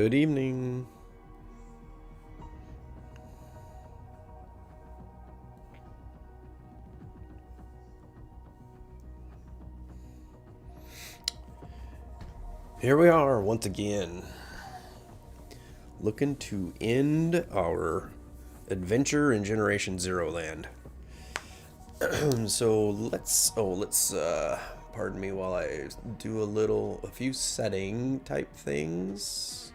Good evening. Here we are once again, looking to end our adventure in Generation Zero land. So let's pardon me while I do a few setting type things.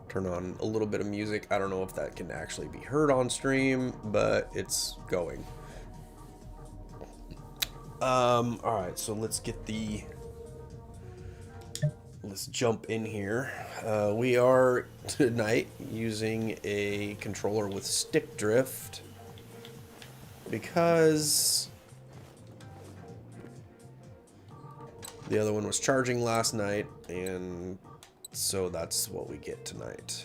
Turn on a little bit of music. I don't know if that can actually be heard on stream, but it's going. Alright, so let's jump in here. We are tonight using a controller with stick drift because the other one was charging last night, and so that's what we get tonight.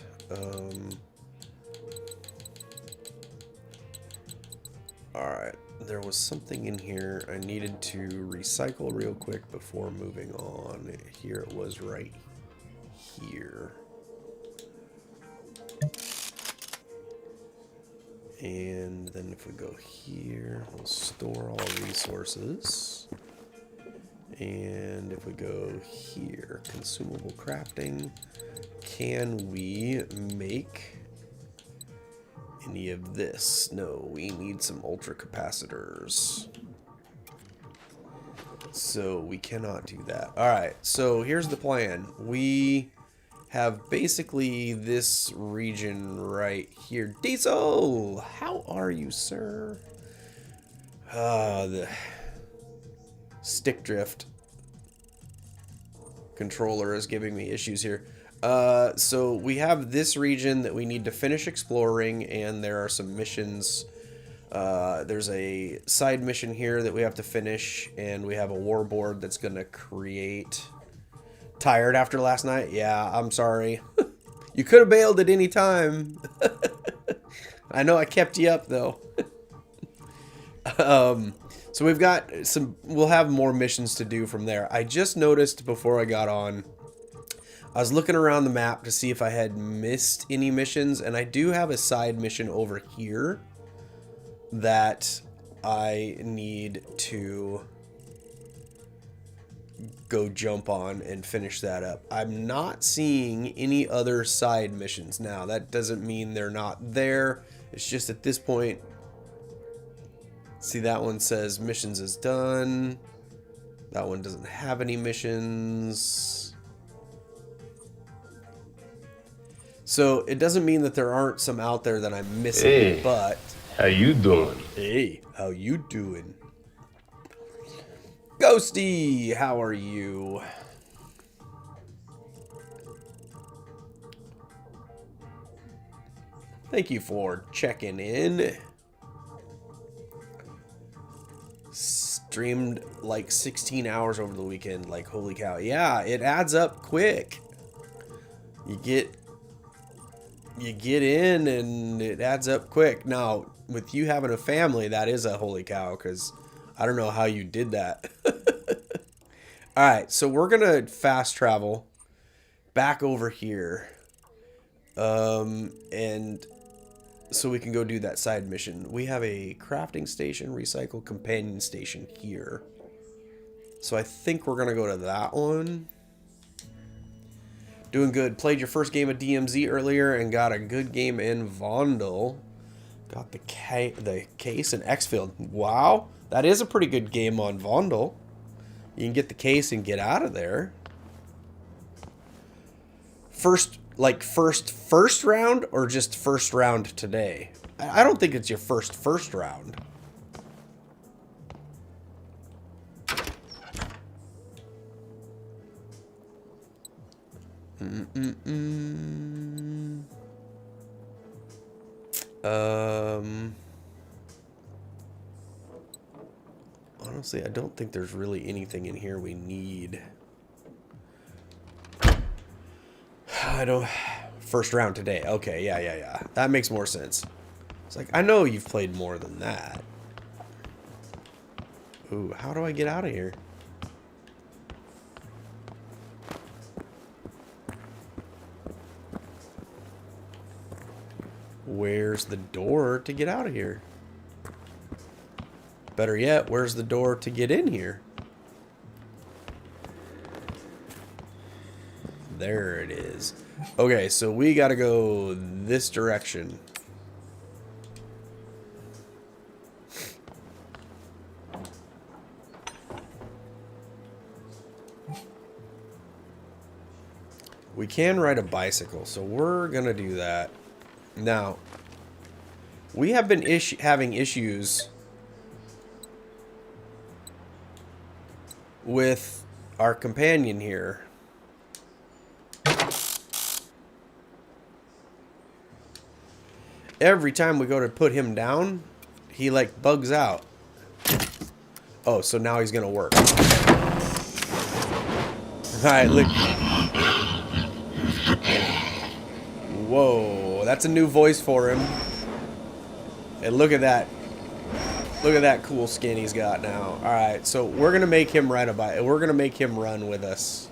Alright, there was something in here I needed to recycle real quick before moving on. Here it was right here. And then if we go here, we'll store all resources. And if we go here, consumable crafting, can we make any of this? No, we need some ultra capacitors. So we cannot do that. Alright, so here's the plan. We have basically this region right here. Diesel! How are you, sir? The stick drift controller is giving me issues here. So we have this region that we need to finish exploring, and there are some missions. There's a side mission here that we have to finish, and we have a war board that's going to create. Tired after last night? Yeah, I'm sorry. You could have bailed at any time. I know I kept you up, though. So we've got we'll have more missions to do from there. I just noticed before I got on, I was looking around the map to see if I had missed any missions, and I do have a side mission over here that I need to go jump on and finish that up. I'm not seeing any other side missions now. That doesn't mean they're not there. It's just at this point, see, that one says missions is done. That one doesn't have any missions. So it doesn't mean that there aren't some out there that I'm missing, hey, but how you doing? Hey, how you doing? Ghosty, how are you? Thank you for checking in. Streamed like 16 hours over the weekend, like holy cow. Yeah, it adds up quick. You get in and it adds up quick. Now, with you having a family, that is a holy cow, because I don't know how you did that. Alright, so we're gonna fast travel back over here. And so we can go do that side mission. We have a crafting station, recycle companion station here. So I think we're gonna go to that one. Doing good. Played your first game of DMZ earlier and got a good game in Vondel. Got the case and Xfield. Wow, that is a pretty good game on Vondel. You can get the case and get out of there. First round, or just first round today? I don't think it's your first round. Honestly, I don't think there's really anything in here we need. First round today. Okay, yeah. That makes more sense. It's like, I know you've played more than that. Ooh, how do I get out of here? Where's the door to get out of here? Better yet, where's the door to get in here? There it is. Okay, so we gotta go this direction. We can ride a bicycle, so we're gonna do that. Now, we have been having issues with our companion here. Every time we go to put him down, he like bugs out. Oh, so now he's gonna work. Alright, look. Whoa, that's a new voice for him. And look at that. Look at that cool skin he's got now. Alright, so we're gonna make him ride a bike. We're gonna make him run with us.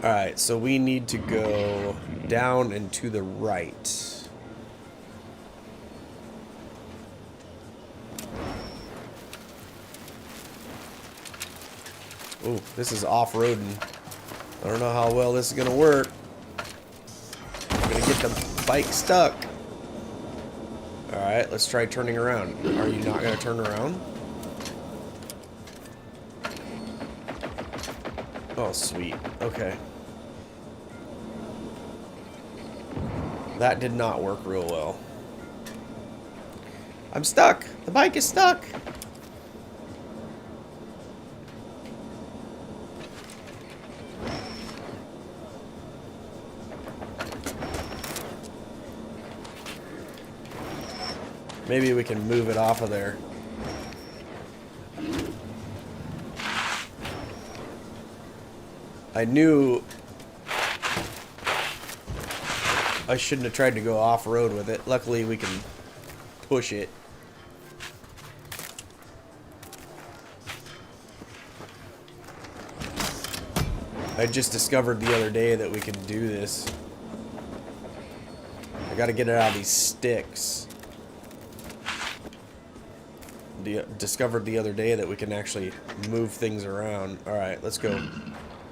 Alright, so we need to go down and to the right. Ooh, this is off-roading. I don't know how well this is gonna work. I'm gonna get the bike stuck. Alright, let's try turning around. Are you not gonna turn around? Oh, sweet. Okay. That did not work real well. I'm stuck! The bike is stuck! Maybe we can move it off of there. I knew I shouldn't have tried to go off-road with it. Luckily, we can push it. I just discovered the other day that we can do this. I gotta get it out of these sticks. Discovered the other day that we can actually move things around. Alright, let's go.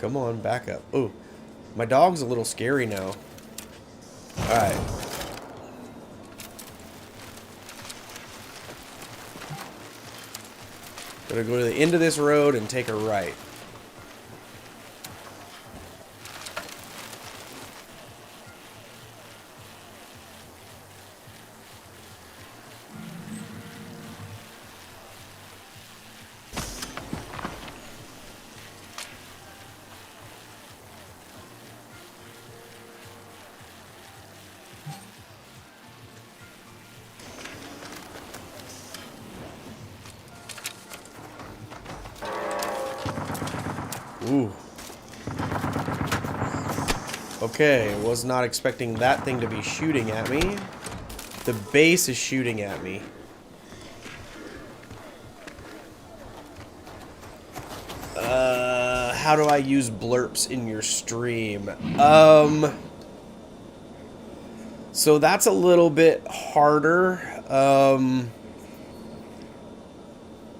Come on, back up. Ooh, my dog's a little scary now. Alright. Gonna go to the end of this road and take a right. Ooh. Okay, was not expecting that thing to be shooting at me. The base is shooting at me. How do I use blurps in your stream? So that's a little bit harder.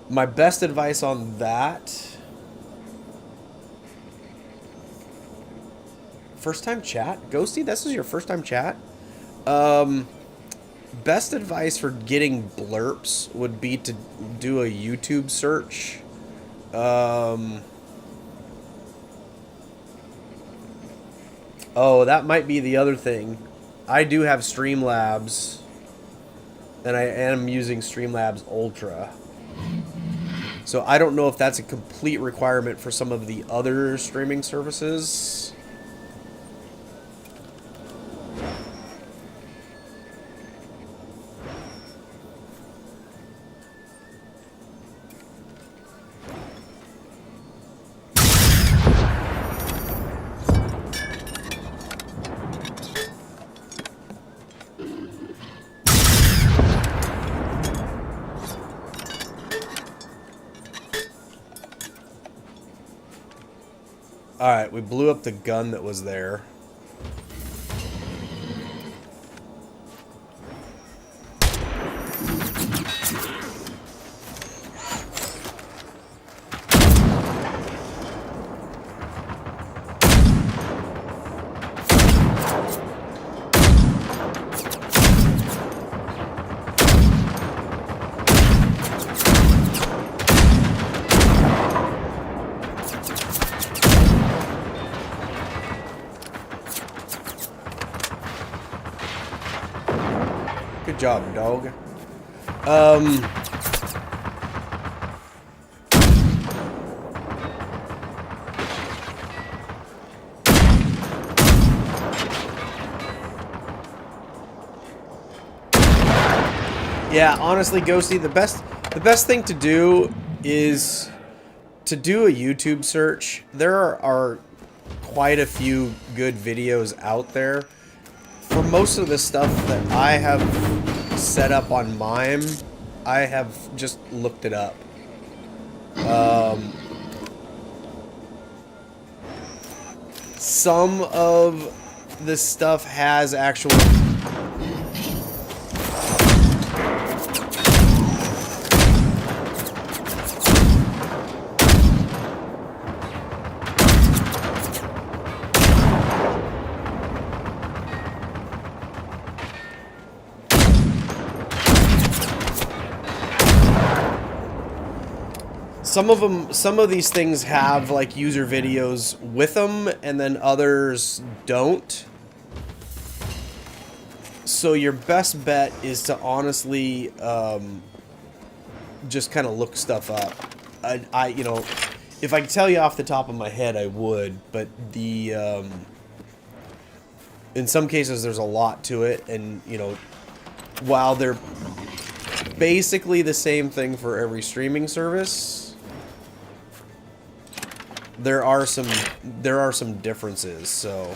My best advice on that... First time chat? Ghosty, this is your first time chat? Best advice for getting blurps would be to do a YouTube search. Oh, that might be the other thing. I do have Streamlabs, and I am using Streamlabs Ultra. So I don't know if that's a complete requirement for some of the other streaming services. Alright, we blew up the gun that was there. Good job, dog. Yeah, honestly, Ghosty, the best thing to do is to do a YouTube search. There are quite a few good videos out there. For most of the stuff that I have set up on Mime, I have just looked it up. Some of the stuff has actual... Some of these things have like user videos with them, and then others don't. So your best bet is to honestly just kind of look stuff up. You know, if I could tell you off the top of my head, I would, but the in some cases there's a lot to it, and you know, while they're basically the same thing for every streaming service, there are some differences, so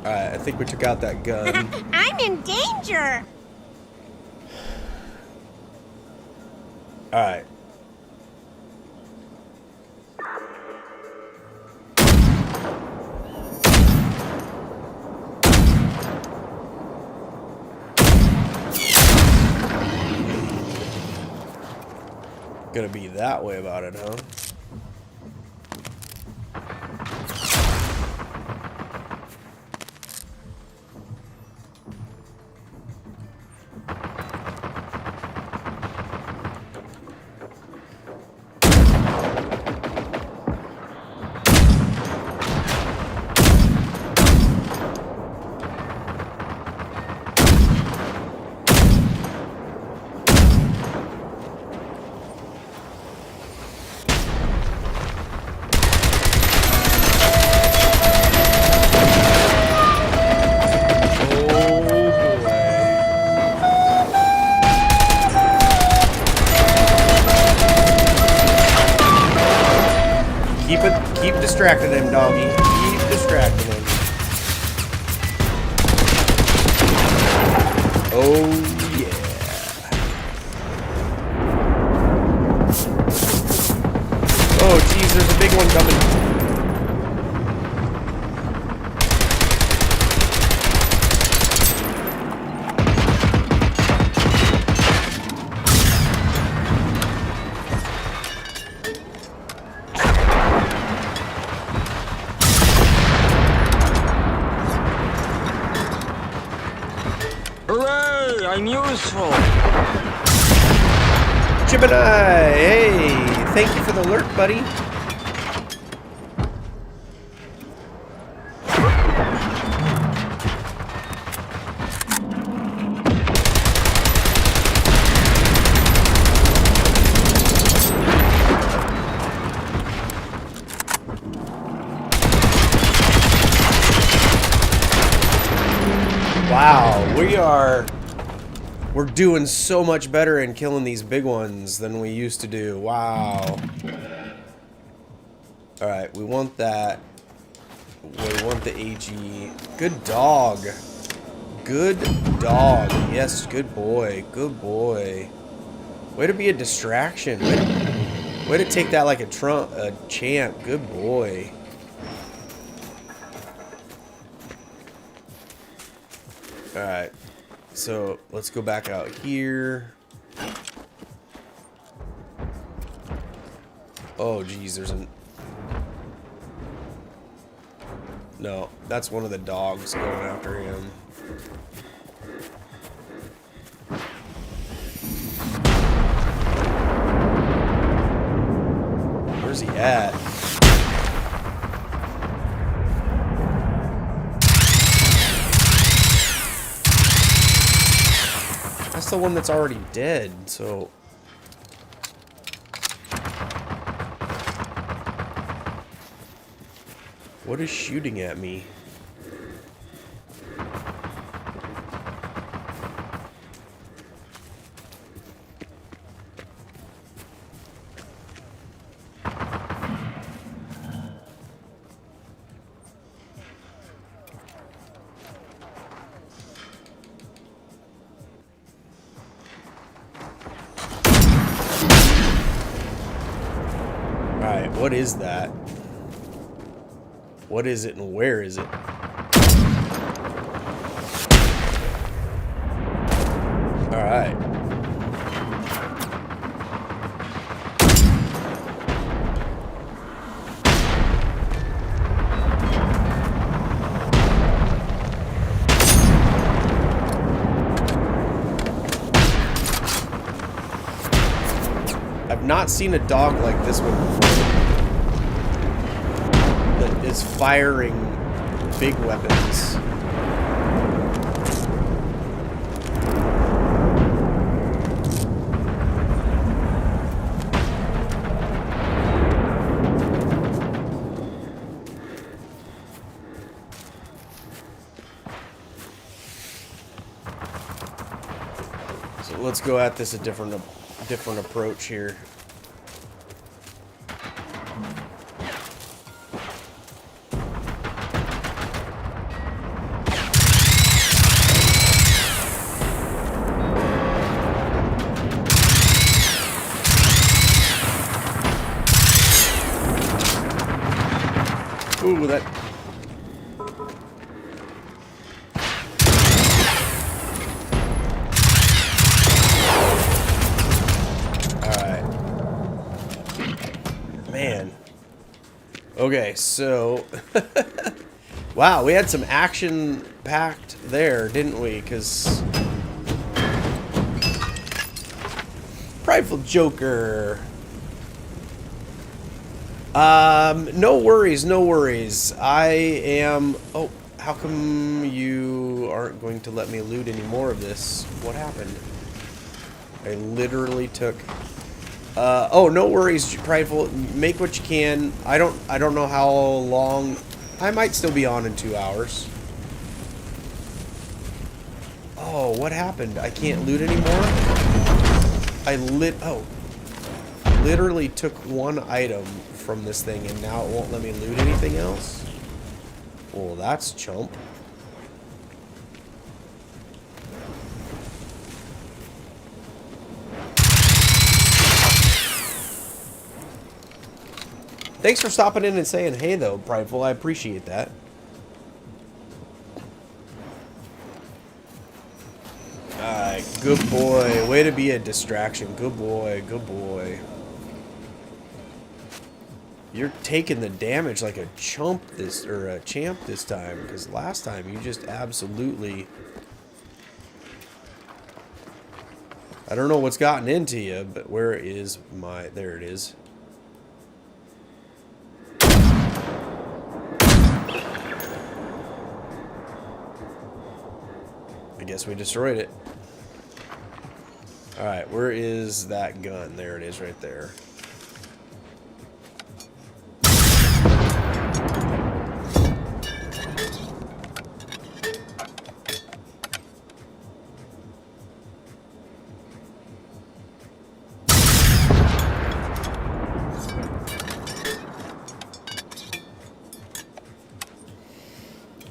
alright, I think we took out that gun. I'm in danger. Alright. Gonna be that way about it, huh? Keep distracting him, doggy. Keep distracting him. Oh, yeah. Oh, geez, there's a big one coming. I'm useful. Gemini, hey, thank you for the alert, buddy. Wow, we are We're doing so much better in killing these big ones than we used to do. Wow. Alright, we want that. We want the AG. Good dog. Good dog. Yes, good boy. Good boy. Way to be a distraction. Way to take that like a champ. Good boy. Alright. So, let's go back out here. Oh, geez, there's an... No, that's one of the dogs going after him. Where's he at? That's the one that's already dead, so... What is shooting at me? Alright, what is that? What is it and where is it? Alright. I've not seen a dog like this one before. That is firing big weapons. So let's go at this a different approach here. Ooh, that... Alright. Man. Okay, so... Wow, we had some action-packed there, didn't we? Because... Prideful Joker... no worries, no worries. I am... Oh, how come you aren't going to let me loot any more of this? What happened? I literally took... oh, no worries, Prideful. Make what you can. I don't know how long... I might still be on in 2 hours. Oh, what happened? I can't loot anymore? Oh. Literally took one item from this thing and now it won't let me loot anything else? Well, that's chump. Thanks for stopping in and saying hey though, Prideful. I appreciate that. Alright, good boy. Way to be a distraction. Good boy, good boy. You're taking the damage like a champ this time, because last time you just absolutely... I don't know what's gotten into you, but where is my... There it is. I guess we destroyed it. Alright, where is that gun? There it is right there.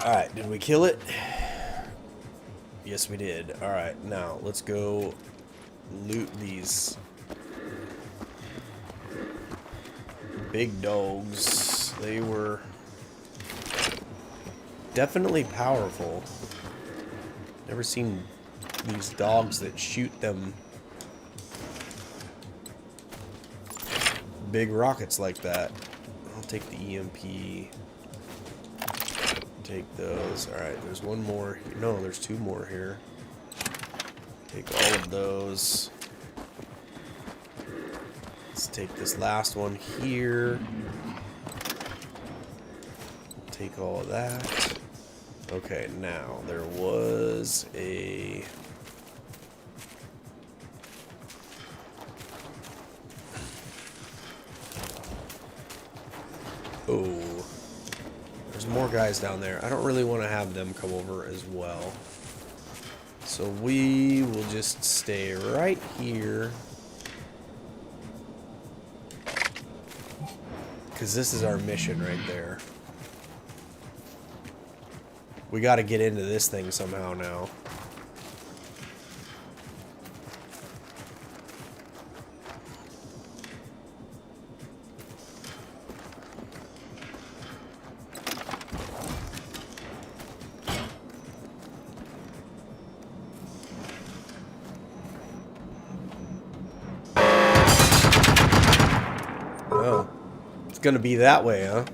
Alright, did we kill it? Yes, we did. Alright, now let's go loot these big dogs. They were definitely powerful. Never seen these dogs that shoot them big rockets like that. I'll take the EMP. Take those. Alright, there's one more. No, there's two more here. Take all of those. Let's take this last one here. Take all of that. Okay, now there was a... Oh. There's more guys down there. I don't really want to have them come over as well. So we will just stay right here. Because this is our mission right there. We got to get into this thing somehow now. Oh, it's gonna be that way, huh?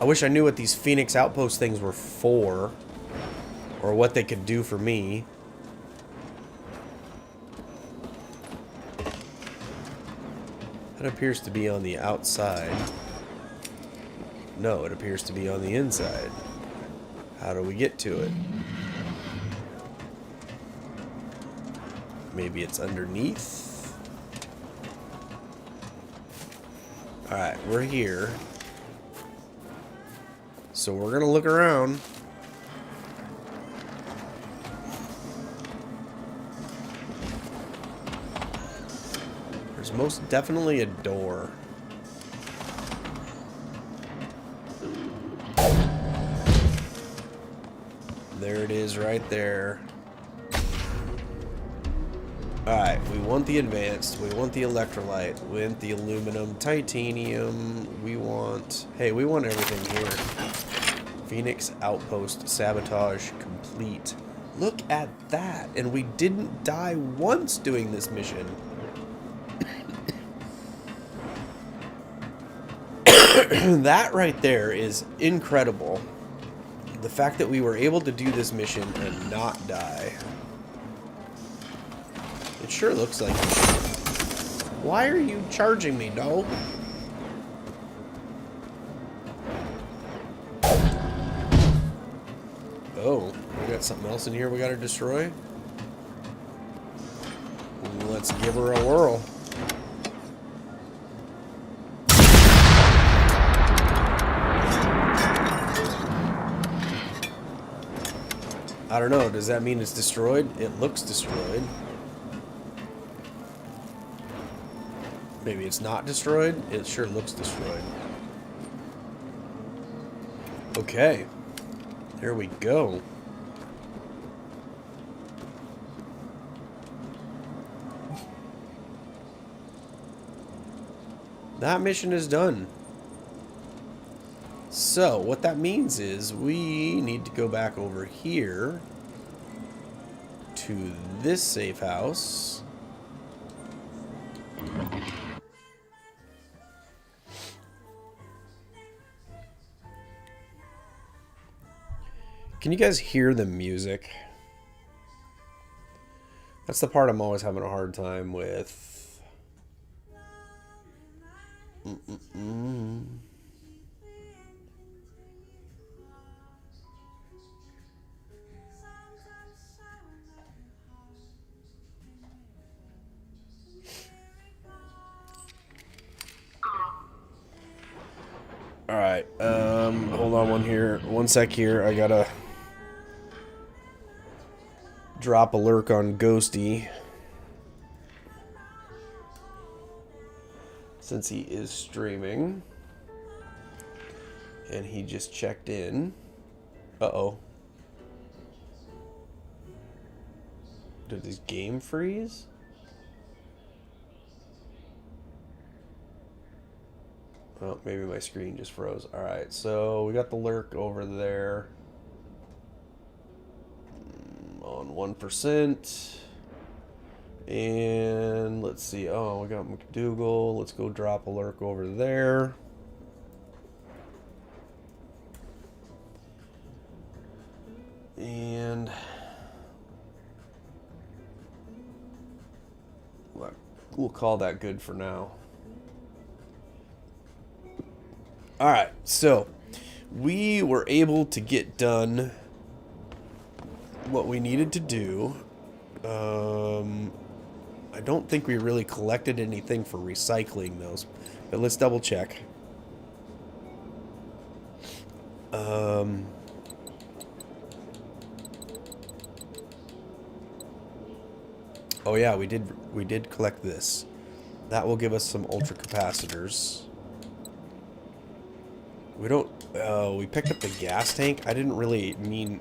I wish I knew what these Phoenix Outpost things were for, or what they could do for me. That appears to be on the outside. No, it appears to be on the inside. How do we get to it? Maybe it's underneath? Alright, we're here. So we're gonna look around. There's most definitely a door. There it is right there. Alright, we want the advanced, we want the electrolyte, we want the aluminum, titanium, we want... Hey, we want everything here. Phoenix Outpost sabotage complete. Look at that! And we didn't die once doing this mission. That right there is incredible. The fact that we were able to do this mission and not die. It sure looks like it. Why are you charging me, dog? Oh, we got something else in here we gotta destroy? Let's give her a whirl. I don't know, does that mean it's destroyed? It looks destroyed. Maybe it's not destroyed? It sure looks destroyed. Okay. There we go. That mission is done. So, what that means is we need to go back over here to this safe house. Can you guys hear the music? That's the part I'm always having a hard time with. Hold on one sec here. I gotta drop a lurk on Ghosty. Since he is streaming. And he just checked in. Uh-oh. Did his game freeze? Oh, maybe my screen just froze. Alright, so we got the lurk over there. On 1%. And let's see. Oh, we got McDougal. Let's go drop a lurk over there. And we'll call that good for now. Alright, so we were able to get done what we needed to do. I don't think we really collected anything for recycling those, but let's double check. Oh yeah, we did collect this. That will give us some ultra capacitors. We don't. We picked up the gas tank. I didn't really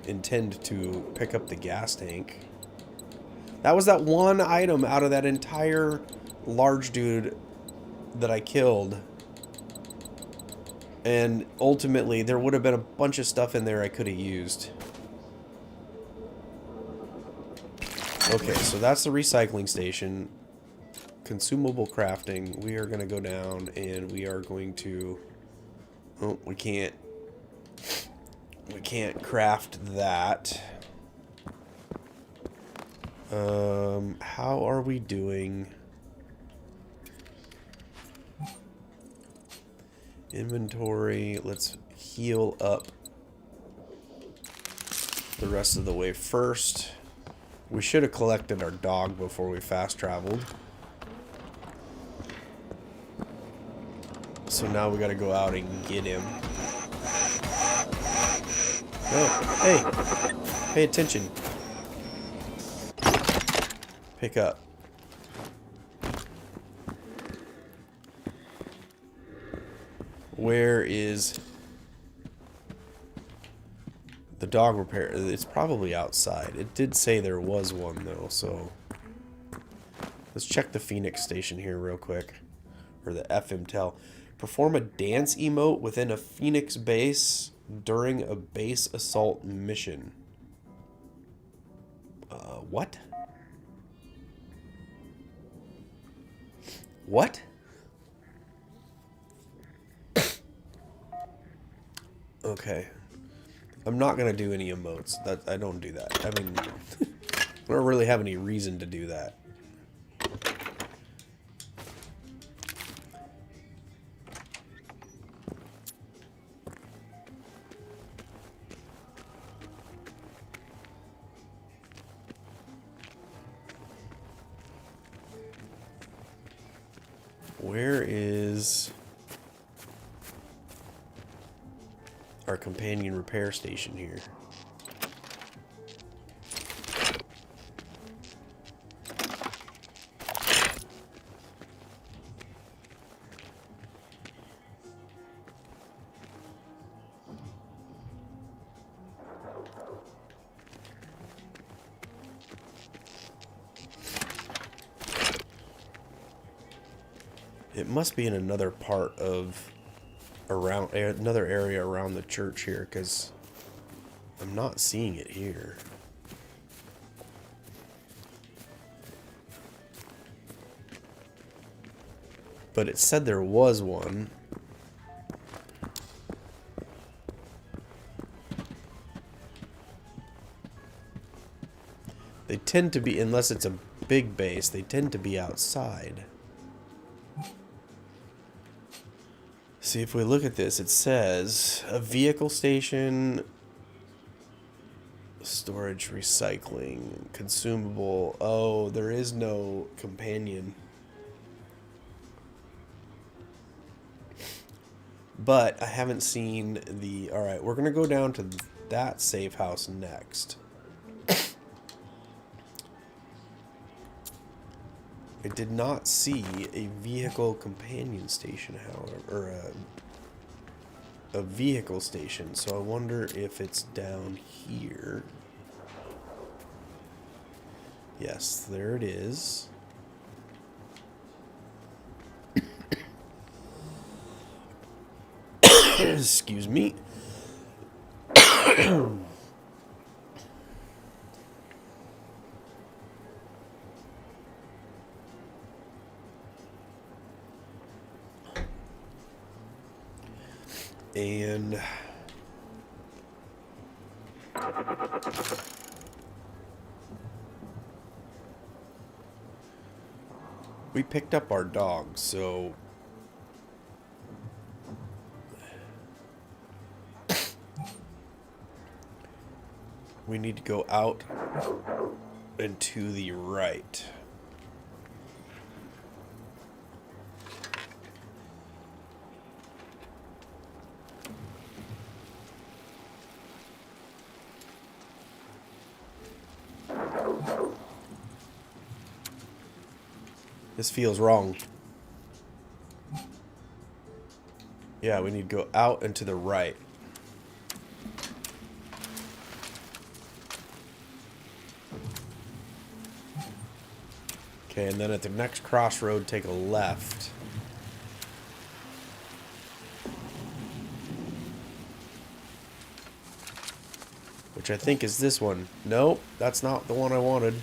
intend to pick up the gas tank. That was that one item out of that entire large dude that I killed. And ultimately, there would have been a bunch of stuff in there I could have used. Okay, so that's the recycling station. Consumable crafting. We are going to go down and we are going to... Oh, we can't craft that. How are we doing? Inventory. Let's heal up the rest of the way first. We should have collected our dog before we fast traveled. So now we gotta go out and get him. Oh, hey! Pay attention. Pick up. Where is the dog repair? It's probably outside. It did say there was one though, so let's check the Phoenix station here real quick. Or the FMTEL. Perform a dance emote within a Phoenix base during a base assault mission. What? What? Okay. I'm not gonna do any emotes. I don't do that. I mean, I don't really have any reason to do that. Where is our companion repair station here? It must be in another part of another area around the church here, because I'm not seeing it here. But it said there was one. They tend to be, unless it's a big base, they tend to be outside. See, if we look at this, it says a vehicle station, storage, recycling, consumable. Oh, there is no companion. But I haven't seen the... Alright, we're going to go down to that safe house next. I did not see a vehicle companion station, however, or a vehicle station, so I wonder if it's down here. Yes, there it is. Excuse me. And we picked up our dog, so we need to go out and to the right. This feels wrong. Yeah, we need to go out and to the right. Okay, and then at the next crossroad, take a left. Which I think is this one. Nope, that's not the one I wanted.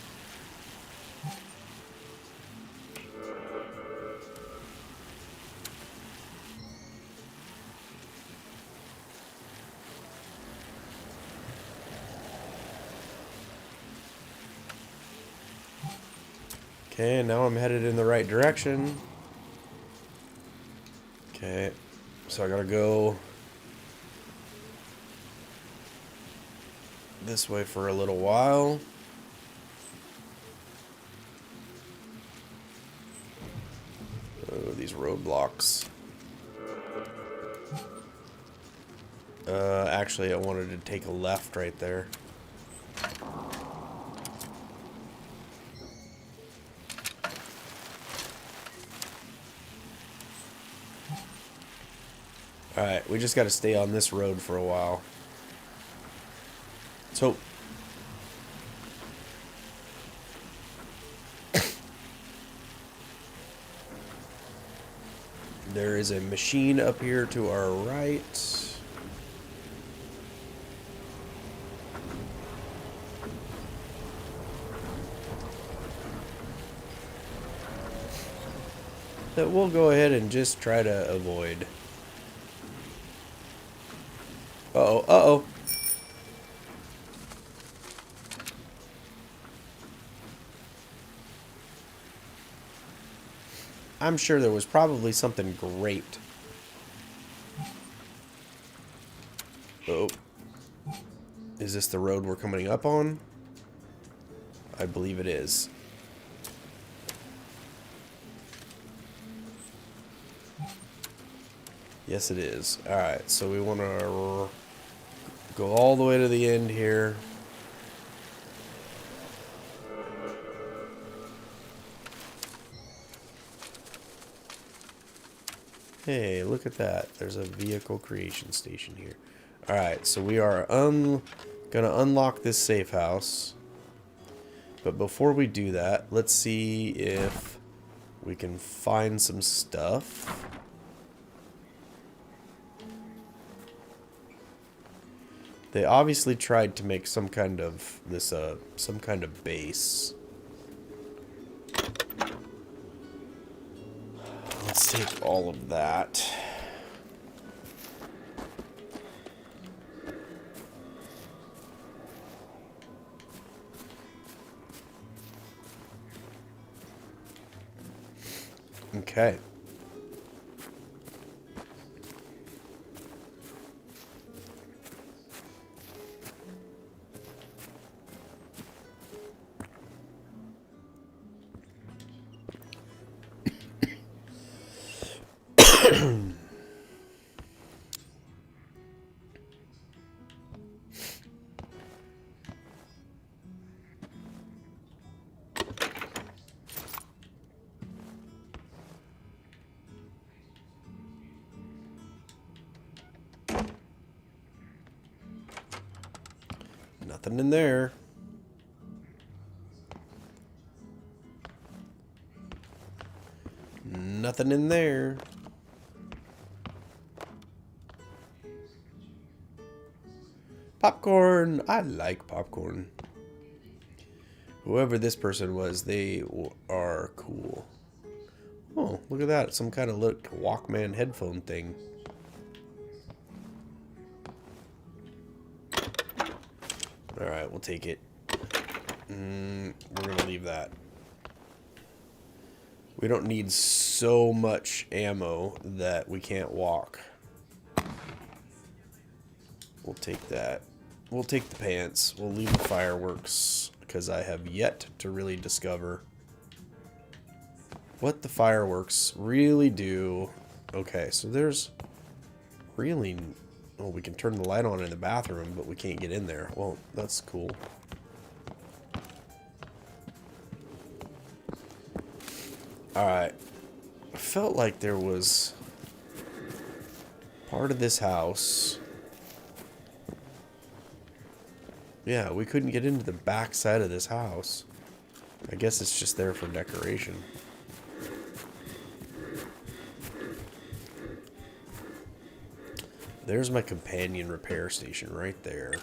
Okay, now I'm headed in the right direction. Okay, so I gotta go this way for a little while. Oh, these roadblocks. Actually, I wanted to take a left right there. Alright, we just gotta stay on this road for a while. Let's hope. There is a machine up here to our right. That we'll go ahead and just try to avoid. Uh-oh, uh-oh. I'm sure there was probably something great. Oh. Is this the road we're coming up on? I believe it is. Yes, it is. Alright, so we want to go all the way to the end here. Hey, look at that. There's a vehicle creation station here. Alright, so we are gonna unlock this safe house. But before we do that, let's see if we can find some stuff. They obviously tried to make some kind of base. Let's take all of that. Okay. Nothing in there. Nothing in there. Popcorn. I like popcorn. Whoever this person was, they are cool. Oh, look at that. Some kind of little Walkman headphone thing. Alright, we'll take it. We're going to leave that. We don't need so much ammo that we can't walk. We'll take that. We'll take the pants. We'll leave the fireworks, because I have yet to really discover what the fireworks really do. Okay, so there's really... Oh, we can turn the light on in the bathroom, but we can't get in there. Well, that's cool. Alright. I felt like there was part of this house. Yeah, we couldn't get into the back side of this house. I guess it's just there for decoration. There's my companion repair station right there.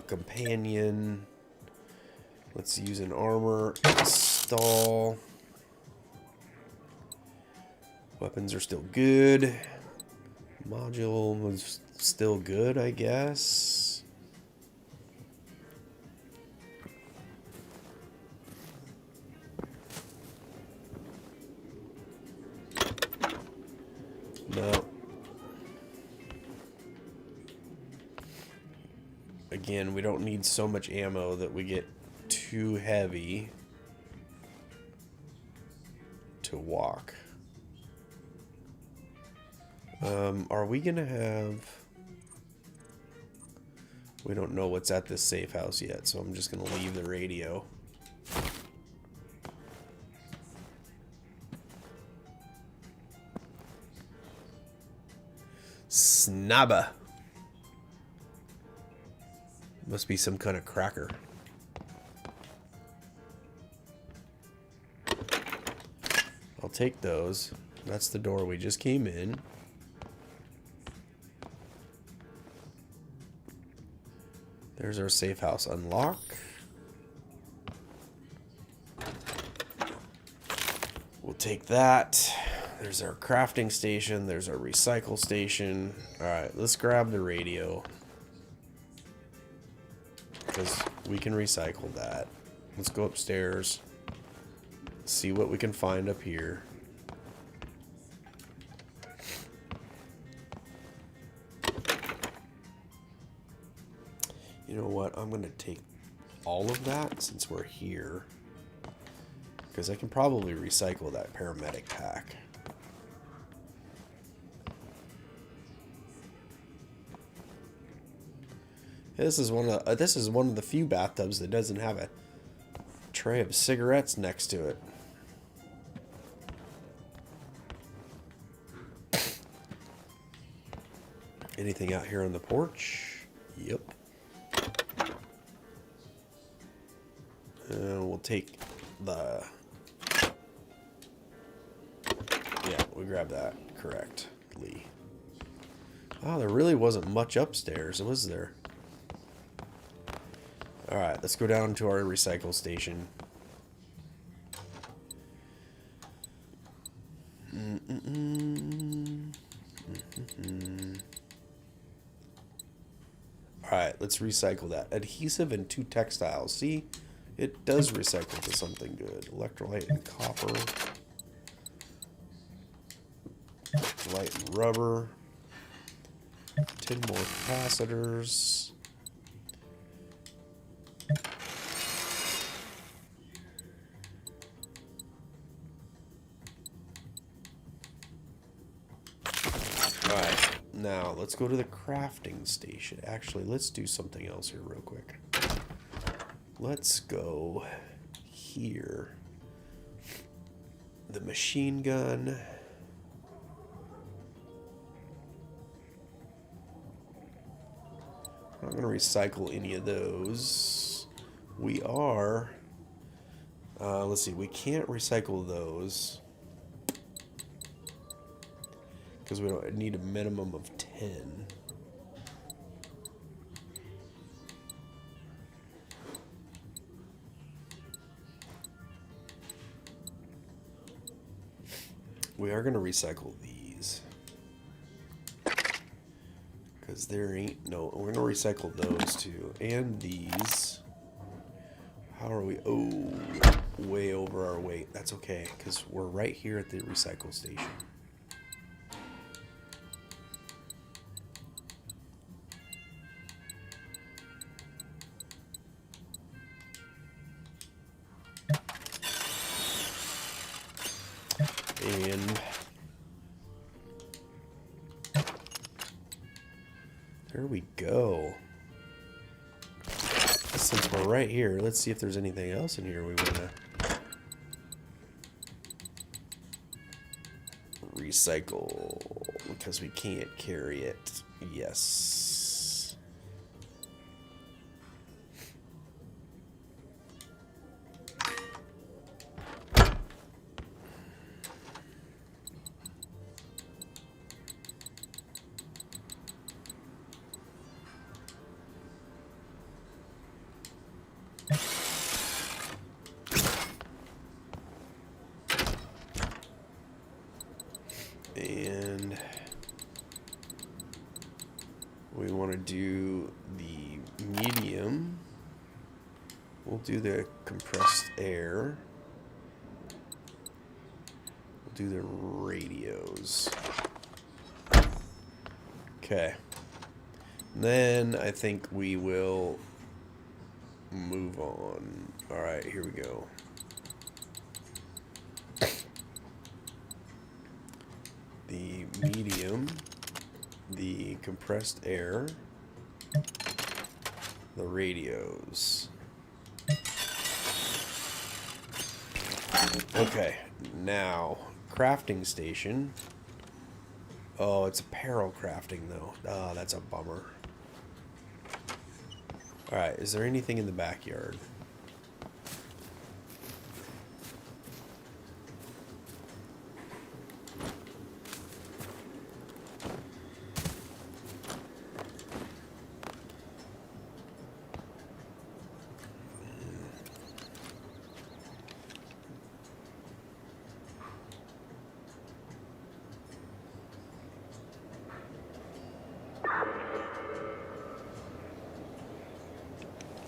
Companion. Let's use an armor install. Weapons are still good. Module was still good, I guess. No. Again, we don't need so much ammo that we get too heavy to walk. Are we gonna have... We don't know what's at this safe house yet, so I'm just gonna leave the radio. Snabba. Must be some kind of cracker. I'll take those. That's the door we just came in. There's our safe house unlock. We'll take that. There's our crafting station. There's our recycle station. Alright, let's grab the radio. Because we can recycle that. Let's go upstairs. See what we can find up here. You know what? I'm going to take all of that since we're here. Because I can probably recycle that paramedic pack. This is one of the few bathtubs that doesn't have a tray of cigarettes next to it. Anything out here on the porch? Yep. We'll take the... Yeah, we grab that correctly. Oh, there really wasn't much upstairs, was there? Alright, let's go down to our recycle station. Alright, let's recycle that. Adhesive and 2 textiles. See? It does recycle to something good. Electrolyte and copper. Electrolyte and rubber. 10 more capacitors. Alright, now let's go to the crafting station. Actually, let's do something else here real quick. Let's go here. The machine gun. not going to recycle any of those. We are... let's see, we can't recycle those. Because we don't need a minimum of 10. We are going to recycle these. Because there ain't no... We're going to recycle those two. And these. How are we... Oh, way over our weight. That's okay. Because we're right here at the recycle station. And there we go. Since we're right here, let's see if there's anything else in here we want to recycle, because we can't carry it. Yes. And we want to do the medium. We'll do the compressed air. We'll do the radios. Okay. Then I think we will move on. All right, here we go. The medium, the compressed air, the radios. Okay, now crafting station. Oh, it's apparel crafting though. Oh, that's a bummer. Alright, is there anything in the backyard?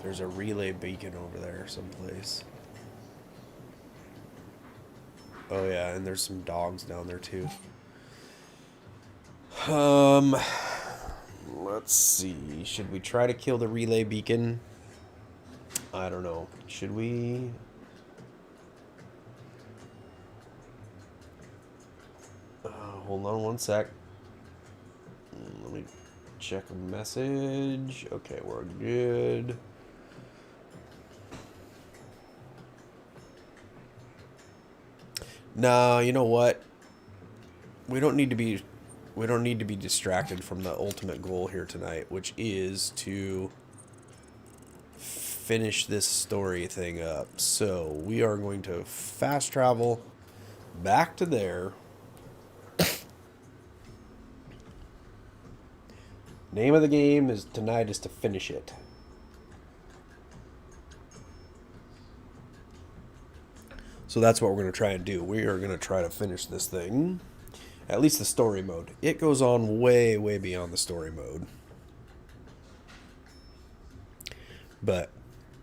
There's a relay beacon over there someplace. Oh yeah, and there's some dogs down there too. Let's see. Should we try to kill the relay beacon? I don't know. Should we? Hold on one sec. Let me check a message. Okay, we're good. No, you know what? We don't need to be distracted from the ultimate goal here tonight, which is to finish this story thing up. So, we are going to fast travel back to there. Name of the game is tonight is to finish it. So that's what we're going to try and do. We are going to try to finish this thing. At least the story mode. It goes on way, way beyond the story mode. But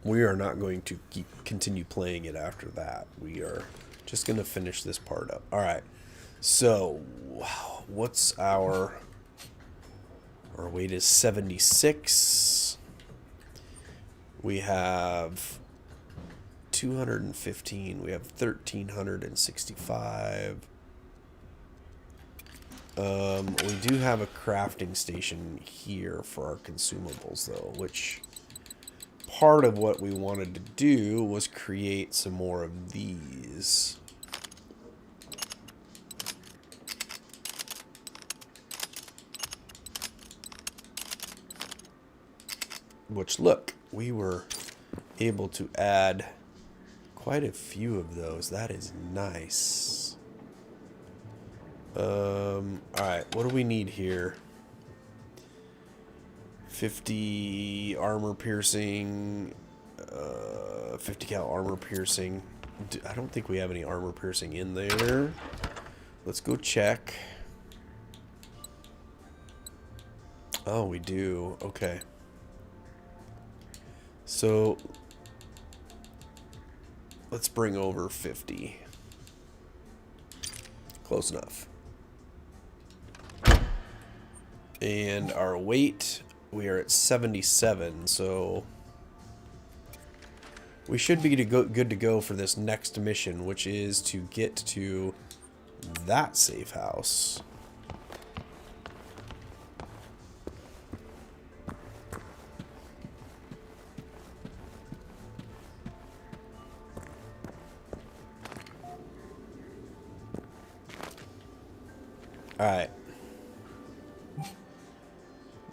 we are not going to continue playing it after that. We are just going to finish this part up. Alright. So, what's our weight is 76. We have 215. We have 1,365. We do have a crafting station here for our consumables, though, which part of what we wanted to do was create some more of these. Which, look, we were able to add quite a few of those. That is nice. Alright, what do we need here? 50 armor piercing, 50 cal armor piercing. I don't think we have any armor piercing in there. Let's go check. Oh, we do. Okay. So let's bring over 50. Close enough. And our weight, we are at 77, so we should be good to go for this next mission, which is to get to that safe house. Alright.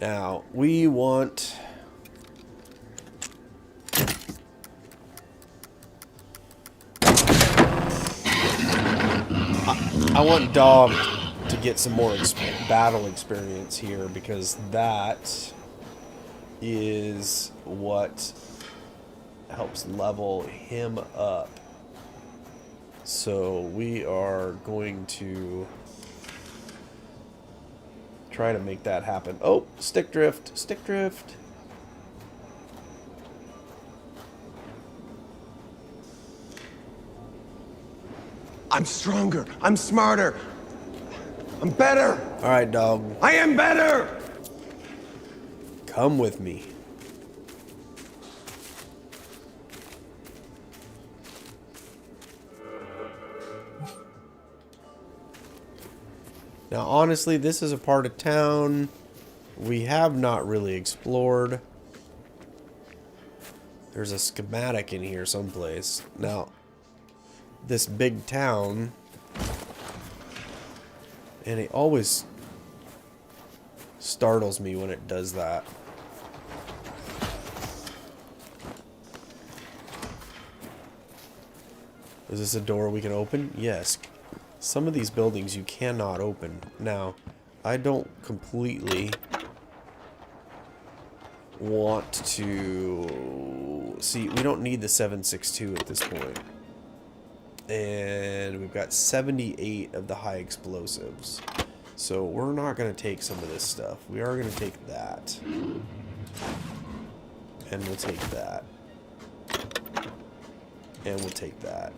Now, we want... I want Dog to get some more battle experience here, because that is what helps level him up. So we are going to try to make that happen. Oh, stick drift, stick drift. I'm stronger. I'm smarter. I'm better. All right, Dog. I am better. Come with me. Now, honestly, this is a part of town we have not really explored. There's a schematic in here someplace. Now, this big town, and it always startles me when it does that. Is this a door we can open? Yes. Some of these buildings you cannot open. Now, I don't completely want to... See, we don't need the 7.62 at this point. And we've got 78 of the high explosives. So we're not going to take some of this stuff. We are going to take that. And we'll take that. And we'll take that.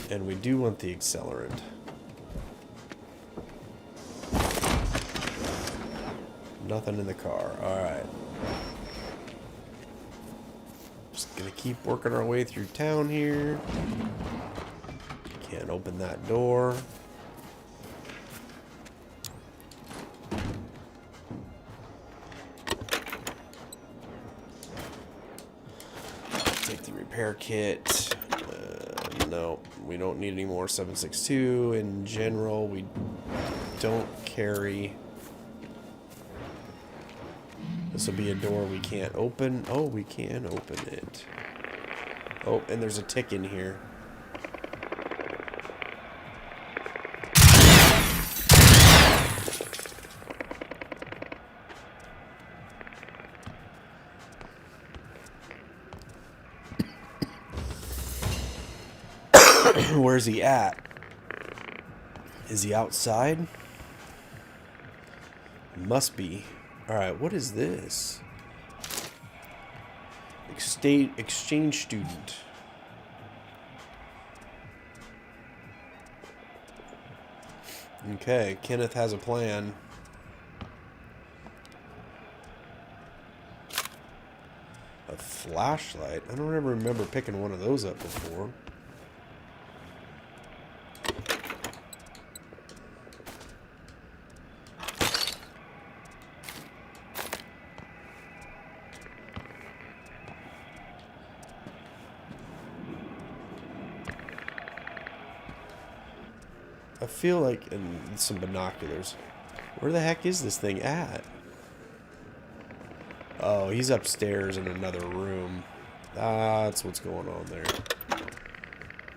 And we do want the accelerant. Nothing in the car. Alright. Just gonna keep working our way through town here. Can't open that door. Take the repair kit. No, we don't need any more 7.62. In general, we don't carry. This will be a door we can't open. Oh, we can open it. Oh, and there's a tick in here. Where's he at? Is he outside? Must be. Alright, what is this? Exchange student. Okay, Kenneth has a plan. A flashlight? I don't ever remember picking one of those up before. I feel like, and some binoculars. Where the heck is this thing at? Oh, he's upstairs in another room. That's what's going on there.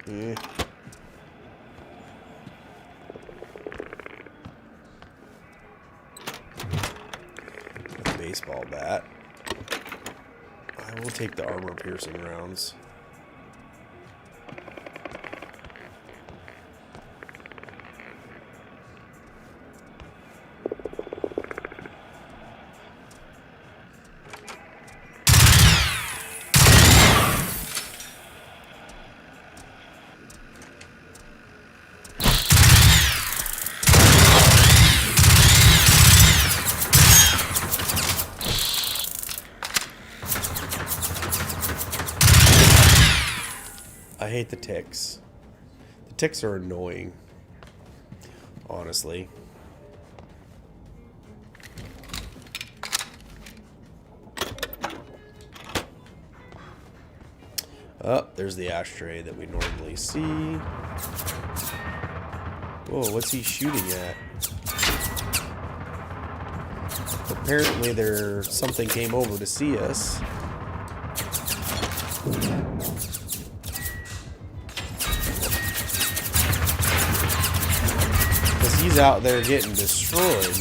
Eh. A baseball bat. I will take the armor-piercing rounds. I hate the ticks. The ticks are annoying. Honestly. Oh, there's the ashtray that we normally see. Whoa, what's he shooting at? Apparently something came over to see us. Because he's out there getting destroyed.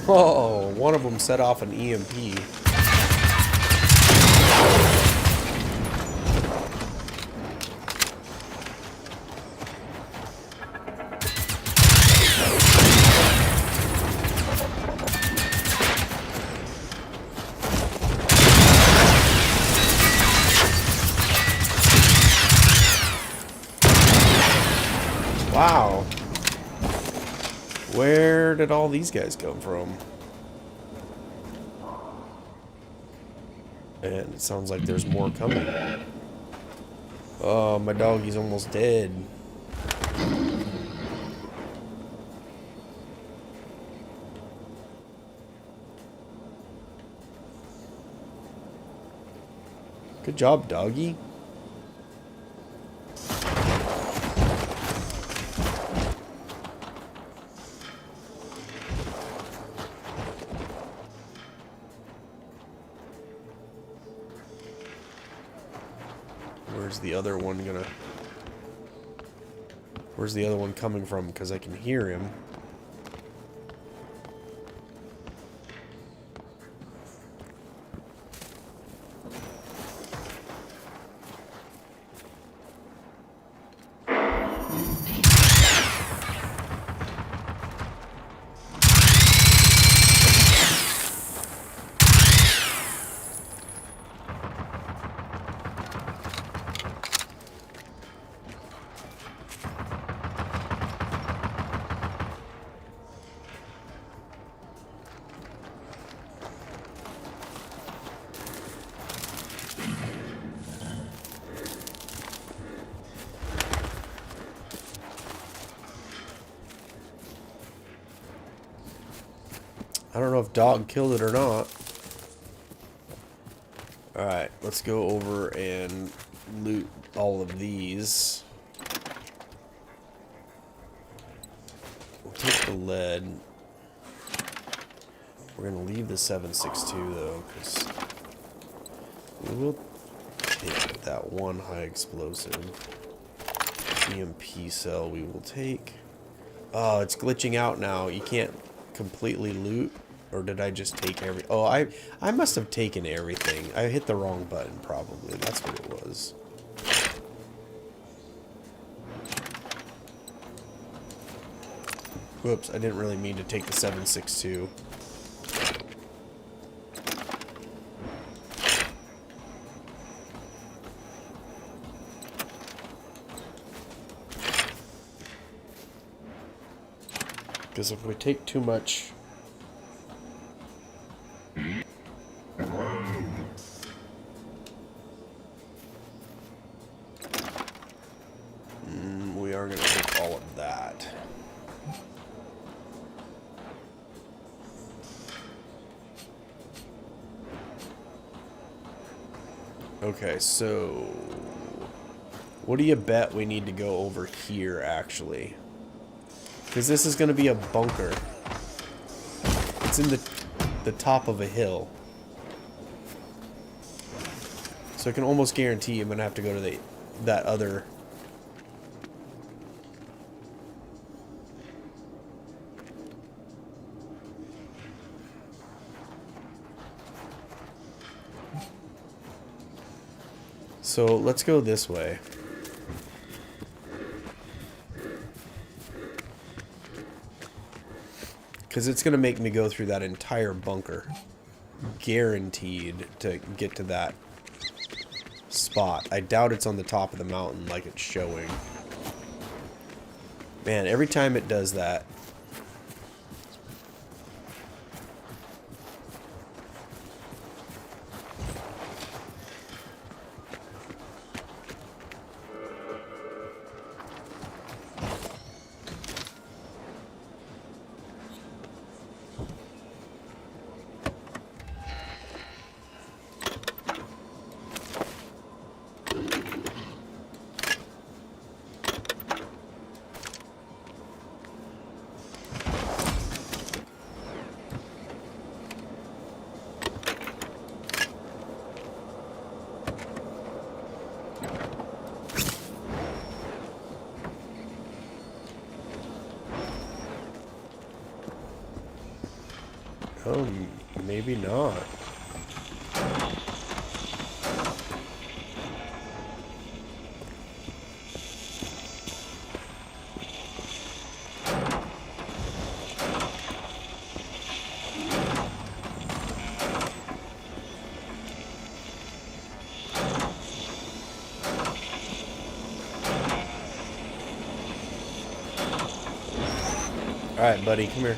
Oh, one of them set off an EMP. Wow. Where did all these guys come from? And it sounds like there's more coming. Oh, my doggy's almost dead. Good job, doggy. Where's the other one gonna... Where's the other one coming from? Because I can hear him. I don't know if dog killed it or not. Alright, let's go over and loot all of these. We'll take the lead. We're going to leave the 7.62 though, because we will take that one high explosive. EMP cell we will take. Oh, it's glitching out now. You can't completely loot. Or did I just take every... Oh, I must have taken everything. I hit the wrong button, probably. That's what it was. Whoops, I didn't really mean to take the 7.62. Because if we take too much... we are going to take all of that. Okay, so... what do you bet we need to go over here, actually? Because this is going to be a bunker. It's in the top of a hill. So I can almost guarantee I'm going to have to go to that other... So let's go this way. Because it's going to make me go through that entire bunker. Guaranteed to get to that spot. I doubt it's on the top of the mountain like it's showing. Man, every time it does that. Oh, maybe not. Alright, buddy, come here.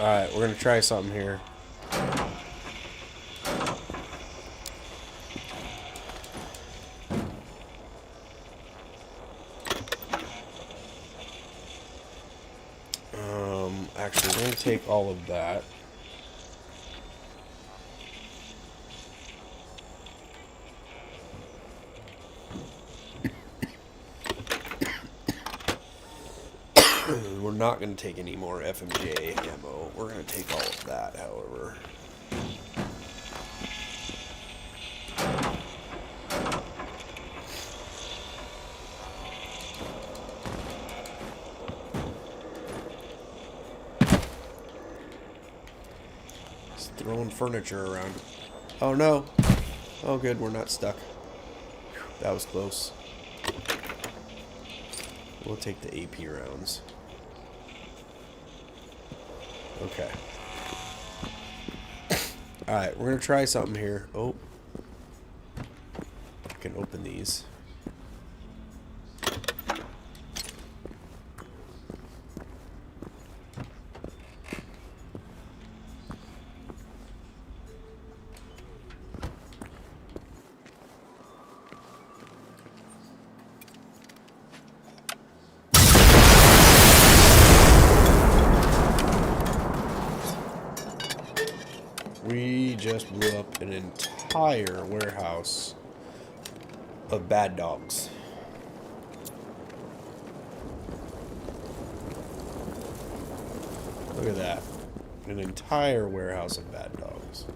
Alright, we're gonna try something here. Actually, we're gonna take all of that. We're not gonna take any more FMJ ammo. We're gonna take all of that, however. Throwing furniture around. Oh no. Oh good, we're not stuck. That was close. We'll take the AP rounds. Okay. Alright, we're gonna try something here. Oh. I can open these. We just blew up an entire warehouse of bad dogs. Look at that. An entire warehouse of bad dogs.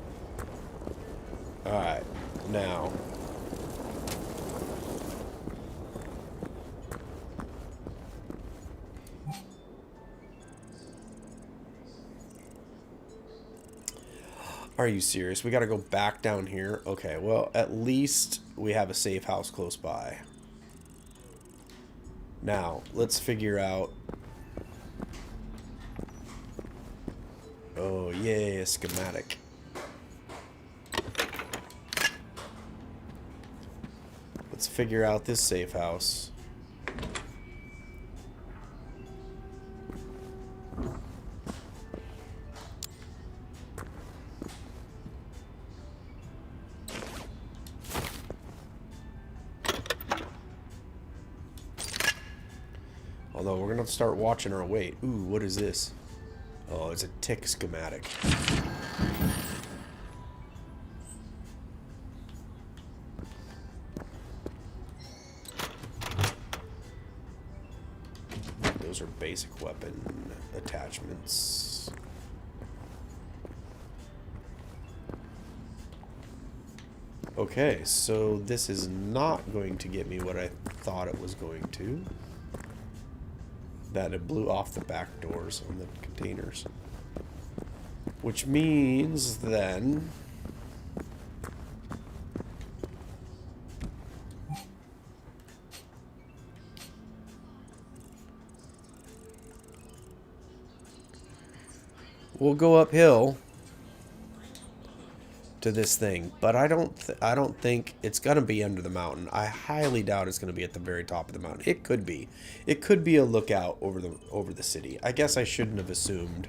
Alright, now. Are you serious? We gotta go back down here? Okay, well, at least we have a safe house close by. Now, let's figure out... Oh, yeah, schematic. Let's figure out this safe house. Although, we're going to start watching our weight. Ooh, what is this? Oh, it's a tick schematic. Those are basic weapon attachments. Okay, so this is not going to get me what I thought it was going to. That it blew off the back doors on the containers. Which means then... we'll go uphill to this thing, but I don't think it's gonna be under the mountain. I highly doubt it's gonna be at the very top of the mountain. It could be. It could be a lookout over the city. I guess I shouldn't have assumed.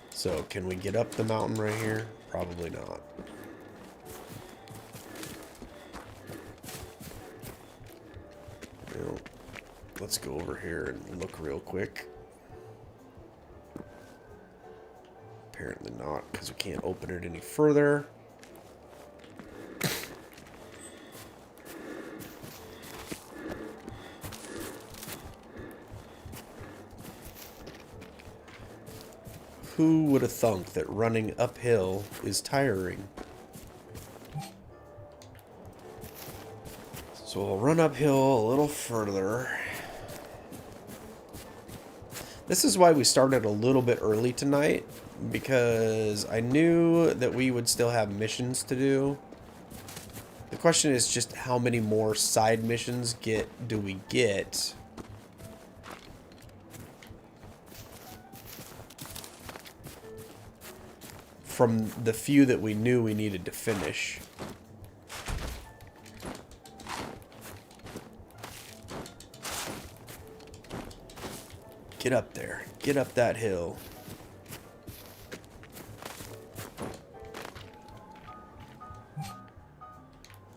So, can we get up the mountain right here? Probably not. Well, let's go over here and look real quick. Apparently not, because we can't open it any further. Who would have thunk that running uphill is tiring? So we'll run uphill a little further. This is why we started a little bit early tonight, because I knew that we would still have missions to do. The question is just how many more side missions do we get? From the few that we knew we needed to finish. Get up there. Get up that hill.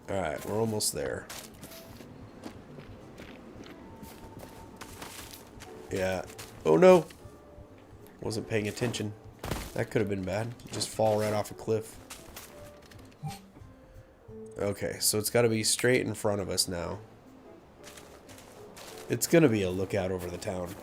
Alright, we're almost there. Yeah. Oh no! Wasn't paying attention. That could have been bad. Just fall right off a cliff. Okay, so it's got to be straight in front of us now. It's going to be a lookout over the town.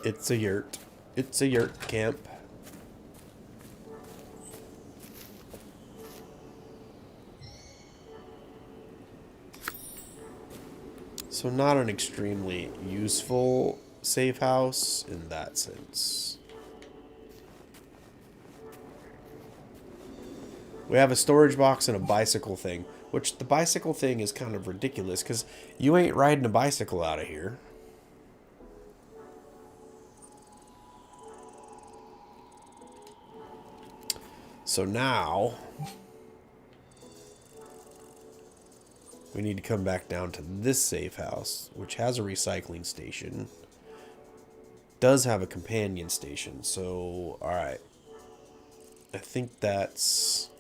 It's a yurt. It's a yurt camp. So not an extremely useful safe house in that sense. We have a storage box and a bicycle thing, which the bicycle thing is kind of ridiculous because you ain't riding a bicycle out of here. So now we need to come back down to this safe house, which has a recycling station. Does have a companion station. So, alright. I think that's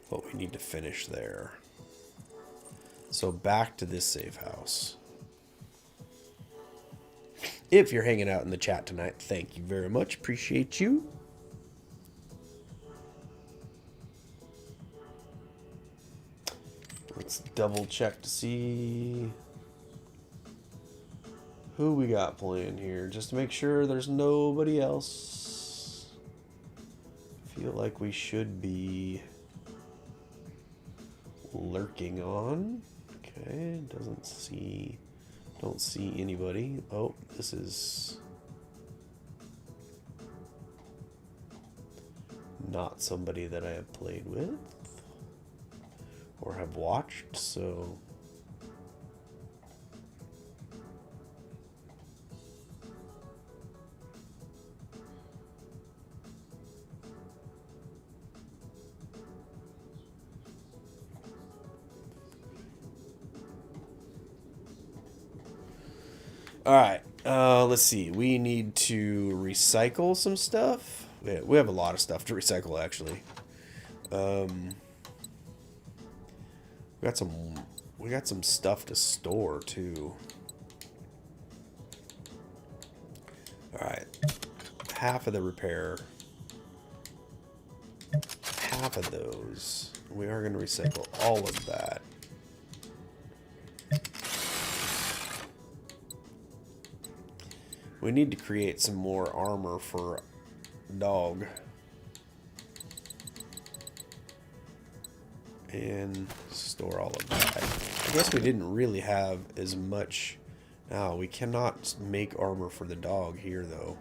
what we need to finish there. So back to this safe house. If you're hanging out in the chat tonight, thank you very much. Appreciate you. Let's double check to see who we got playing here, just to make sure there's nobody else. Feel like we should be lurking on. Okay, don't see anybody. Oh, this is not somebody that I have played with or have watched, so alright, let's see. We need to recycle some stuff. We have a lot of stuff to recycle, actually. We got some stuff to store, too. Alright. Half of the repair. Half of those. We are going to recycle all of that. We need to create some more armor for dog. And store all of that. I guess we didn't really have as much. Now, we cannot make armor for the dog here, though.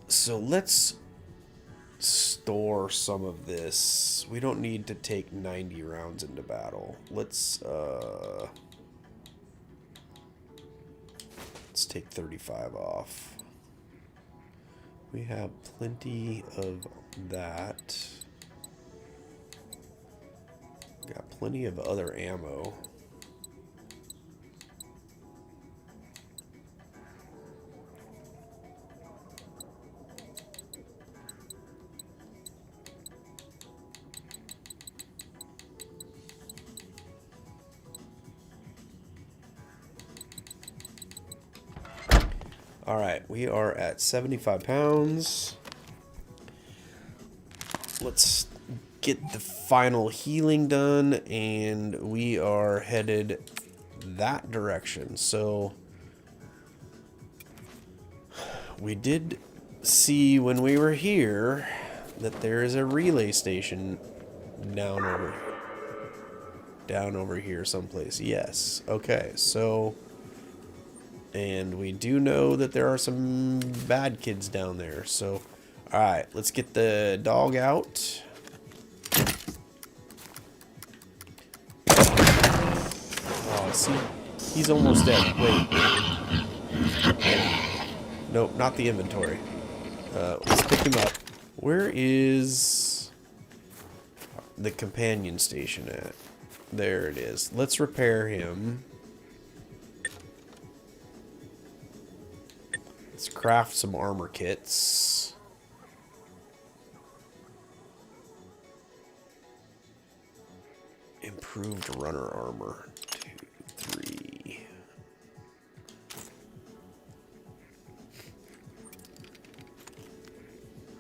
So let's store some of this. We don't need to take 90 rounds into battle. Let's take 35 off. We have plenty of that. Got plenty of other ammo. All right, we are at 75 pounds. Let's get the final healing done, and we are headed that direction. So we did see when we were here that there is a relay station down over here someplace. Yes. Okay, so and we do know that there are some bad kids down there. So alright, let's get the dog out. Oh, see? He's almost dead. Wait. Nope, not the inventory. Let's pick him up. Where is the companion station at? There it is. Let's repair him. Let's craft some armor kits. Improved runner armor. 2, 3.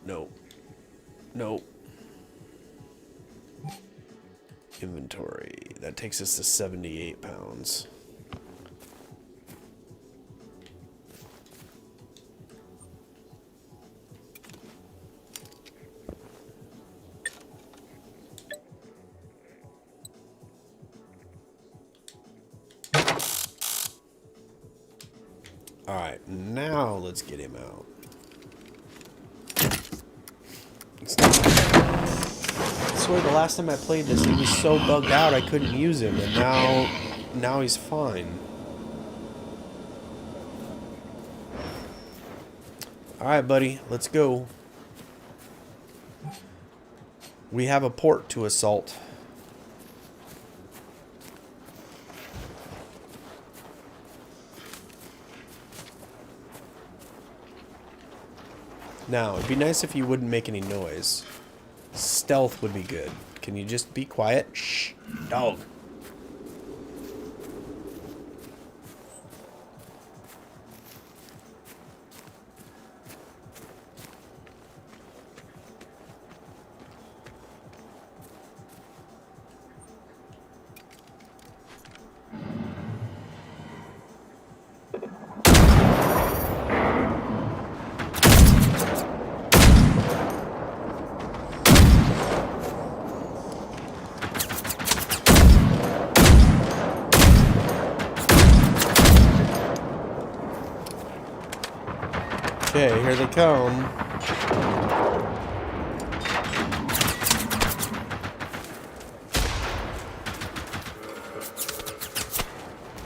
Nope. Nope. Inventory. That takes us to 78 pounds. Alright, now let's get him out. I swear the last time I played this, he was so bugged out I couldn't use him, and now he's fine. Alright, buddy, let's go. We have a port to assault. Now, it'd be nice if you wouldn't make any noise. Stealth would be good. Can you just be quiet? Shh, dog. Okay, here they come.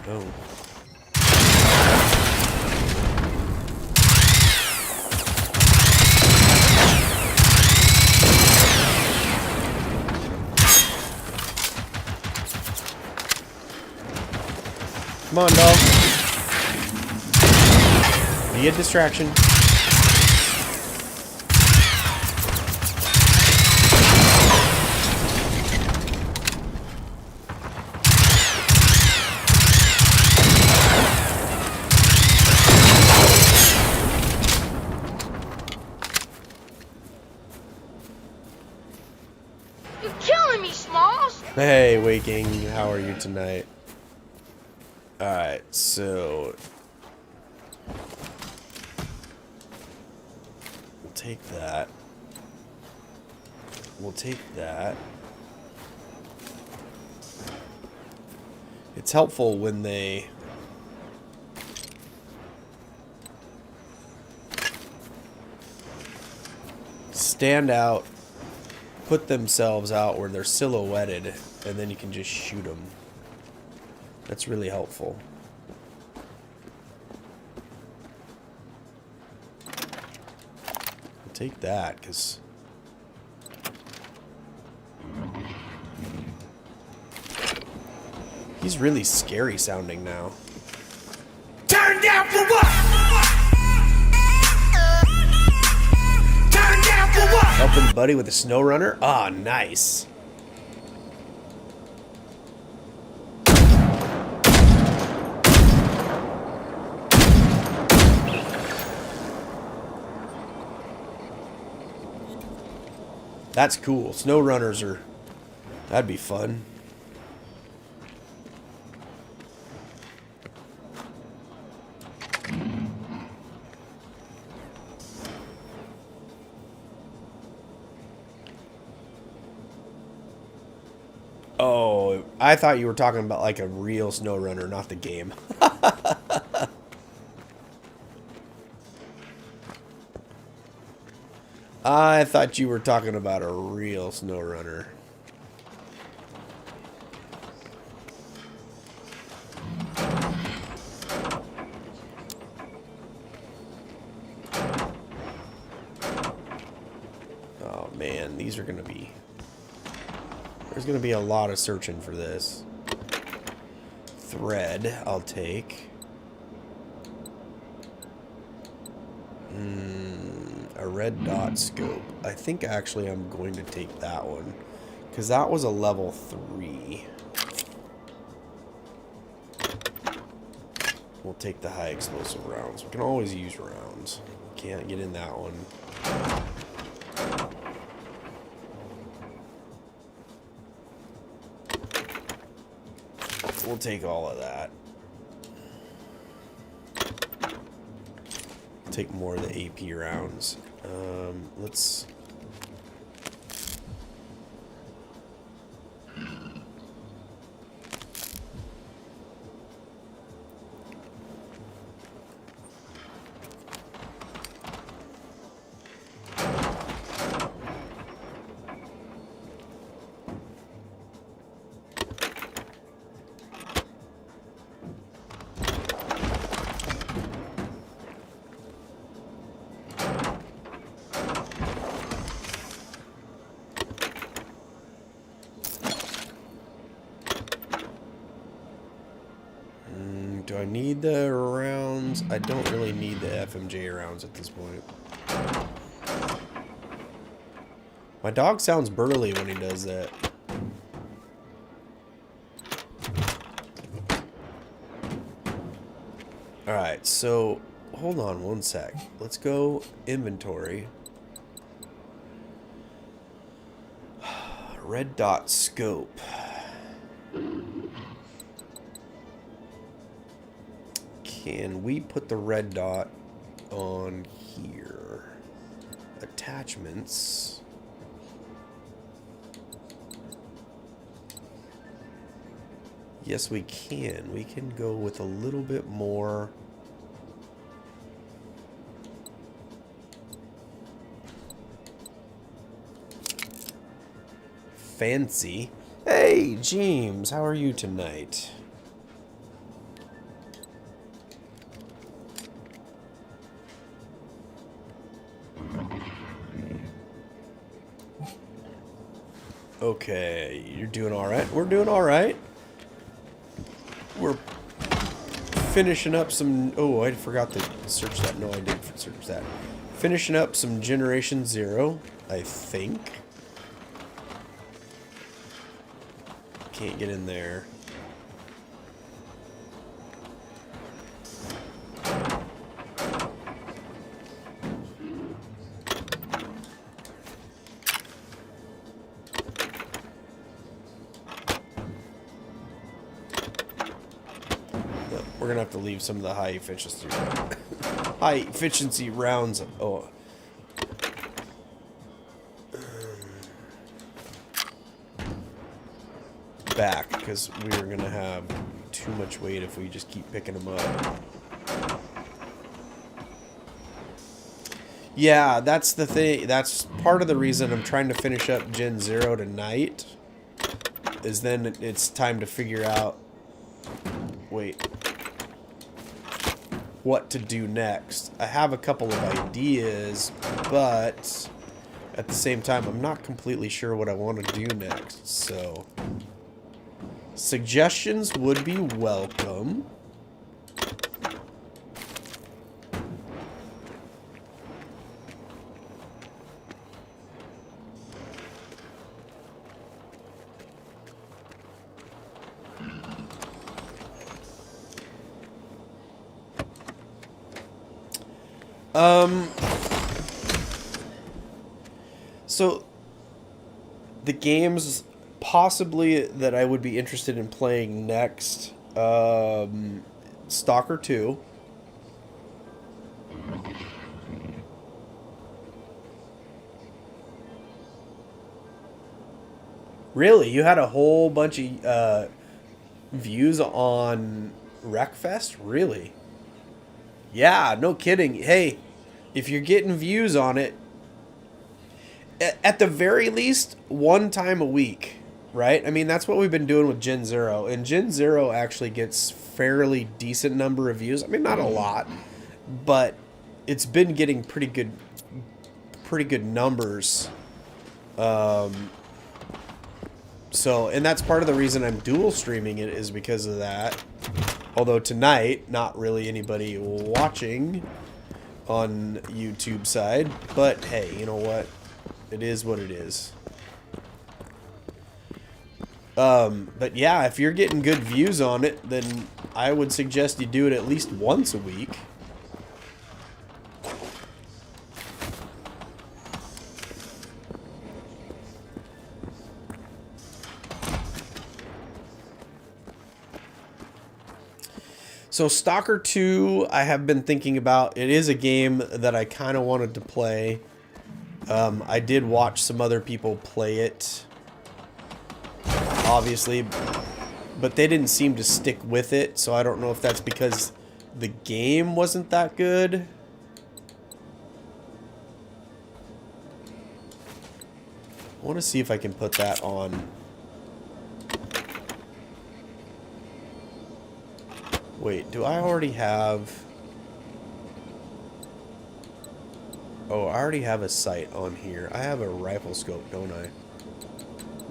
Oh. Come on, dog. Be a distraction. You're killing me, Smalls. Hey, Waking, how are you tonight? Alright, so we'll take that. We'll take that. It's helpful when they stand out, put themselves out where they're silhouetted, and then you can just shoot them. That's really helpful. I'll take that, because he's really scary sounding now. Turn down for what? Turn down for what? Helping the buddy with a snow runner? Ah, nice. That's cool. Snow runners are... That'd be fun. Oh, I thought you were talking about like a real snow runner, not the game. I thought you were talking about a real snow runner. Oh man, these are gonna be... There's gonna be a lot of searching for this. Thread, I'll take. A red dot scope. I think actually I'm going to take that one, because that was a level 3. We'll take the high explosive rounds. We can always use rounds. Can't get in that one. We'll take all of that. Take more of the AP rounds. Let's... Do I need the rounds? I don't really need the FMJ rounds at this point. My dog sounds burly when he does that. Alright, so hold on one sec. Let's go inventory. Red dot scope. Can we put the red dot on here? Attachments. Yes, we can. We can go with a little bit more fancy. Hey, James, how are you tonight? Okay, you're doing all right. We're doing all right. We're finishing up some... Oh, I forgot to search that. No, I didn't search that. Finishing up some Generation Zero, I think. Can't get in there. We're gonna have to leave some of the high efficiency rounds. Oh, back because we are gonna have too much weight if we just keep picking them up. Yeah, that's the thing. That's part of the reason I'm trying to finish up Gen 0 tonight. Is then it's time to figure out. Wait. What to do next. I have a couple of ideas, but at the same time, I'm not completely sure what I want to do next, so suggestions would be welcome. So the games possibly that I would be interested in playing next, Stalker 2. Really? You had a whole bunch of views on Wreckfest? Really? Yeah, no kidding. Hey, if you're getting views on it, at the very least, one time a week, right? I mean, that's what we've been doing with Gen 0. And Gen 0 actually gets fairly decent number of views. I mean, not a lot, but it's been getting pretty good numbers. So, and that's part of the reason I'm dual streaming it is because of that. Although tonight, not really anybody watching on YouTube side, but hey, you know what? It is what it is. But yeah, if you're getting good views on it, then I would suggest you do it at least once a week. So Stalker 2, I have been thinking about. It is a game that I kind of wanted to play. I did watch some other people play it, obviously, but they didn't seem to stick with it, so I don't know if that's because the game wasn't that good. I want to see if I can put that on. Wait, do I already have... Oh, I already have a sight on here. I have a rifle scope, don't I?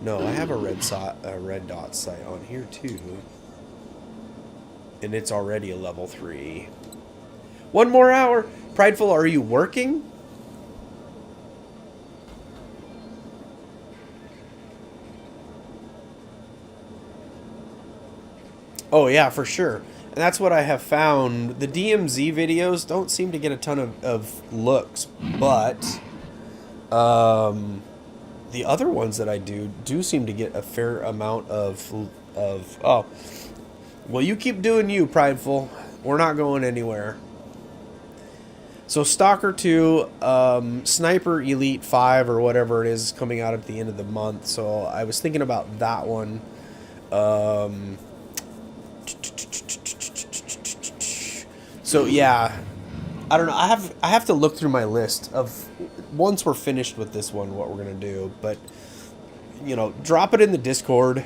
No, I have a red dot sight on here too. And it's already a level 3. One more hour! Prideful, are you working? Oh yeah, for sure. And that's what I have found. The DMZ videos don't seem to get a ton of looks, but the other ones that I do seem to get a fair amount of oh. Well, you keep doing you, Prideful. We're not going anywhere. So Stalker 2, Sniper Elite 5 or whatever it is coming out at the end of the month. So I was thinking about that one. So yeah, I don't know. I have to look through my list of once we're finished with this one, what we're gonna do. But you know, drop it in the Discord.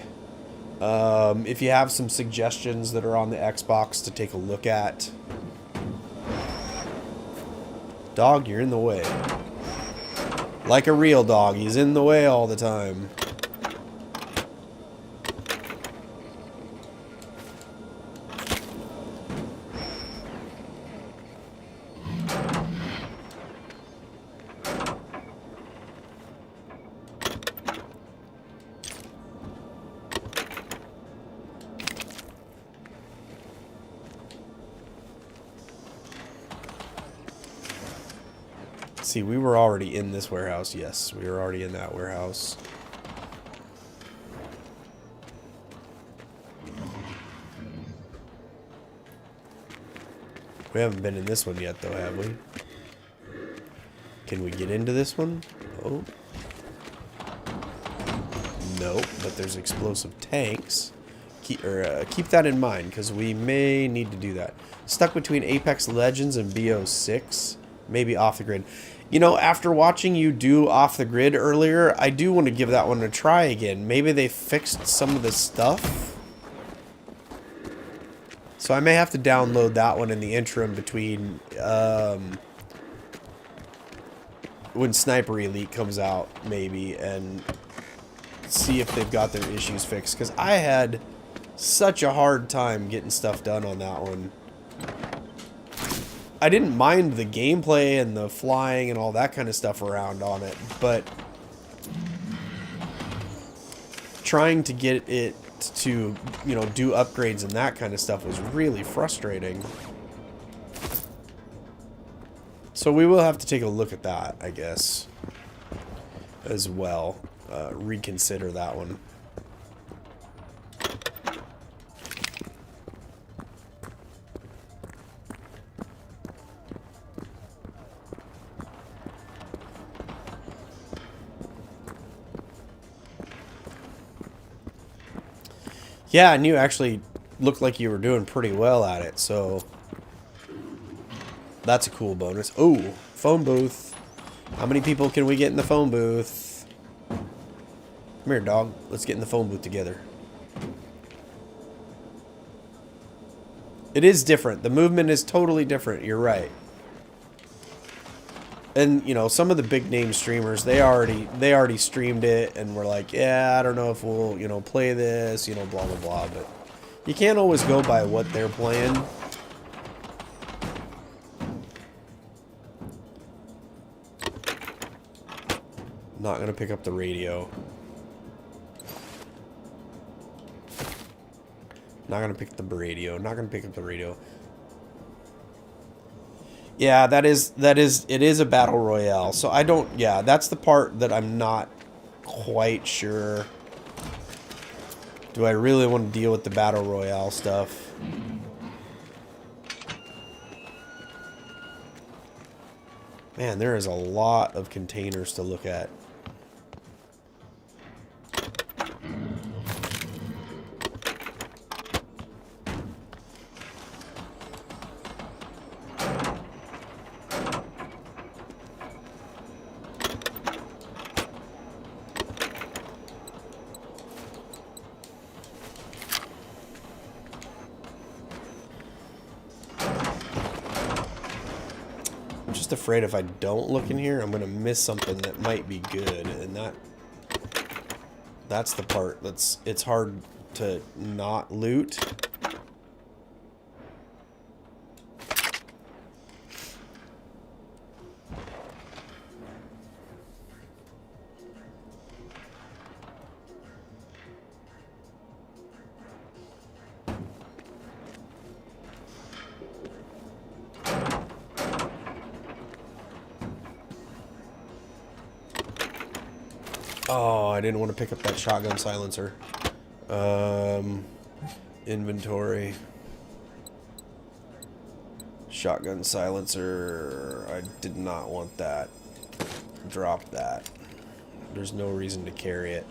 If you have some suggestions that are on the Xbox to take a look at. Dog, you're in the way. Like a real dog, he's in the way all the time. See, we were already in this warehouse. Yes, we were already in that warehouse. We haven't been in this one yet, though, have we? Can we get into this one? Oh. Nope, but there's explosive tanks. Keep that in mind, because we may need to do that. Stuck between Apex Legends and BO6. Maybe Off the Grid. You know, after watching you do Off the Grid earlier, I do want to give that one a try again. Maybe they fixed some of the stuff. So I may have to download that one in the interim between when Sniper Elite comes out, maybe, and see if they've got their issues fixed. Because I had such a hard time getting stuff done on that one. I didn't mind the gameplay and the flying and all that kind of stuff around on it, but trying to get it to, you know, do upgrades and that kind of stuff was really frustrating. So we will have to take a look at that, I guess, as well. Reconsider that one. Yeah, and you actually looked like you were doing pretty well at it, so that's a cool bonus. Oh, phone booth. How many people can we get in the phone booth? Come here, dog. Let's get in the phone booth together. It is different. The movement is totally different. You're right. And, you know, some of the big name streamers, they already streamed it and were like, yeah, I don't know if we'll, you know, play this, you know, blah, blah, blah. But you can't always go by what they're playing. Not going to pick up the radio. Not going to pick up the radio. Not going to pick up the radio. Yeah, it is a battle royale. So I don't, yeah, that's the part that I'm not quite sure. Do I really want to deal with the battle royale stuff? Man, there is a lot of containers to look at. Afraid if I don't look in here, I'm gonna miss something that might be good, and that's the part it's hard to not loot. Oh, I didn't want to pick up that shotgun silencer. Inventory. Shotgun silencer. I did not want that. Drop that. There's no reason to carry it.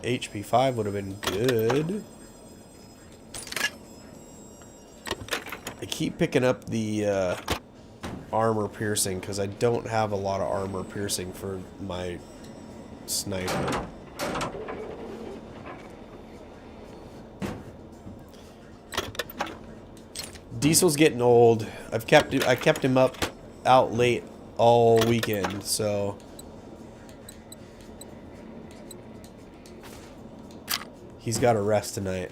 HP 5 would have been good. keep picking up the armor piercing because I don't have a lot of armor piercing for my sniper. Diesel's getting old. I kept him up out late all weekend, so he's got to rest tonight.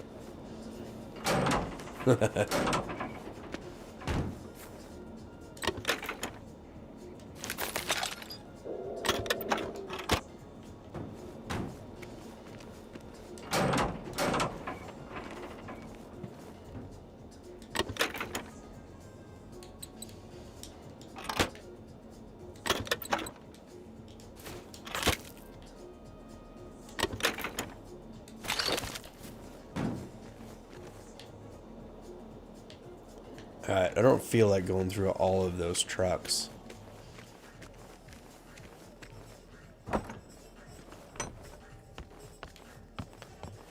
Alright, I don't feel like going through all of those trucks.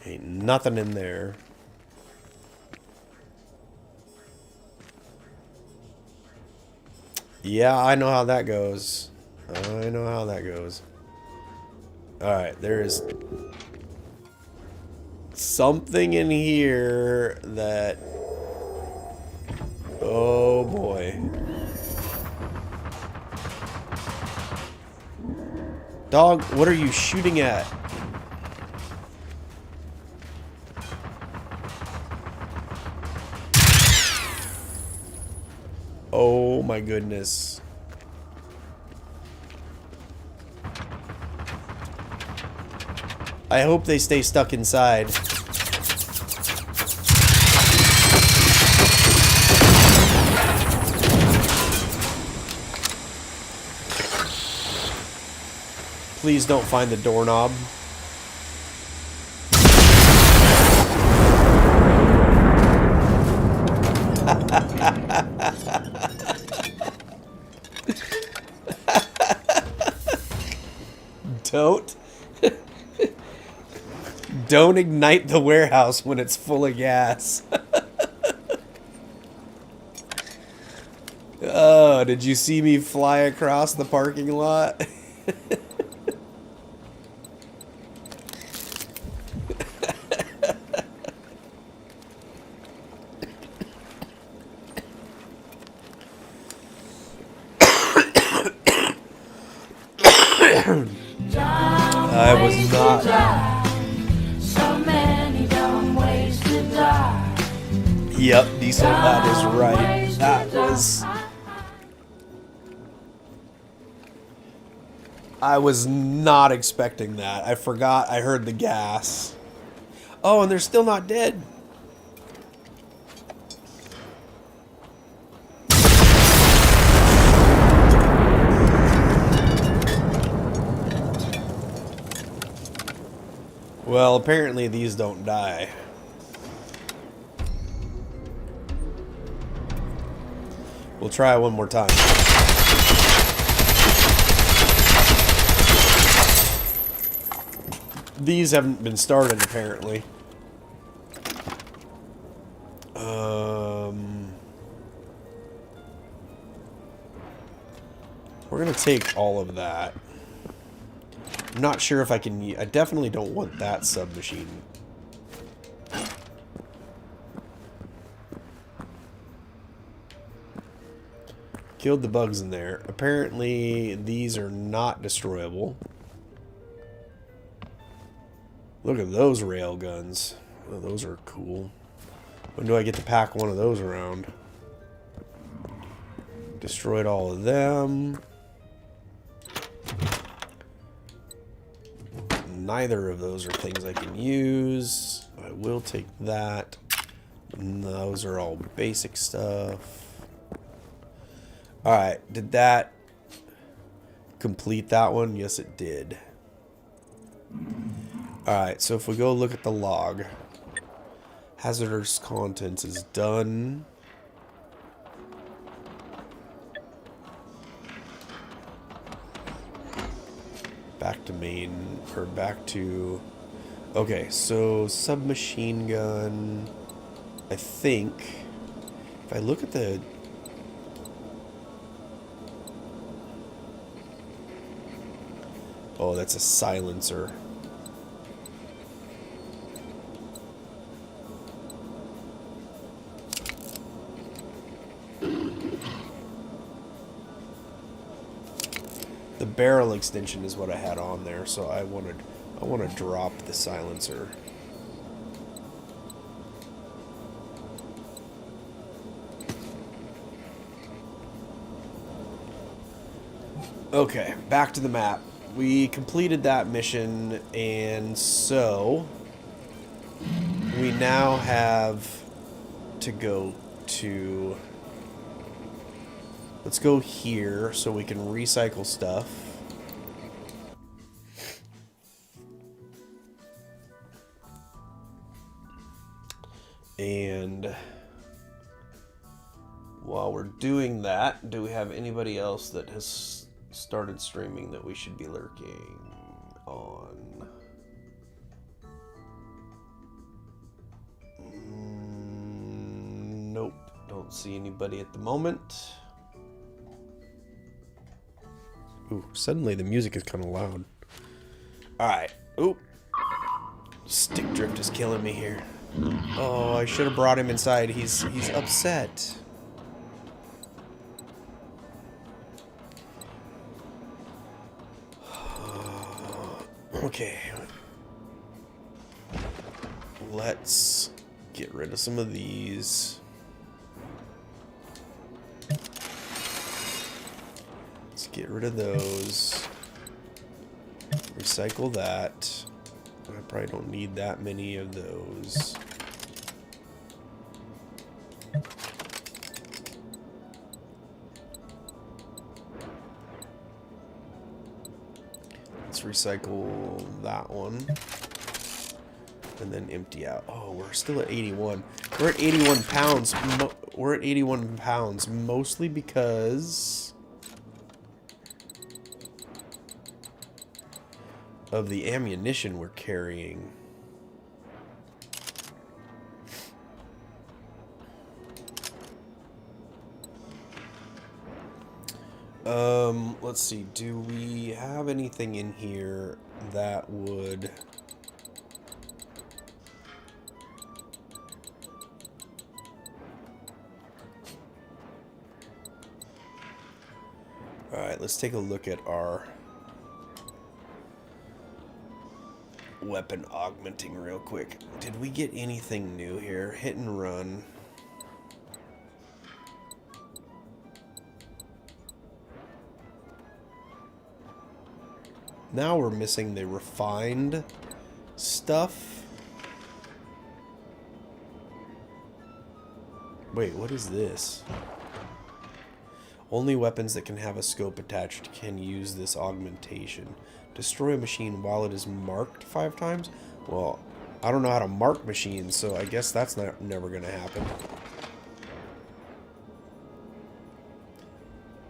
Ain't nothing in there. Yeah, I know how that goes. I know how that goes. Alright, there is something in here that... Oh boy. Dog, what are you shooting at? Oh my goodness. I hope they stay stuck inside. Please don't find the doorknob. Don't ignite the warehouse when it's full of gas. Oh, did you see me fly across the parking lot? I was not. So many dumb ways to die. Yep, Diesel, that is right. That was... I was not expecting that. I forgot I heard the gas. Oh, and they're still not dead. Well, apparently these don't die. We'll try one more time. These haven't been started, apparently. We're gonna take all of that. I'm not sure if I can... I definitely don't want that submachine. Killed the bugs in there. Apparently, these are not destroyable. Look at those rail guns. Oh, those are cool. When do I get to pack one of those around? Destroyed all of them. Neither of those are things I can use. I will take that. And those are all basic stuff. Alright, did that complete that one? Yes, it did. Alright, so if we go look at the log, hazardous contents is done. Back to main, or back to... Okay, so submachine gun, I think, If I look at the... Oh, that's a silencer. The barrel extension is what I had on there, so I want to drop the silencer. Okay, back to the map. We completed that mission, and so we now have to go to... Let's go here so we can recycle stuff. And while we're doing that, do we have anybody else that has started streaming that we should be lurking on? Nope, don't see anybody at the moment. Ooh, suddenly the music is kind of loud. Alright. Ooh. Stick drift is killing me here. Oh, I should have brought him inside. He's upset. Okay. Let's get rid of some of these. Get rid of those. Recycle that. I probably don't need that many of those. Let's recycle that one. And then empty out. Oh, we're still at 81. We're at 81 pounds. We're at 81 pounds mostly because of the ammunition we're carrying. Let's see. Do we have anything in here that would... Alright, let's take a look at our weapon augmenting real quick. Did we get anything new here? Hit and run. Now we're missing the refined stuff. Wait, what is this? Only weapons that can have a scope attached can use this augmentation. Destroy a machine while it is marked 5 times? Well, I don't know how to mark machines, so I guess that's never going to happen.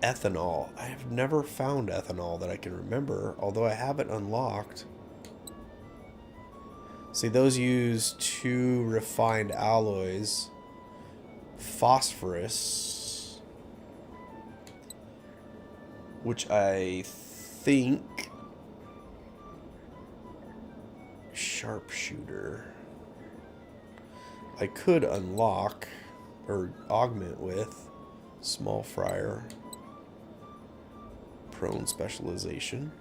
Ethanol. I have never found ethanol that I can remember, although I have it unlocked. See, those use 2 refined alloys. Phosphorus, which I think... Sharpshooter. I could unlock or augment with small fryer, prone specialization.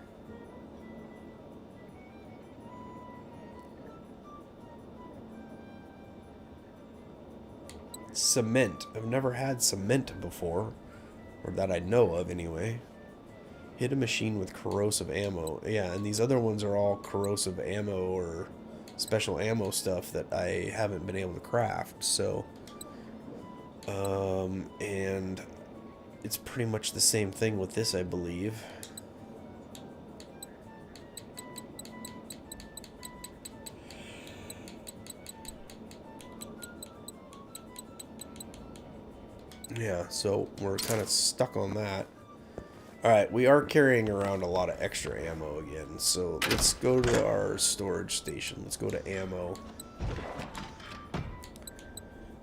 Cement. I've never had cement before, or that I know of anyway. Hit a machine with corrosive ammo. Yeah, and these other ones are all corrosive ammo or special ammo stuff that I haven't been able to craft. So, and it's pretty much the same thing with this, I believe. Yeah, so we're kind of stuck on that. Alright, we are carrying around a lot of extra ammo again, so let's go to our storage station. Let's go to ammo.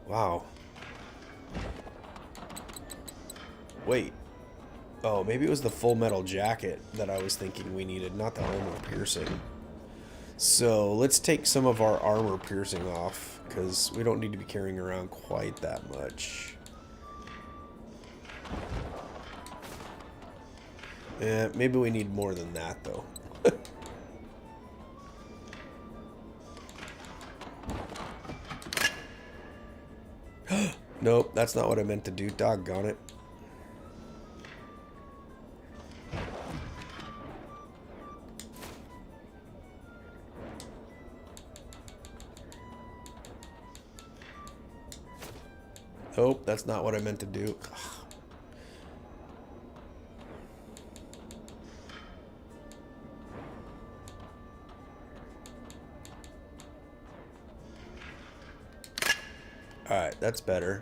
Wow. Wait. Oh, maybe it was the full metal jacket that I was thinking we needed, not the armor piercing. So let's take some of our armor piercing off, because we don't need to be carrying around quite that much. Maybe we need more than that, though. Nope, that's not what I meant to do. Doggone it. Nope, that's not what I meant to do. Alright, that's better.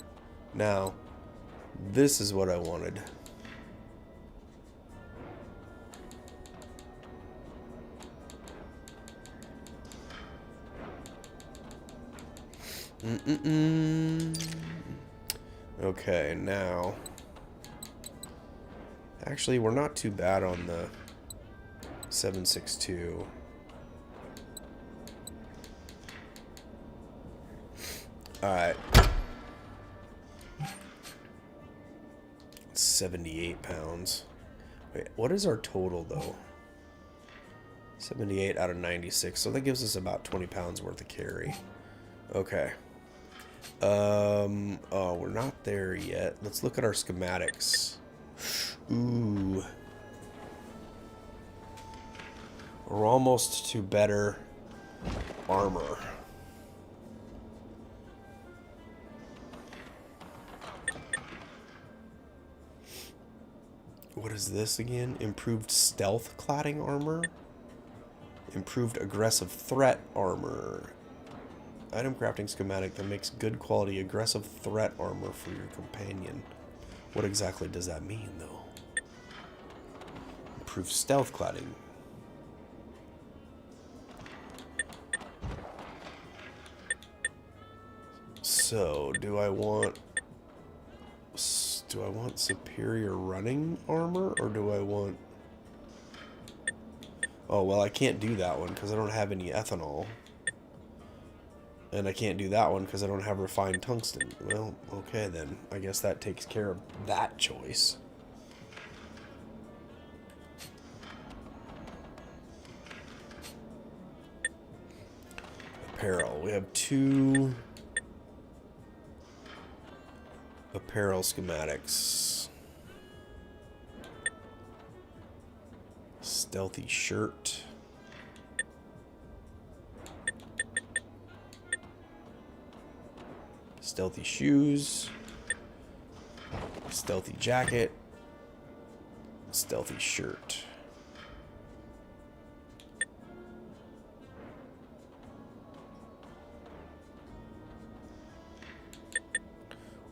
Now, this is what I wanted. Okay, now... Actually, we're not too bad on the 762. Alright. 78 pounds. Wait, what is our total, though? 78 out of 96. So that gives us about 20 pounds worth of carry. Okay. Oh, we're not there yet. Let's look at our schematics. Ooh. We're almost to better armor. What is this again? Improved stealth cladding armor. Improved aggressive threat armor. Item crafting schematic that makes good quality aggressive threat armor for your companion. What exactly does that mean, though? Improved stealth cladding. So, do I want superior running armor, or do I want... Oh, well, I can't do that one because I don't have any ethanol. And I can't do that one because I don't have refined tungsten. Well, okay then. I guess that takes care of that choice. Apparel. We have 2 apparel schematics. Stealthy shirt. Stealthy shoes. Stealthy jacket. Stealthy shirt.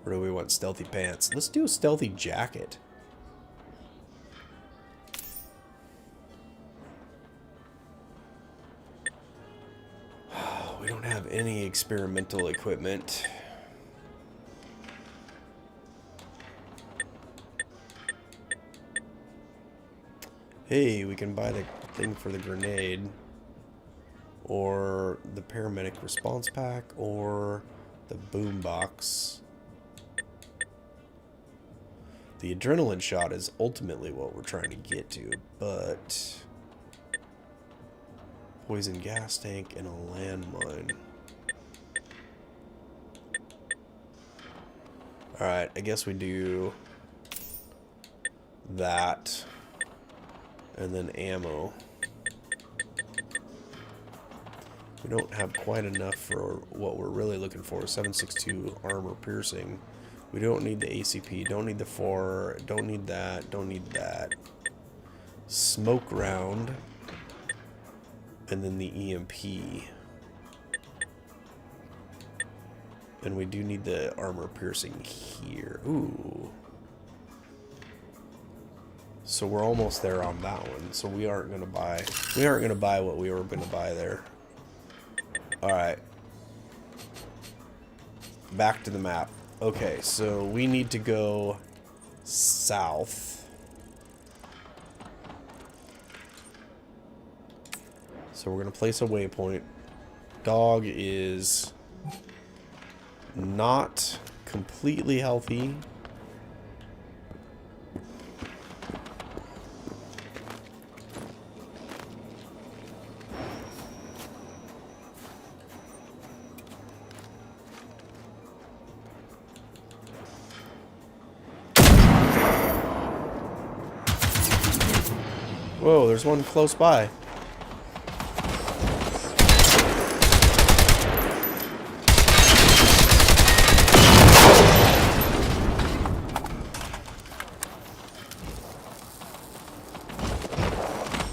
Or do we want stealthy pants? Let's do a stealthy jacket. We don't have any experimental equipment. Hey, we can buy the thing for the grenade, or the paramedic response pack, or the boom box. The adrenaline shot is ultimately what we're trying to get to, but poison gas tank and a landmine. Alright, I guess we do that. And then ammo. We don't have quite enough for what we're really looking for. 762 armor piercing. We don't need the ACP. Don't need the 4. Don't need that. Don't need that. Smoke round. And then the EMP. And we do need the armor piercing here. Ooh. So we're almost there on that one. So we aren't gonna buy what we were gonna buy there. Alright. Back to the map. Okay, so we need to go south. So we're going to place a waypoint. Dog is not completely healthy. Whoa, there's one close by.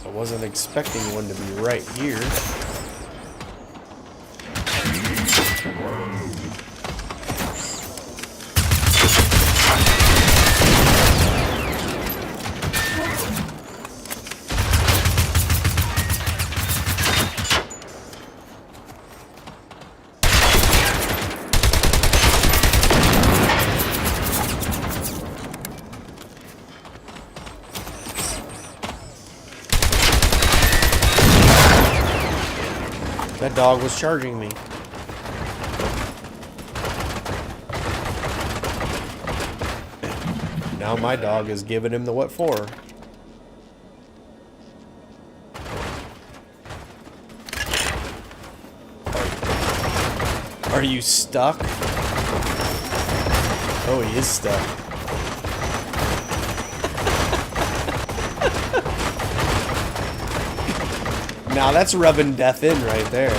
I wasn't expecting one to be right here. That dog was charging me. Now my dog is giving him the what for. Are you stuck? Oh, he is stuck. Now that's rubbing death in right there.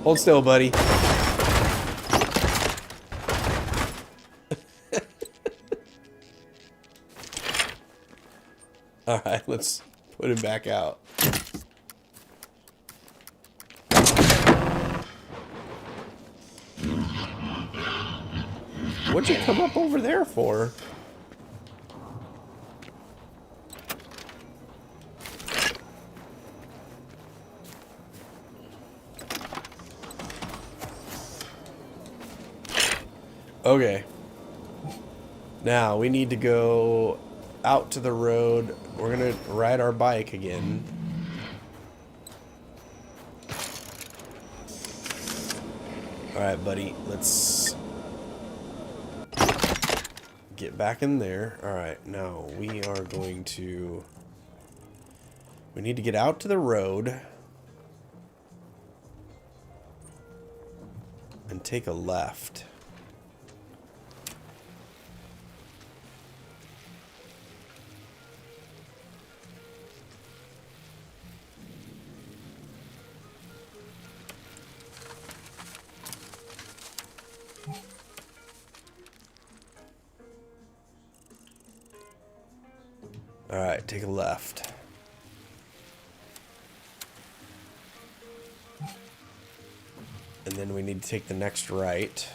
Hold still, buddy. Alright, let's put him back out. What'd you come up over there for? Okay. Now, we need to go out to the road. We're gonna ride our bike again. Alright, buddy. Let's get back in there. Alright, now we are going to... We need to get out to the road and take a left. Alright, take a left. And then we need to take the next right.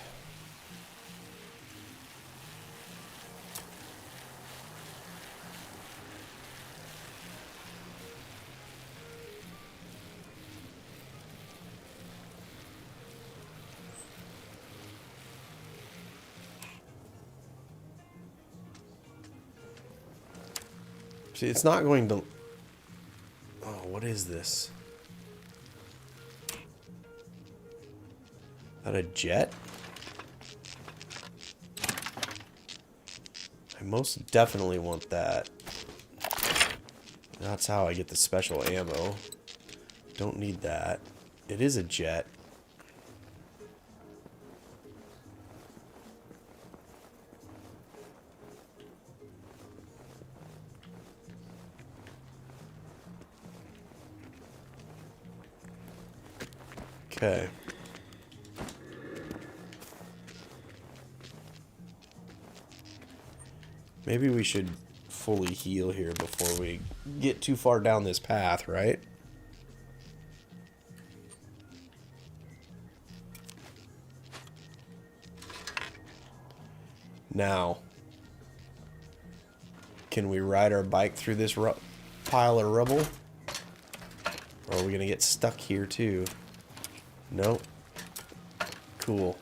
See, it's not going to... Oh, what is this? That a jet? I most definitely want that. That's how I get the special ammo. Don't need that. It is a jet. Okay. Maybe we should fully heal here before we get too far down this path, right? Now, can we ride our bike through this pile of rubble? Or are we going to get stuck here too? Nope. Cool.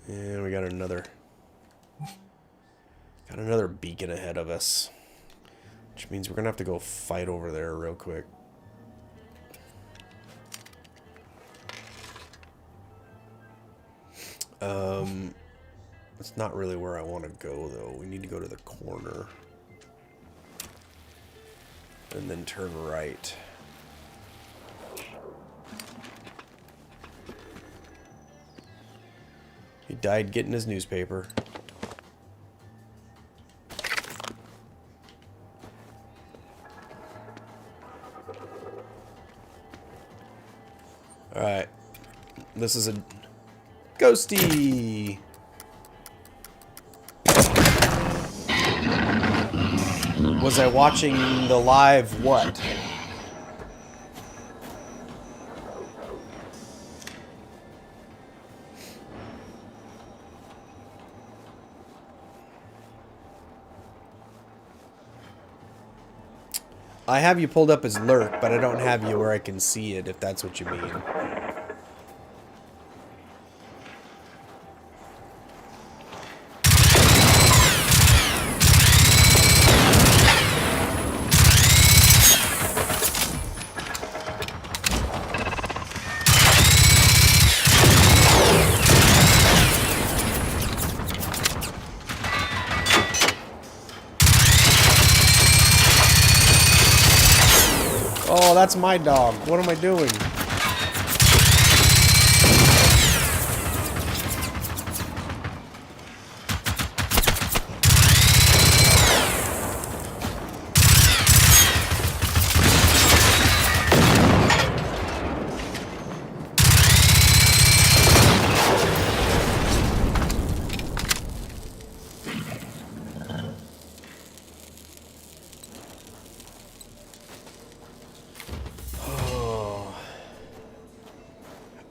And we got another beacon ahead of us. Which means we're gonna have to go fight over there real quick. It's not really where I want to go, though. We need to go to the corner. And then turn right. He died getting his newspaper. Alright. This is a ghosty. Was I watching the live what? I have you pulled up as lurk, but I don't have you where I can see it, if that's what you mean. Oh, that's my dog. What am I doing?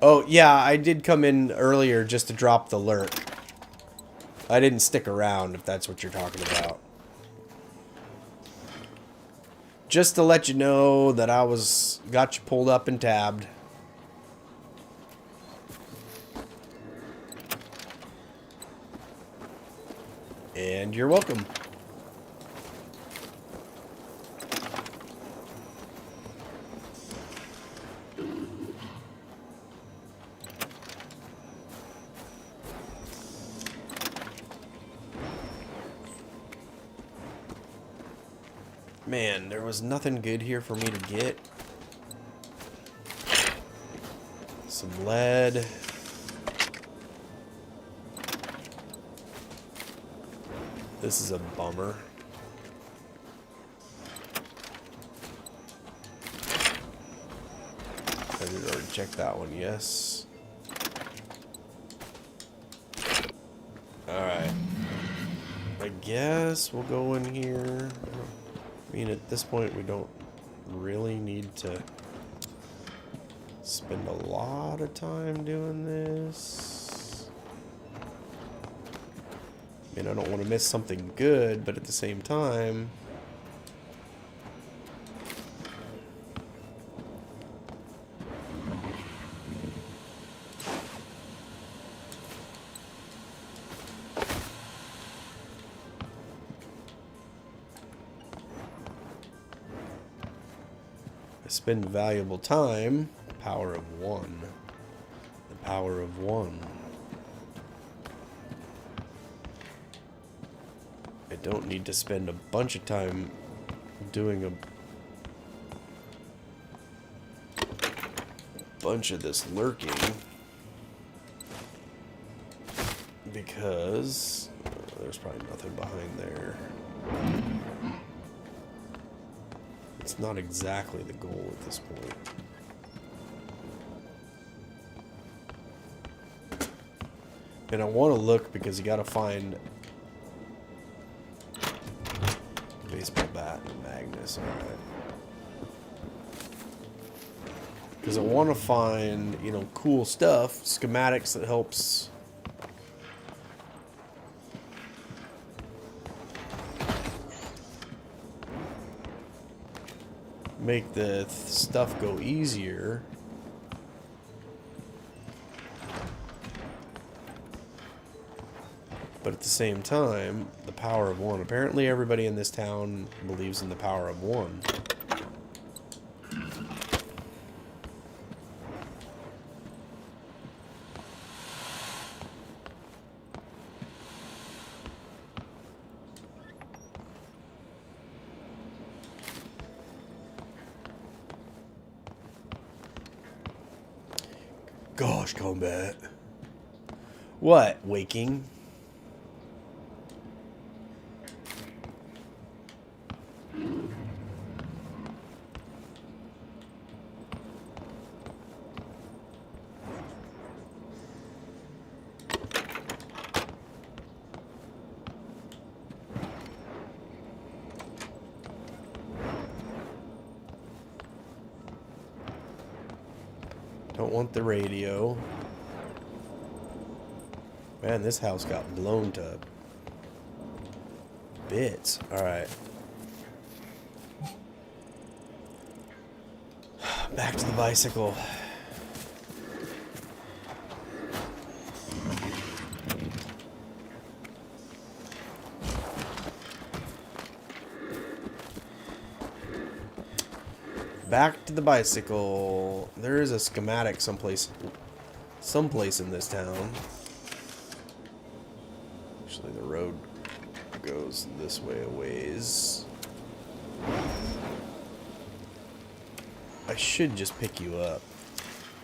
Oh, yeah, I did come in earlier just to drop the lurk. I didn't stick around, if that's what you're talking about. Just to let you know that I got you pulled up and tabbed. And you're welcome. Man, there was nothing good here for me to get. Some lead. This is a bummer. I did already check that one, yes. Alright. I guess we'll go in here. I mean, at this point, we don't really need to spend a lot of time doing this. I mean, I don't want to miss something good, but at the same time... spend valuable time. Power of one. The power of one. I don't need to spend a bunch of time doing a bunch of this lurking. Because there's probably nothing behind there. It's not exactly the goal at this point. And I want to look because you got to find a baseball bat and a Magnus. Alright. Because I want to find, you know, cool stuff, schematics that helps make the stuff go easier. But at the same time, the power of one. Apparently everybody in this town believes in the power of one. Gosh, combat. What? Waking? Don't want the radio. Man, this house got blown to bits. Alright. Back to the bicycle. Back to the bicycle. There is a schematic someplace in this town. Actually, the road goes this way a ways. I should just pick you up.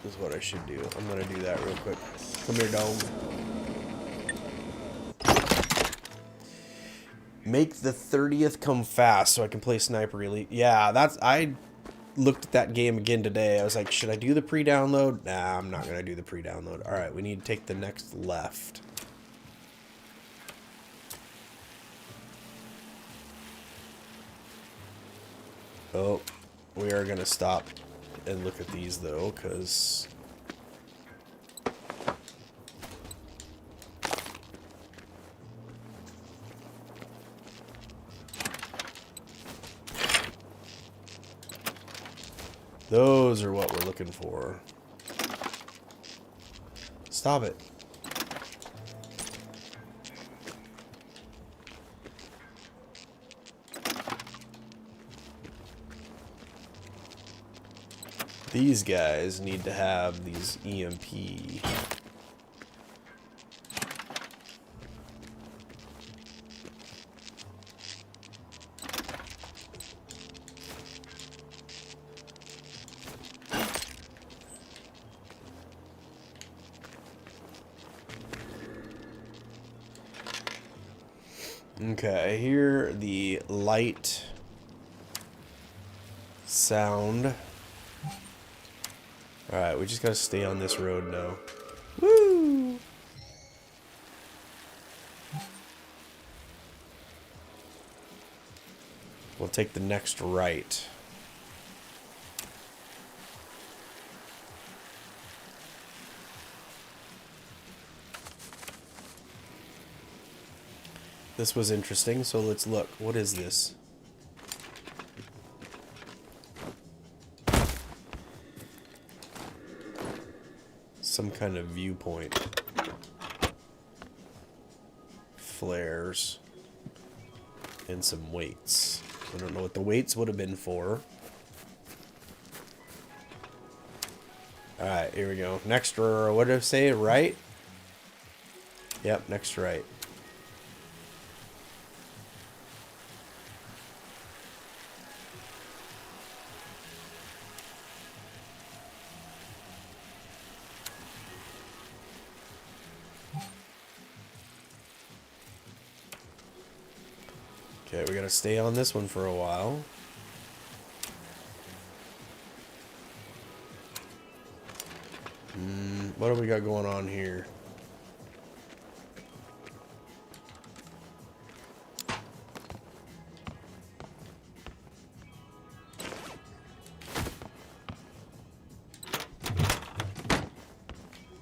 Is what I should do. I'm gonna do that real quick. Come here, dog. Make the 30th come fast so I can play Sniper Elite. Yeah, I looked at that game again today. I was like, should I do the pre-download? Nah, I'm not gonna do the pre-download. Alright, we need to take the next left. Oh, we are gonna stop and look at these though, because those are what we're looking for. Stop it. These guys need to have these EMP. Okay, I hear the light sound. Alright, we just gotta stay on this road now. Woo! We'll take the next right. This was interesting, so let's look. What is this? Some kind of viewpoint. Flares. And some weights. I don't know what the weights would have been for. Alright, here we go. Next, what did I say? Right? Yep, next right. Okay, we gotta stay on this one for a while. What do we got going on here?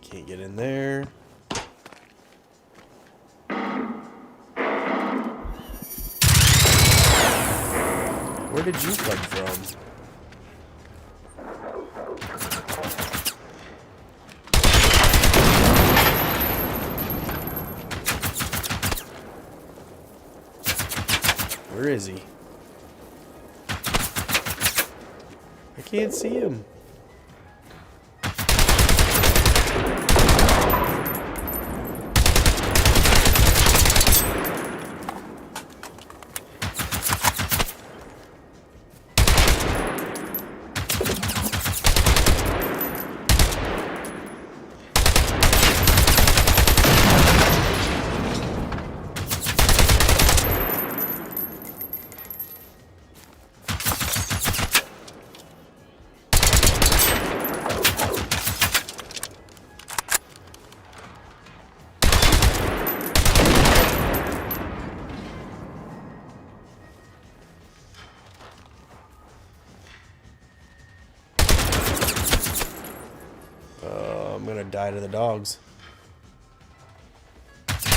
Can't get in there. Where did you come from? Where is he? I can't see him. I'm gonna die to the dogs. Because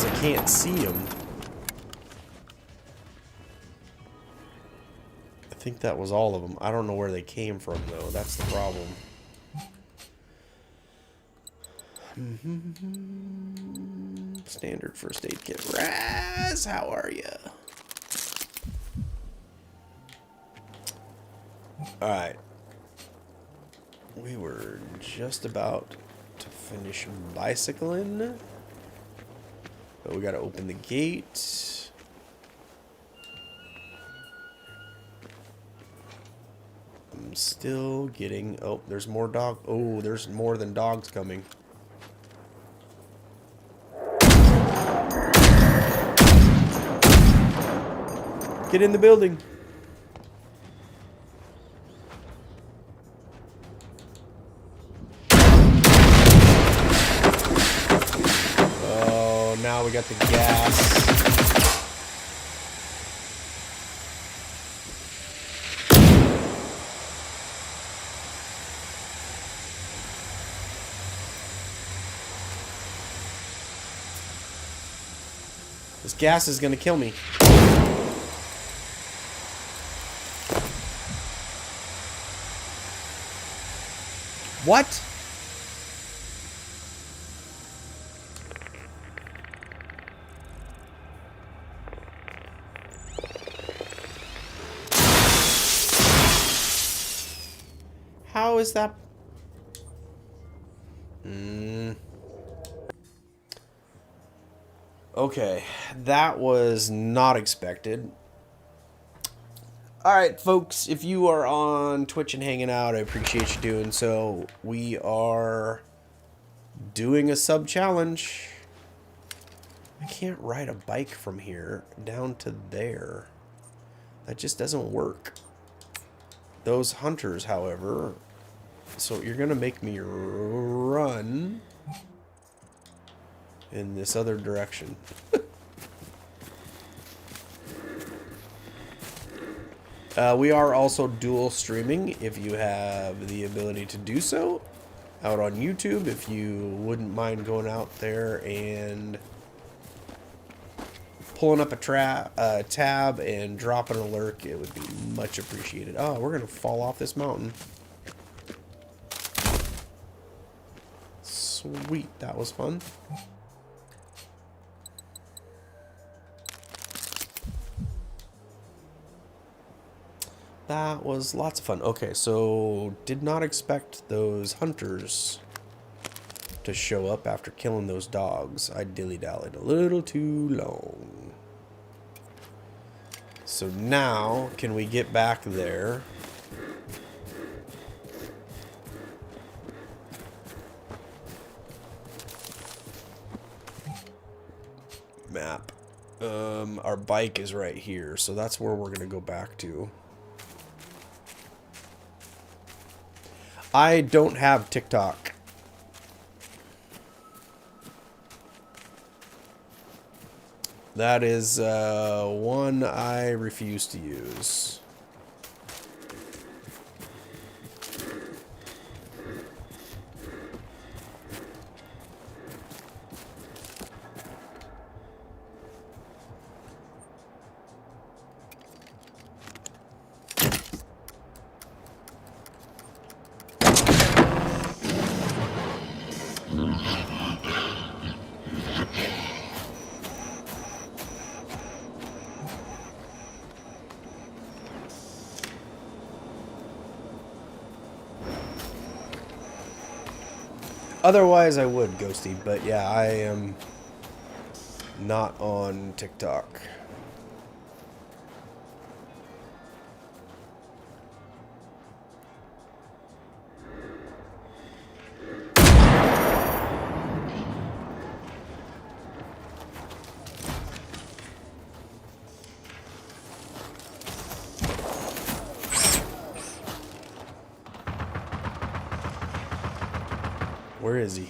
I can't see them. I think that was all of them. I don't know where they came from, though. That's the problem. Standard first aid kit. Raz, how are you? Alright. We were just about to finish bicycling. But we gotta open the gate. I'm still getting... Oh, there's more dog... Oh, there's more than dogs coming. Get in the building. Oh, now we got the gas. This gas is gonna kill me. What? How is that? Okay, that was not expected. Alright, folks, if you are on Twitch and hanging out, I appreciate you doing so. We are doing a sub-challenge. I can't ride a bike from here down to there. That just doesn't work. Those hunters, however... So you're going to make me run in this other direction. We are also dual streaming if you have the ability to do so out on YouTube. If you wouldn't mind going out there and pulling up a tab and dropping a lurk, it would be much appreciated. Oh, we're going to fall off this mountain. Sweet, that was fun. That was lots of fun. Okay, so did not expect those hunters to show up after killing those dogs. I dilly-dallied a little too long. So now, can we get back there? Map. Our bike is right here, so that's where we're gonna go back to. I don't have TikTok. That is one I refuse to use. Otherwise, I would, Ghosty. But yeah, I am not on TikTok. Where is he?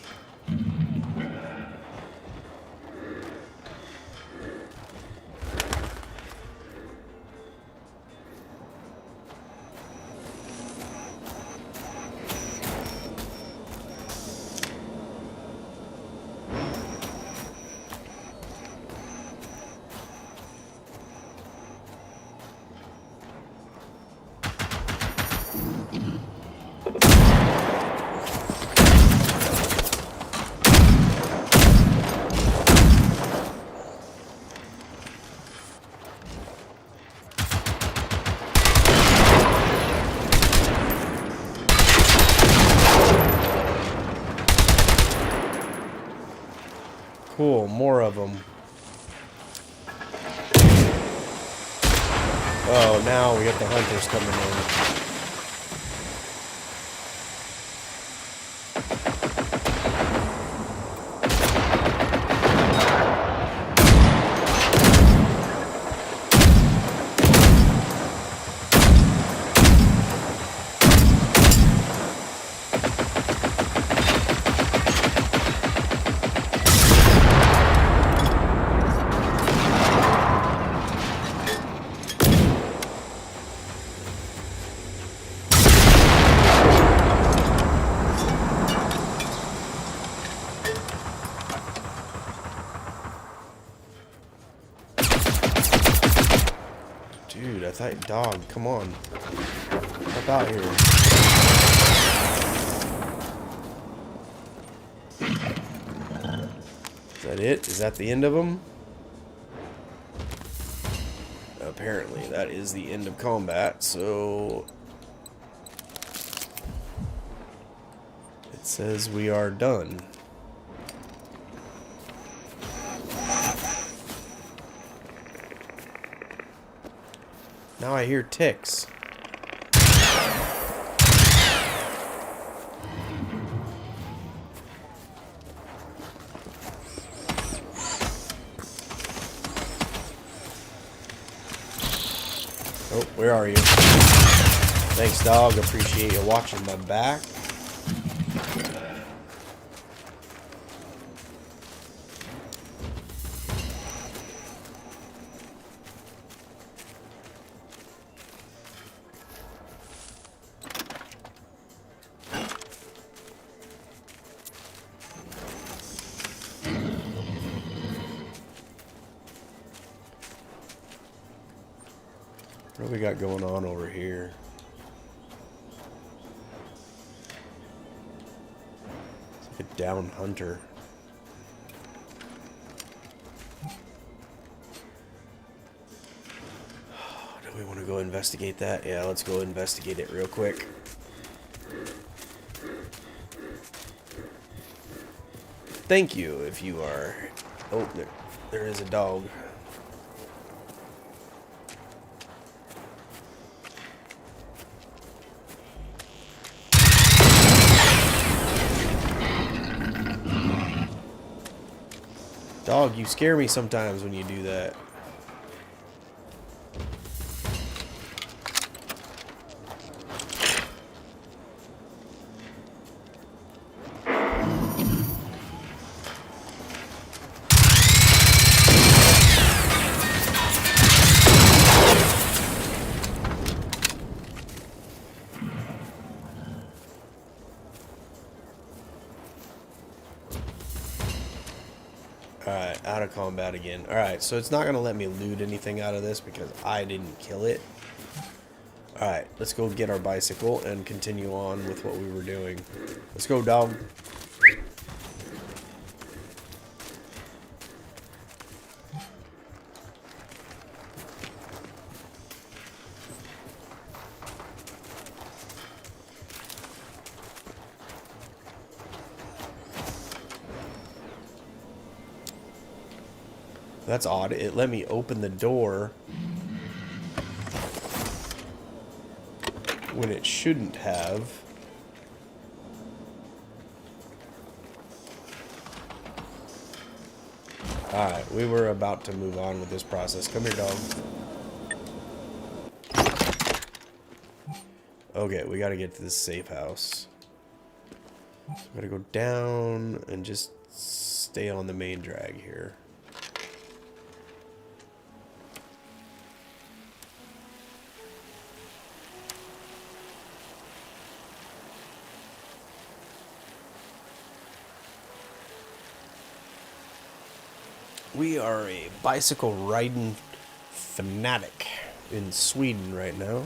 Cool, more of them. Oh, now we got the hunters coming in. Dude, I thought, dog, come on. Help out here. Is that it? Is that the end of them? Apparently, that is the end of combat, so it says we are done. Now I hear ticks. Oh, where are you? Thanks, dog. Appreciate you watching my back. What do we got going on over here? It's like a down hunter. Do we want to go investigate that? Yeah, let's go investigate it real quick. Thank you if you are... Oh, there is a dog. Dog, you scare me sometimes when you do that. Alright, out of combat again. Alright, so it's not going to let me loot anything out of this because I didn't kill it. Alright, let's go get our bicycle and continue on with what we were doing. Let's go, dog. That's odd. It let me open the door when it shouldn't have. Alright, we were about to move on with this process. Come here, dog. Okay, we gotta get to this safe house. So I'm gonna go down and just stay on the main drag here. We are a bicycle riding fanatic in Sweden right now.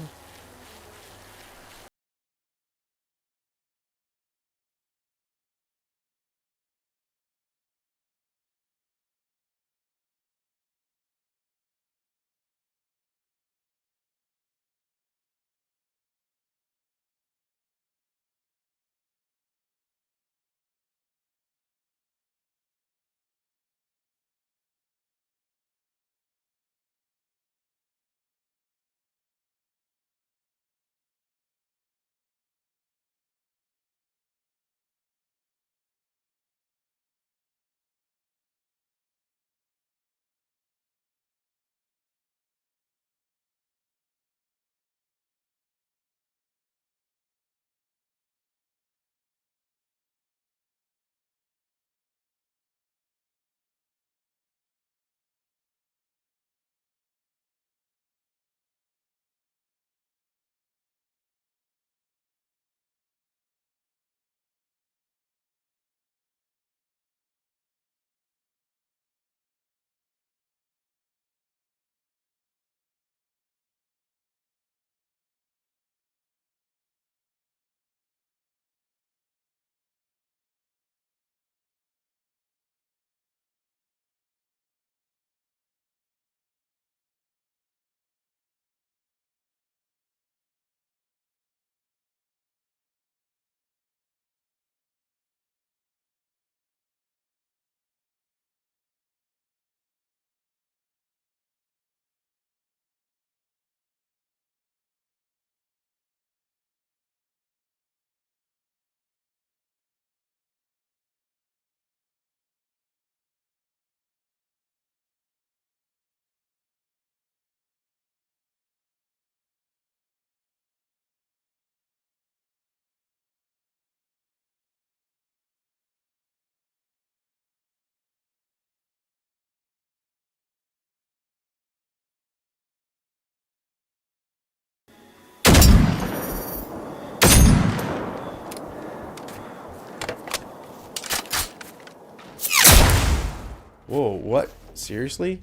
Whoa, what? Seriously?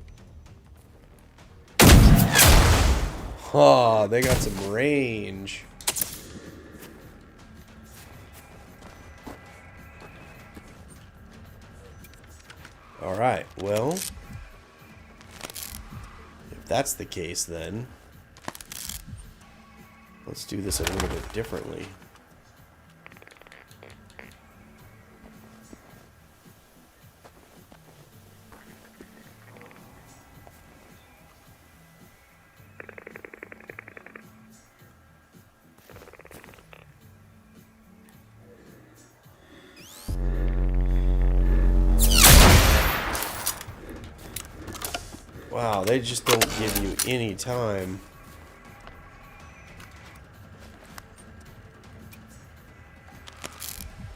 Oh, they got some range. Alright, well, if that's the case then, let's do this a little bit differently. Wow, they just don't give you any time.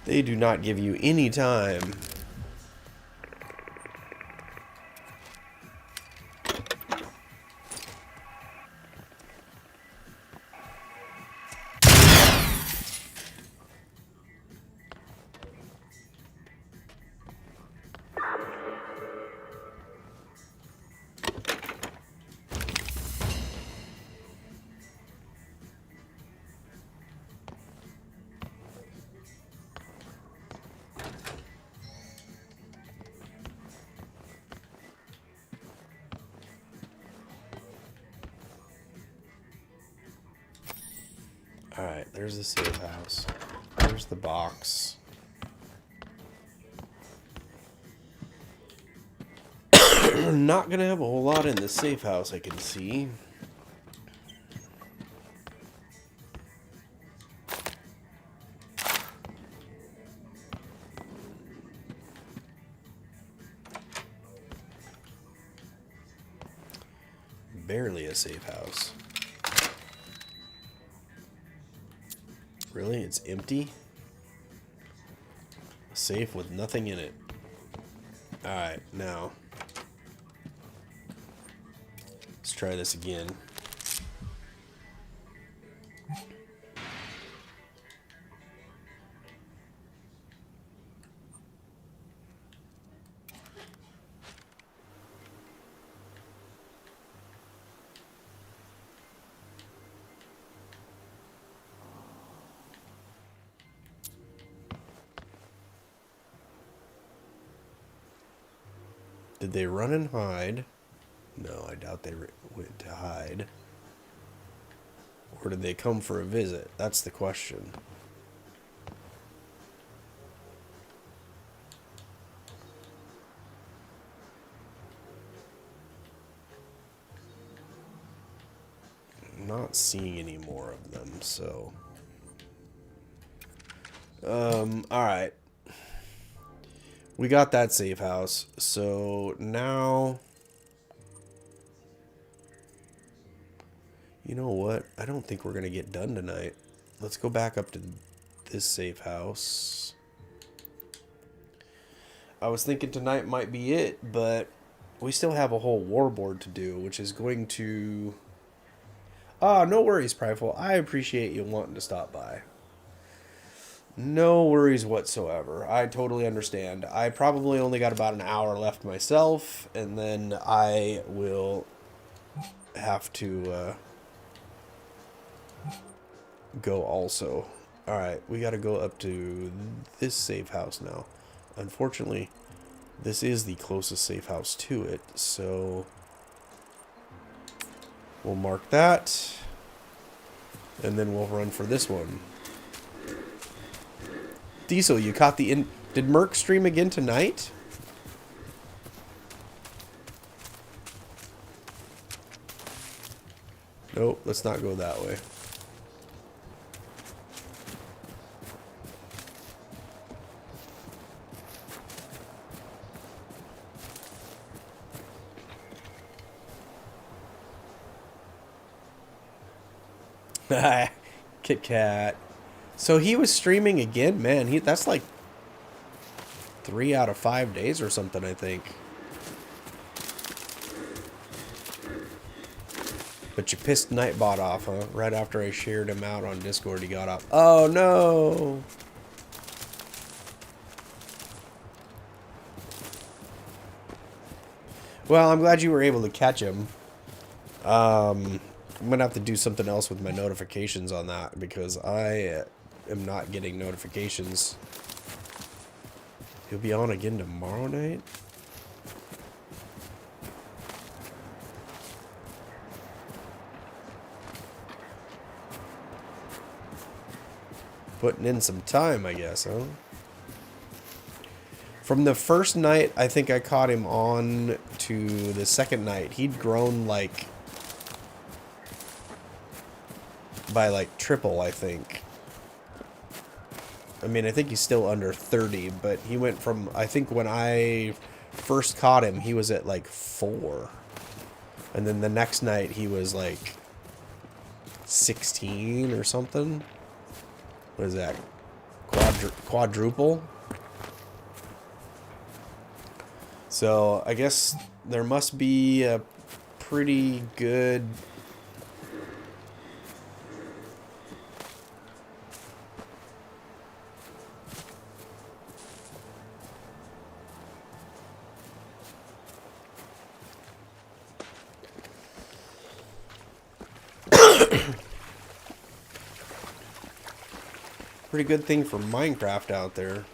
They do not give you any time. Alright, there's the safe house. There's the box. Not gonna have a whole lot in this safe house, I can see. Barely a safe house. Really? It's empty? A safe with nothing in it. Alright, now. Let's try this again. Did they run and hide? No, I doubt they went to hide. Or did they come for a visit? That's the question. I'm not seeing any more of them, so... alright. We got that safe house, so now... You know what? I don't think we're going to get done tonight. Let's go back up to this safe house. I was thinking tonight might be it, but we still have a whole warboard to do, which is going to... Ah, no worries, Prideful. I appreciate you wanting to stop by. No worries whatsoever. I totally understand. I probably only got about an hour left myself, and then I will have to go also. Alright, we gotta go up to this safe house now. Unfortunately, this is the closest safe house to it, so we'll mark that, and then we'll run for this one. Diesel, you caught the Did Merc stream again tonight? Nope, let's not go that way. Kit Kat. So he was streaming again, man. That's like 3 out of 5 days or something, I think. But you pissed Nightbot off, huh? Right after I shared him out on Discord, he got up. Oh no! Well, I'm glad you were able to catch him. I'm gonna have to do something else with my notifications on that because I am not getting notifications. He'll be on again tomorrow night? Putting in some time, I guess, huh? From the first night, I think I caught him on to the second night. He'd grown like... by like triple, I think. I mean, I think he's still under 30, but he went from, I think when I first caught him, he was at like 4. And then the next night, he was like 16 or something. What is that? Quadruple? So, I guess there must be a pretty good... pretty good thing for Minecraft out there.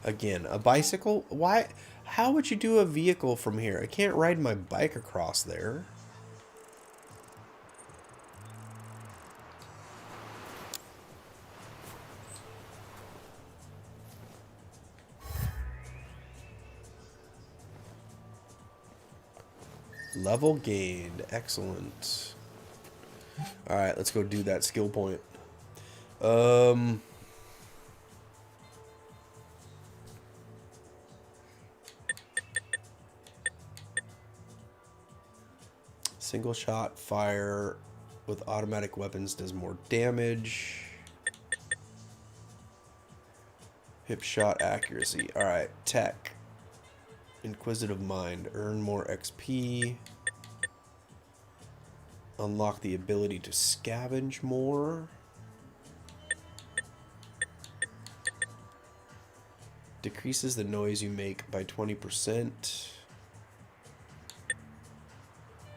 Again, a bicycle? Why? How would you do a vehicle from here? I can't ride my bike across there. Level gained. Excellent. Alright, let's go do that skill point. Single shot fire with automatic weapons does more damage. Hip shot accuracy. Alright, tech. Inquisitive mind. Earn more XP. Unlock the ability to scavenge more. Decreases the noise you make by 20%.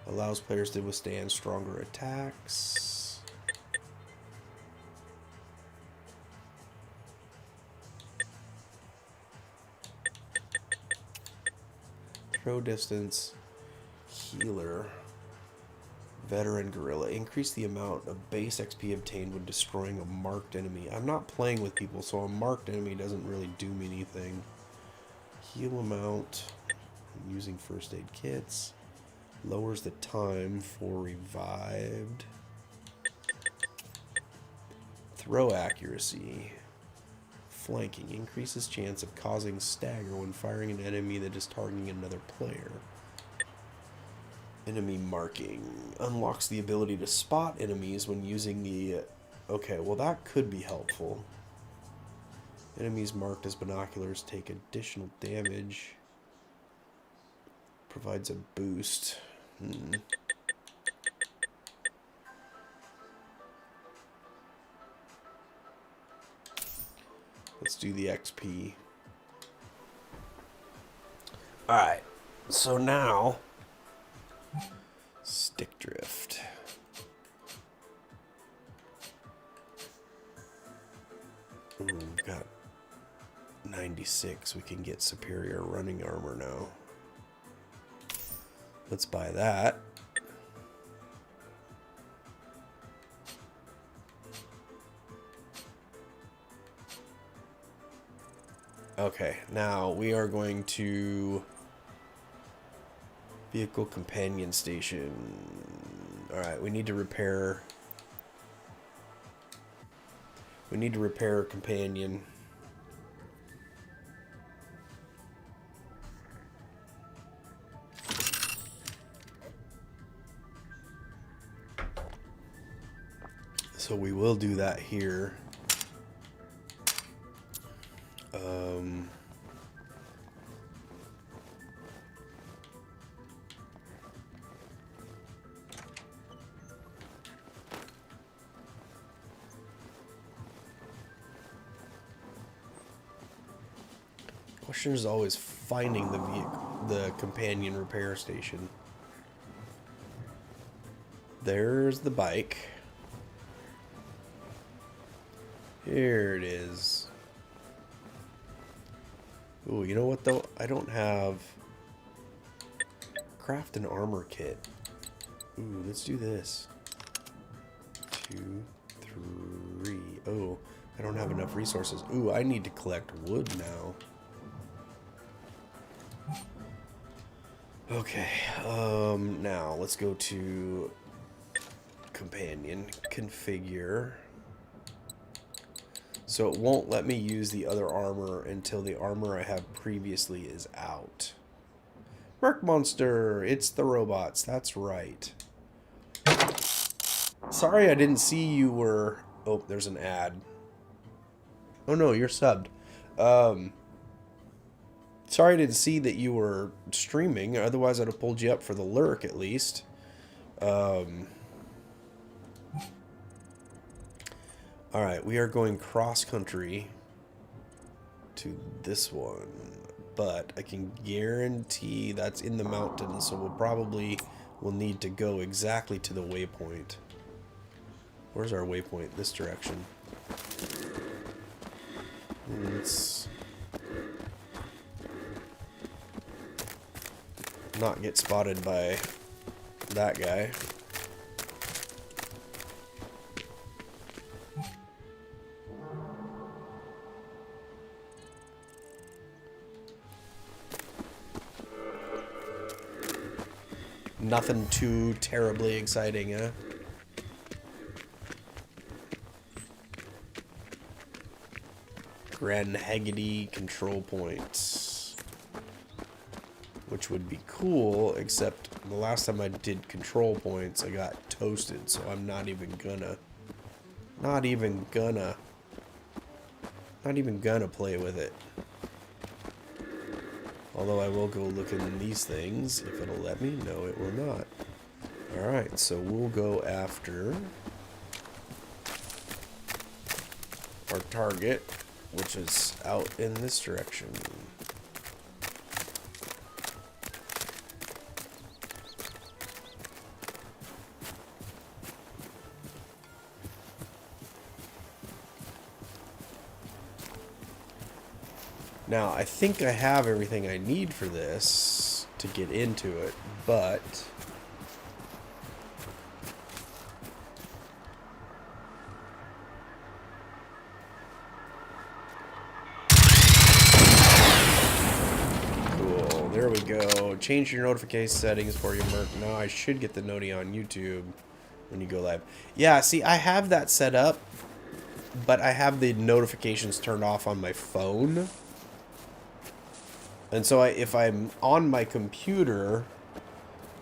Allows players to withstand stronger attacks. Throw distance. Healer. Veteran Gorilla. Increase the amount of base XP obtained when destroying a marked enemy. I'm not playing with people, so a marked enemy doesn't really do me anything. Heal amount. Using first aid kits. Lowers the time for revived. Throw accuracy. Flanking. Increases chance of causing stagger when firing an enemy that is targeting another player. Enemy marking. Unlocks the ability to spot enemies when using the... Okay, well that could be helpful. Enemies marked as binoculars take additional damage. Provides a boost. Let's do the XP. Alright, so now... Stick drift. Ooh, we've got 96. We can get superior running armor now. Let's buy that. Okay, now we are going to vehicle companion station. Alright, we need to repair. We need to repair a companion. So we will do that here. Question is always finding the vehicle, the companion repair station. There's the bike. Here it is. Ooh, you know what though? I don't have craft an armor kit. Ooh, let's do this. 2, 3. Oh, I don't have enough resources. Ooh, I need to collect wood now. Okay, now let's go to companion, configure. So it won't let me use the other armor until the armor I have previously is out. Merc Monster, it's the robots, that's right. Sorry I didn't see you were... Oh, there's an ad. Oh no, you're subbed. Sorry I didn't see that you were streaming, otherwise I'd have pulled you up for the lurk at least. Alright, we are going cross-country to this one, but I can guarantee that's in the mountains, so we'll need to go exactly to the waypoint. Where's our waypoint? This direction. Let's not get spotted by that guy. Nothing too terribly exciting, huh? Grand Haggity control points. Which would be cool, except the last time I did control points, I got toasted, so I'm not even gonna play with it. Although I will go look in these things, if it'll let me. No, it will not. Alright, so we'll go after our target, which is out in this direction. Now, I think I have everything I need for this to get into it, but cool, there we go. Change your notification settings for your Merc. Now I should get the noti on YouTube when you go live. Yeah, see, I have that set up, but I have the notifications turned off on my phone. And so if I'm on my computer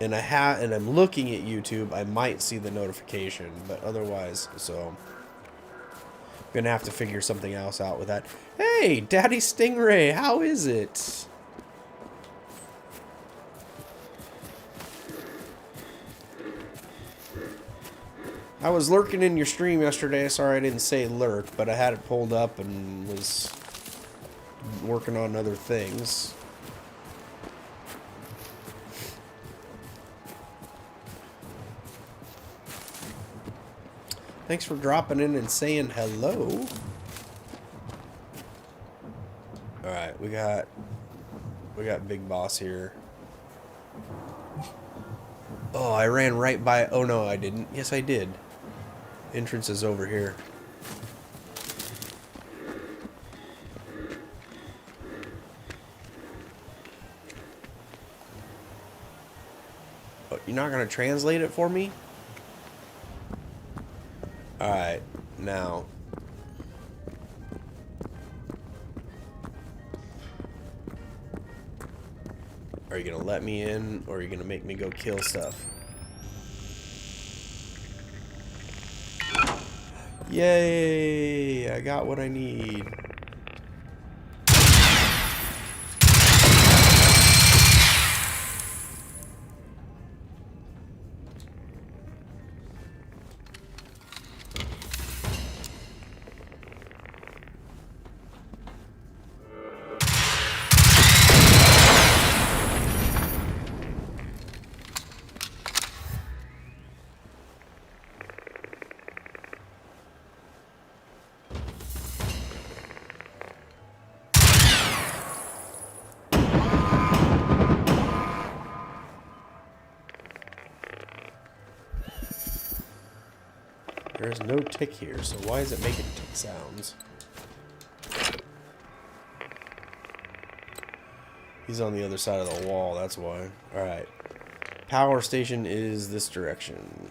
and I'm looking at YouTube, I might see the notification, but otherwise, so I'm gonna have to figure something else out with that. Hey, Daddy Stingray, how is it? I was lurking in your stream yesterday. Sorry I didn't say lurk, but I had it pulled up and was working on other things. Thanks for dropping in and saying hello. Alright, we got Big Boss here. Oh, I ran right by... Oh, no, I didn't. Yes, I did. Entrance is over here. Oh, you're not going to translate it for me? Alright, now. Are you going to let me in, or are you going to make me go kill stuff? Yay! I got what I need. There's no tick here, so why is it making tick sounds? He's on the other side of the wall, that's why. Alright. Power station is this direction.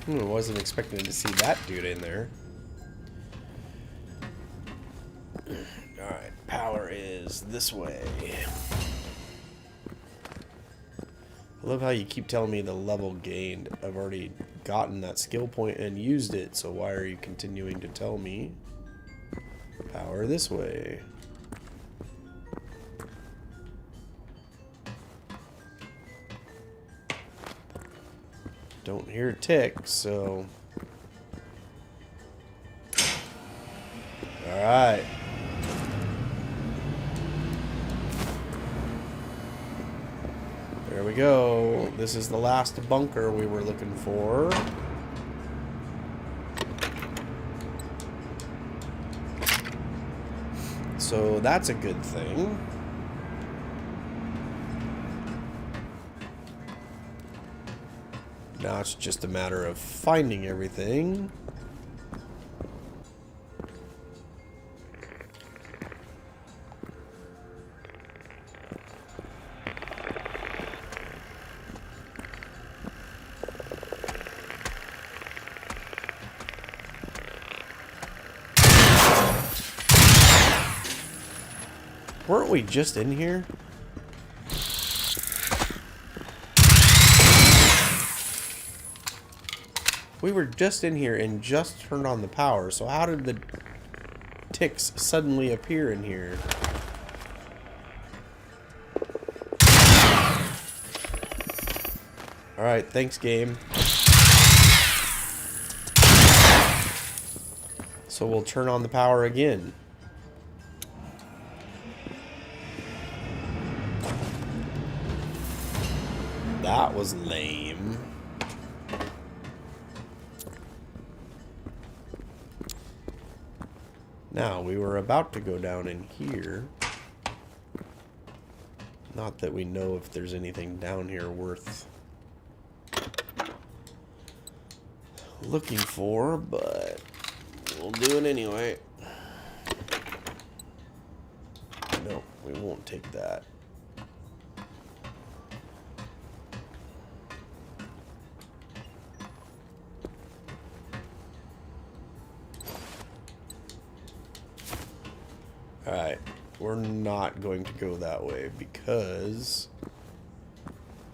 I wasn't expecting to see that dude in there. Alright, power is this way. I love how you keep telling me the level gained. I've already gotten that skill point and used it, so why are you continuing to tell me power this way? Don't hear a tick, so Alright. There we go. This is the last bunker we were looking for. So that's a good thing. Now it's just a matter of finding everything. Weren't we just in here? We were just in here and just turned on the power, so how did the ticks suddenly appear in here? Alright, thanks game. So we'll turn on the power again. That was lame. Now, we were about to go down in here. Not that we know if there's anything down here worth looking for, but we'll do it anyway. No, we won't take that. Alright, we're not going to go that way because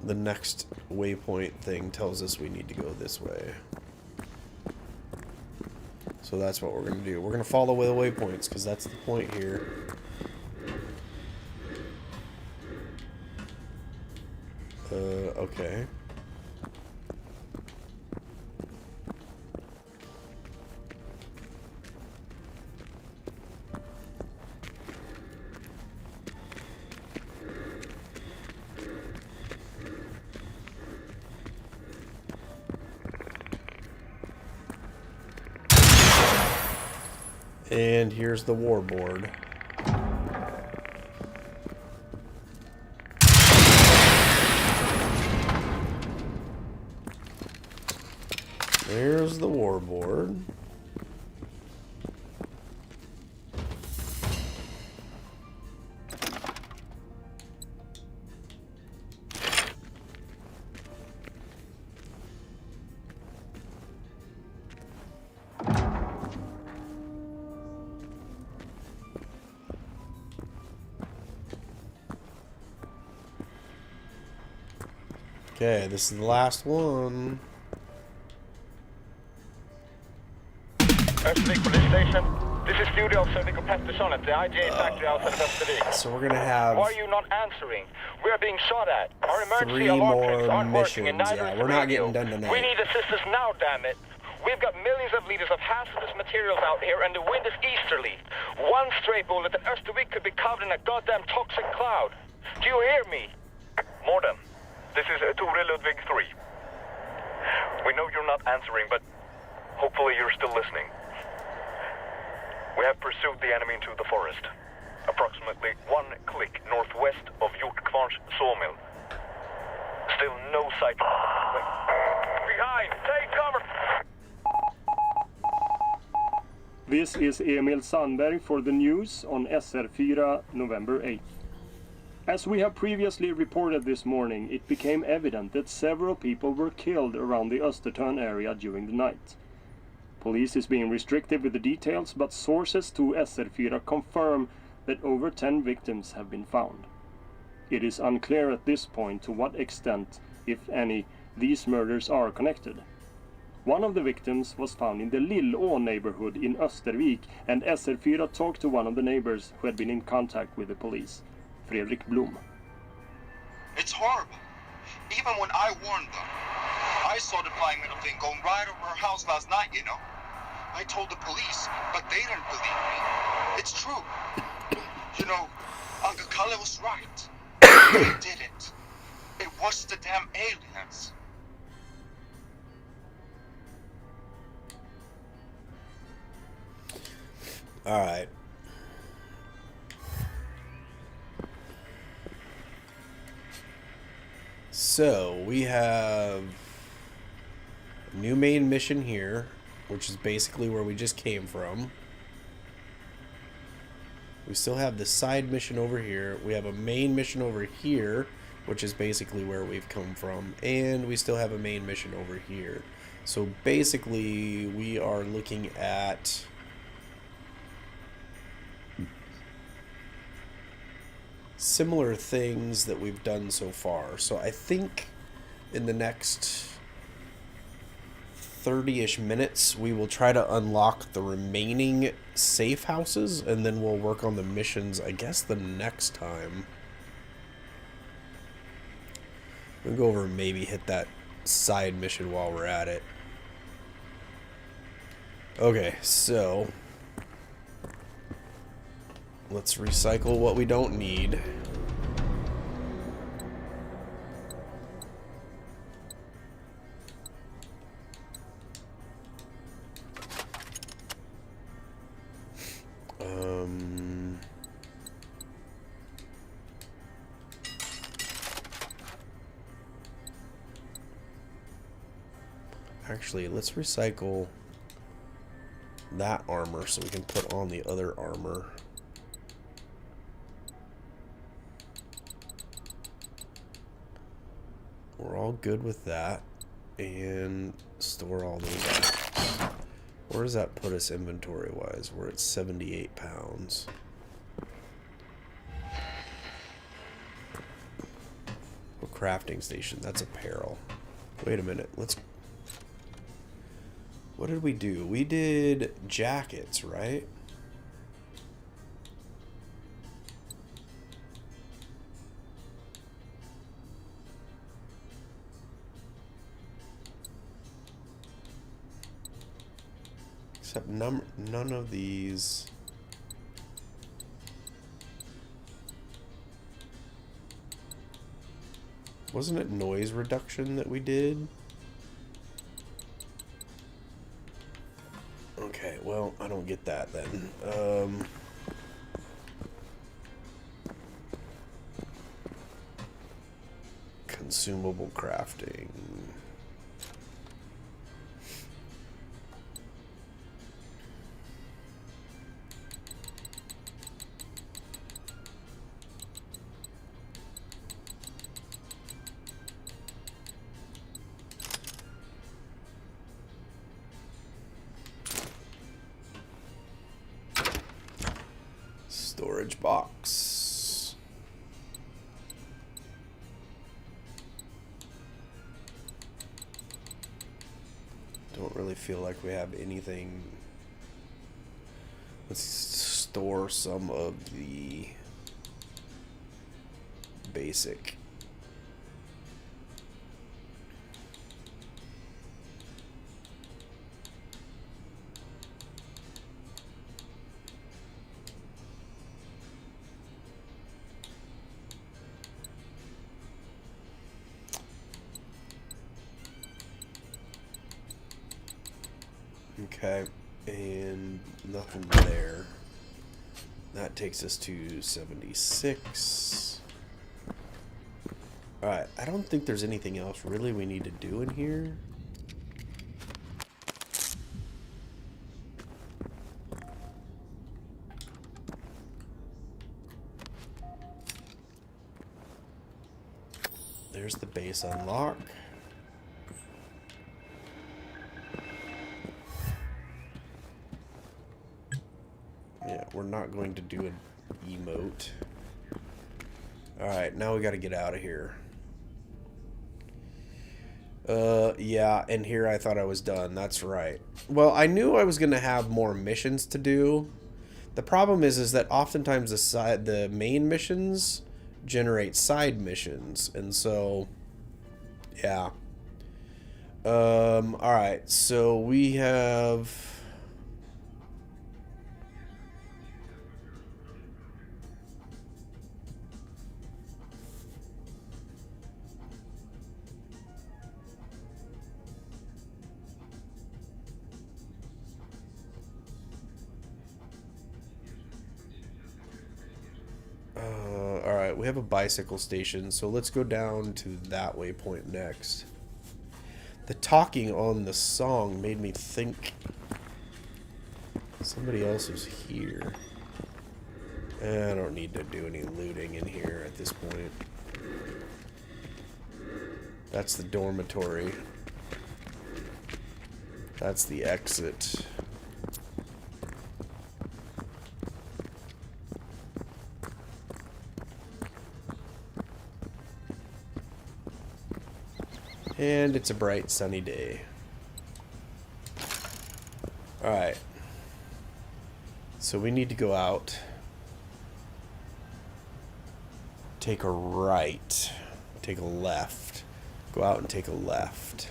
the next waypoint thing tells us we need to go this way. So that's what we're going to do. We're going to follow the waypoints because that's the point here. Okay. And here's the war board. There's the war board. Okay, this is the last one. Östervik Police Station. This is Studio Officer Nico Pettersson at the IGA factory outside of Östervik. So we're gonna have Why are you not answering? We are being shot at. Our emergency 3 alarm more trips aren't working and missions. neither Yeah, is we're the not radio. getting done tonight. We need assistance now, damn it. We've got millions of liters of hazardous materials out here and the wind is easterly. One stray bullet and Östervik could be covered in a goddamn toxic cloud. Do you hear me? Morden, this is Tore Ludwig 3. We know you're not answering, but hopefully you're still listening. We have pursued the enemy into the forest, approximately 1 click northwest of Hjortkvarns sawmill. Still no sight. Behind! Take cover! This is Emil Sandberg for the news on SR4 November 8th. As we have previously reported this morning, it became evident that several people were killed around the Östertörn area during the night. Police is being restrictive with the details, but sources to SR4 confirm that over 10 victims have been found. It is unclear at this point to what extent, if any, these murders are connected. One of the victims was found in the Lillå neighborhood in Östervik, and SR4 talked to one of the neighbors who had been in contact with the police, Fredrik Blom. It's horrible. Even when I warned them, I saw the flying middle thing going right over her house last night, you know. I told the police, but they didn't believe me. It's true. You know, Uncle Kalle was right. They did it. It was the damn aliens. Alright. So, we have a new main mission here, which is basically where we just came from. We still have the side mission over here. We have a main mission over here, which is basically where we've come from. And we still have a main mission over here. So basically, we are looking at similar things that we've done so far. So I think in the next 30-ish minutes, we will try to unlock the remaining safe houses, and then we'll work on the missions, I guess, the next time. We'll go over and maybe hit that side mission while we're at it. Okay, so let's recycle what we don't need. Actually, let's recycle that armor so we can put on the other armor. We're all good with that. And store all those items. Where does that put us inventory-wise? We're at 78 pounds. Oh, crafting station. That's apparel. Wait a minute. Let's... What did we do? We did jackets, right? Except none of these. Wasn't it noise reduction that we did? Okay, well, I don't get that then. Consumable crafting. Storage box. Don't really feel like we have anything. Let's store some of the basic. Okay, and nothing there. That takes us to 76. Alright, I don't think there's anything else really we need to do in here. There's the base unlock. Yeah, we're not going to do an emote. Alright, now we gotta get out of here. Yeah, and here I thought I was done. That's right. Well, I knew I was gonna have more missions to do. The problem is that oftentimes the main missions generate side missions, and so yeah. Alright, so we have Alright, we have a bicycle station, so let's go down to that waypoint next. The talking on the song made me think somebody else was here. I don't need to do any looting in here at this point. That's the dormitory. That's the exit. And it's a bright sunny day. Alright. So we need to go out. Take a right. Take a left. Go out and take a left.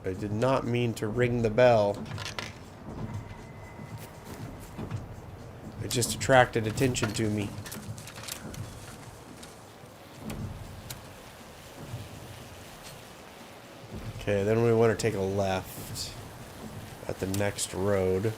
I did not mean to ring the bell. It just attracted attention to me. Okay, then we want to take a left at the next road.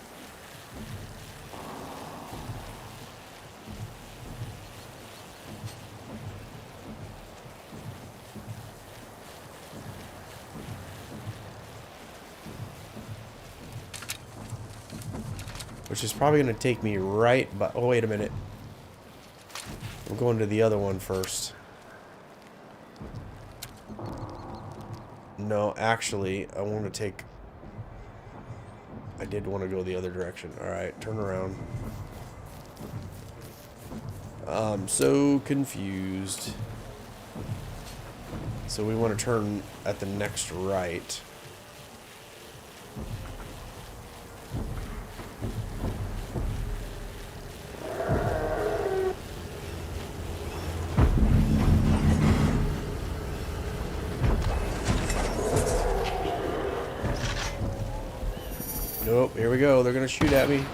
Which is probably going to take me right, but oh wait a minute. I'm going to the other one first. No, actually, I want to take... I did want to go the other direction. Alright, turn around. I'm so confused. So we want to turn at the next right. Nope, here we go. They're gonna shoot at me.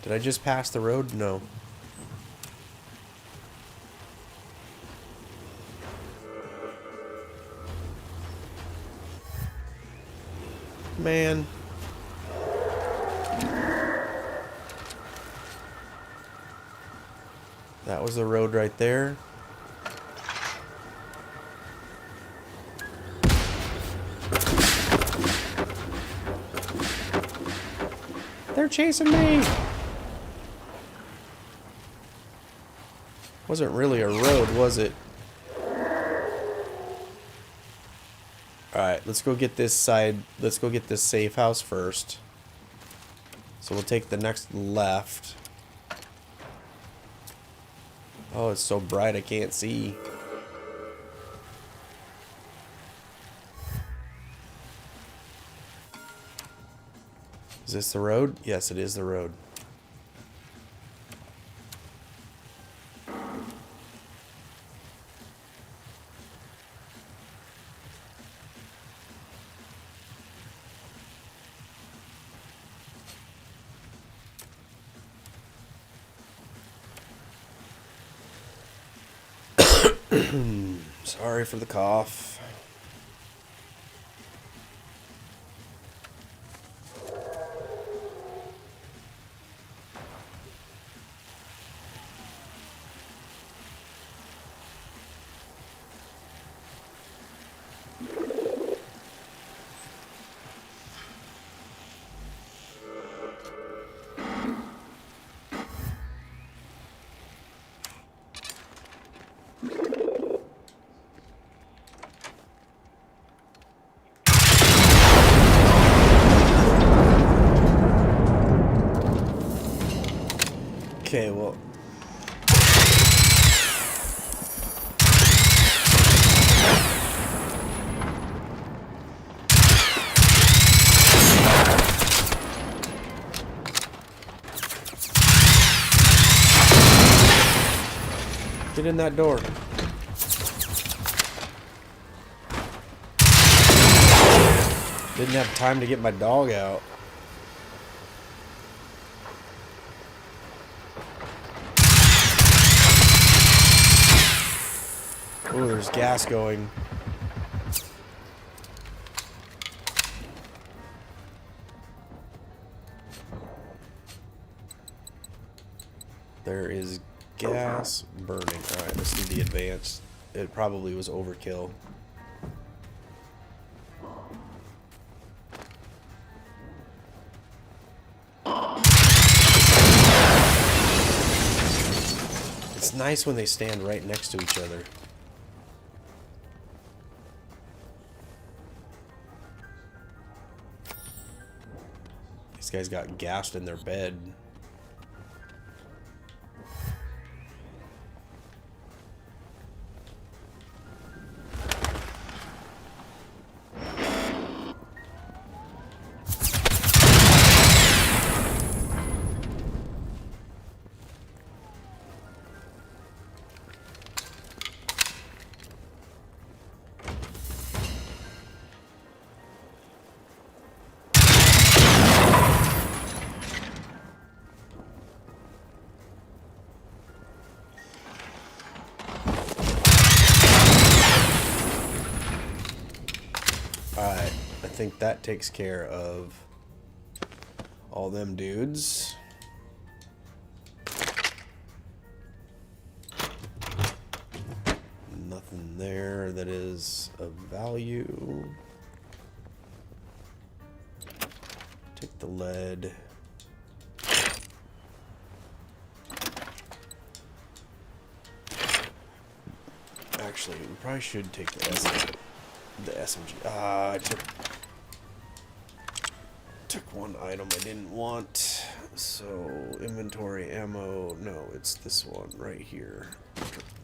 Did I just pass the road? No. Man. That was the road right there. They're chasing me! Wasn't really a road, was it? Alright, let's go get this side. Let's go get this safe house first. So we'll take the next left. Oh, it's so bright I can't see. Is this the road? Yes, it is the road. Sorry for the cough. Okay, well. Get in that door. Didn't have time to get my dog out. Oh, there's gas going. There is gas burning. Alright, let's do the advance. It probably was overkill. It's nice when they stand right next to each other. These guys got gassed in their bed. Alright, I think that takes care of all them dudes. Nothing there that is of value. Take the lead. Actually, we probably should take the SMG. I took one item I didn't want. So, inventory, ammo. No, it's this one right here.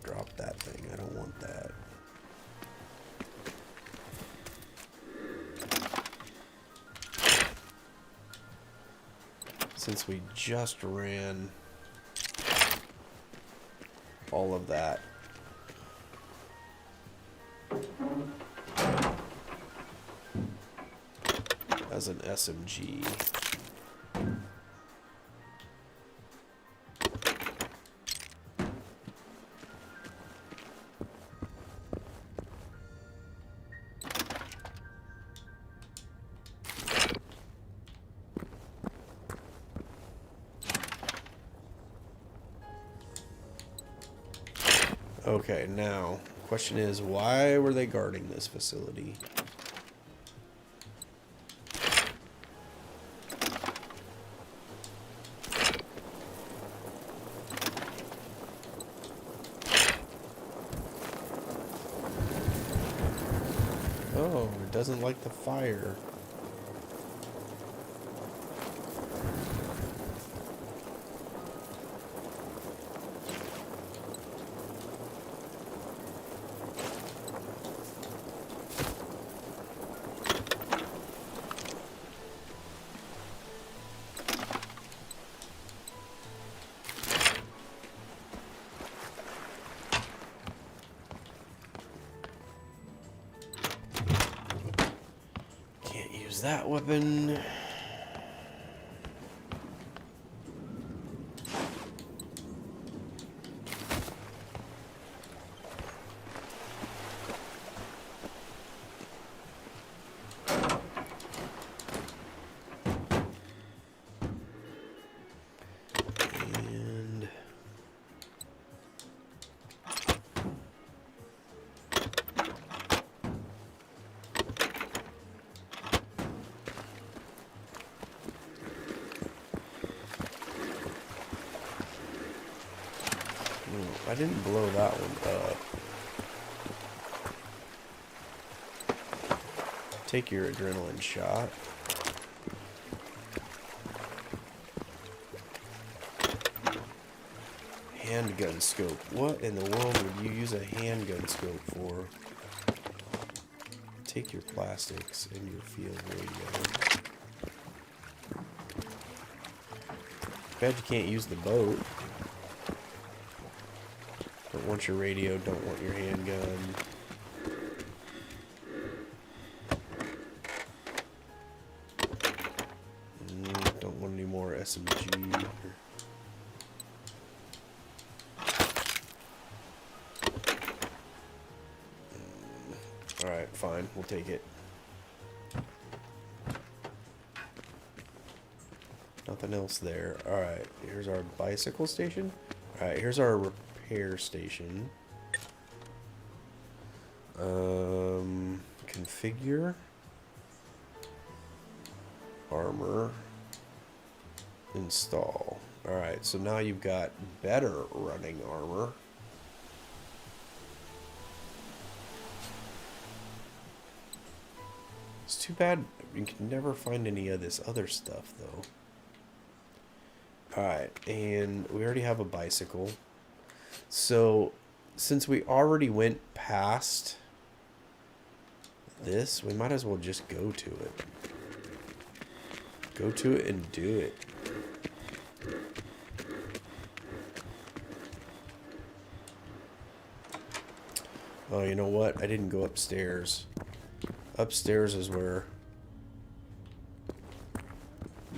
Drop that thing. I don't want that. Since we just ran all of that. As an SMG. Okay, now, question is, why were they guarding this facility? Oh, it doesn't like the fire. That weapon. And I didn't blow that one up. Take your adrenaline shot. Handgun scope. What in the world would you use a handgun scope for? Take your plastics and your field radio. Bad you can't use the boat. Don't want your radio, don't want your handgun. Don't want any more SMG. Alright, fine, we'll take it. Nothing else there. Alright, here's our bicycle station. Alright, here's our repair station. Configure. Armor. Install. Alright, so now you've got better running armor. It's too bad you can never find any of this other stuff, though. Alright, and we already have a bicycle. So, since we already went past this, we might as well just go to it. Go to it and do it. Oh, you know what? I didn't go upstairs. Upstairs is where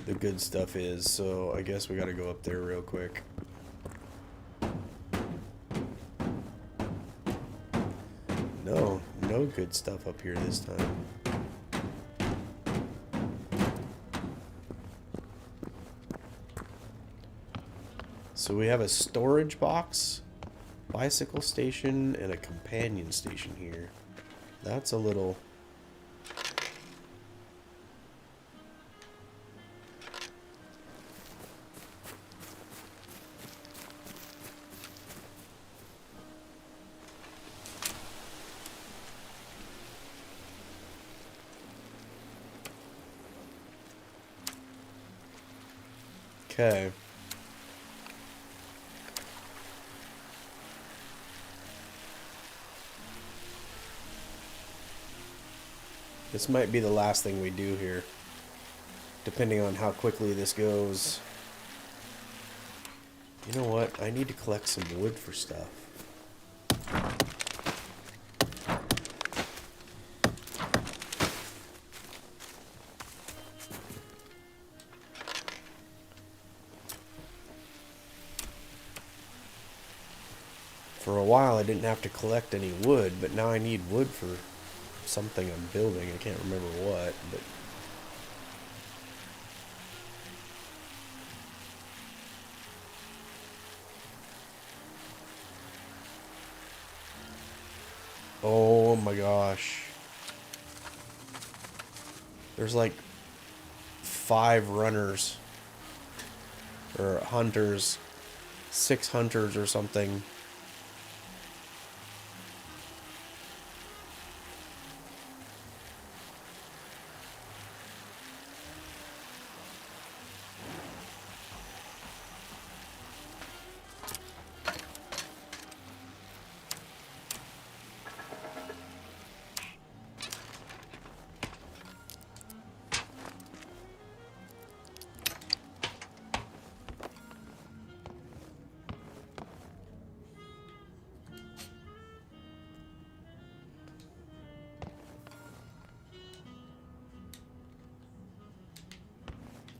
the good stuff is, so I guess we gotta go up there real quick. No good stuff up here this time. So we have a storage box, bicycle station, and a companion station here. That's a little... Okay. This might be the last thing we do here, depending on how quickly this goes. You know what? I need to collect some wood for stuff. For a while I didn't have to collect any wood, but now I need wood for something I'm building. I can't remember what, but... Oh my gosh. There's like 5 runners. Or hunters. 6 hunters or something.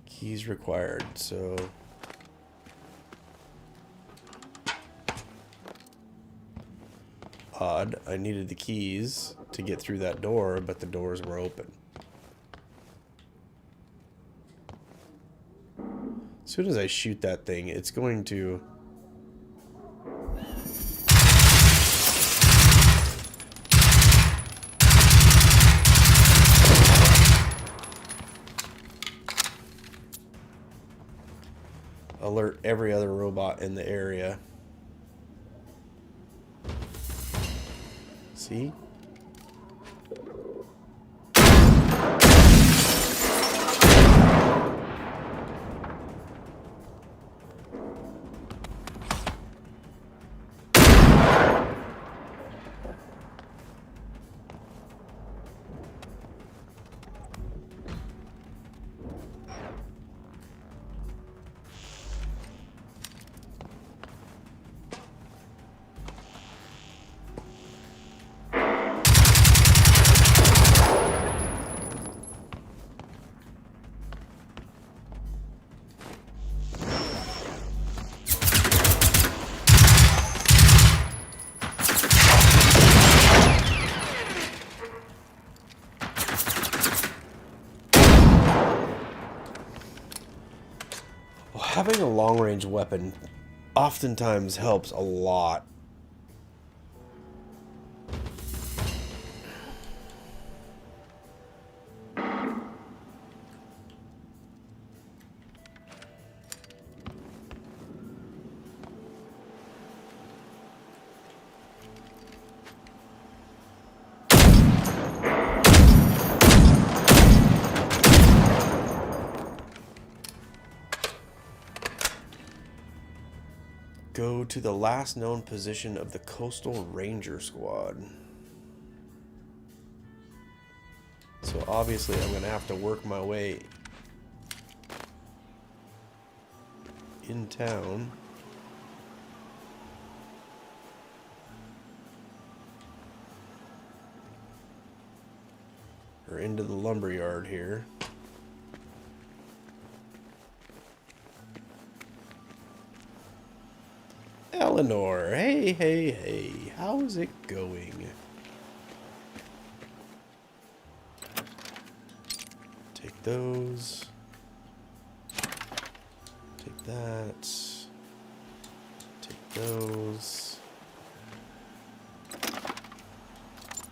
Keys required, so... Odd. I needed the keys to get through that door, but the doors were open. As soon as I shoot that thing, it's going to... alert every other robot in the area. See? Having a long-range weapon oftentimes helps a lot. Go to the last known position of the Coastal Ranger Squad. So obviously I'm going to have to work my way in town. Or into the lumberyard here. Eleanor, hey, hey, hey, how's it going? Take those. Take that. Take those.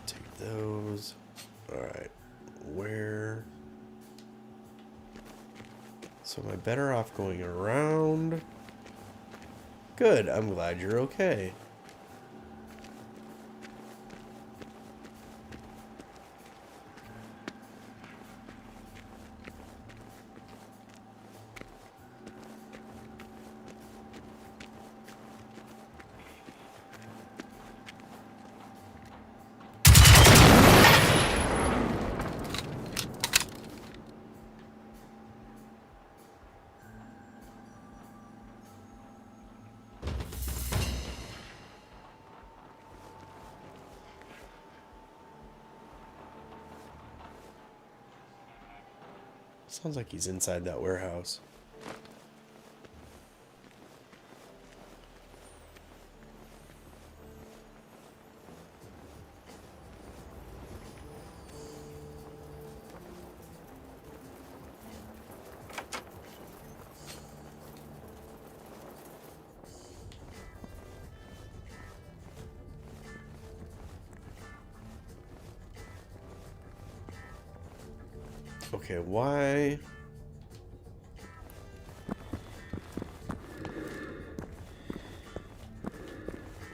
Take those. Alright, where? So am I better off going around? Good, I'm glad you're okay. Sounds like he's inside that warehouse. Okay, why?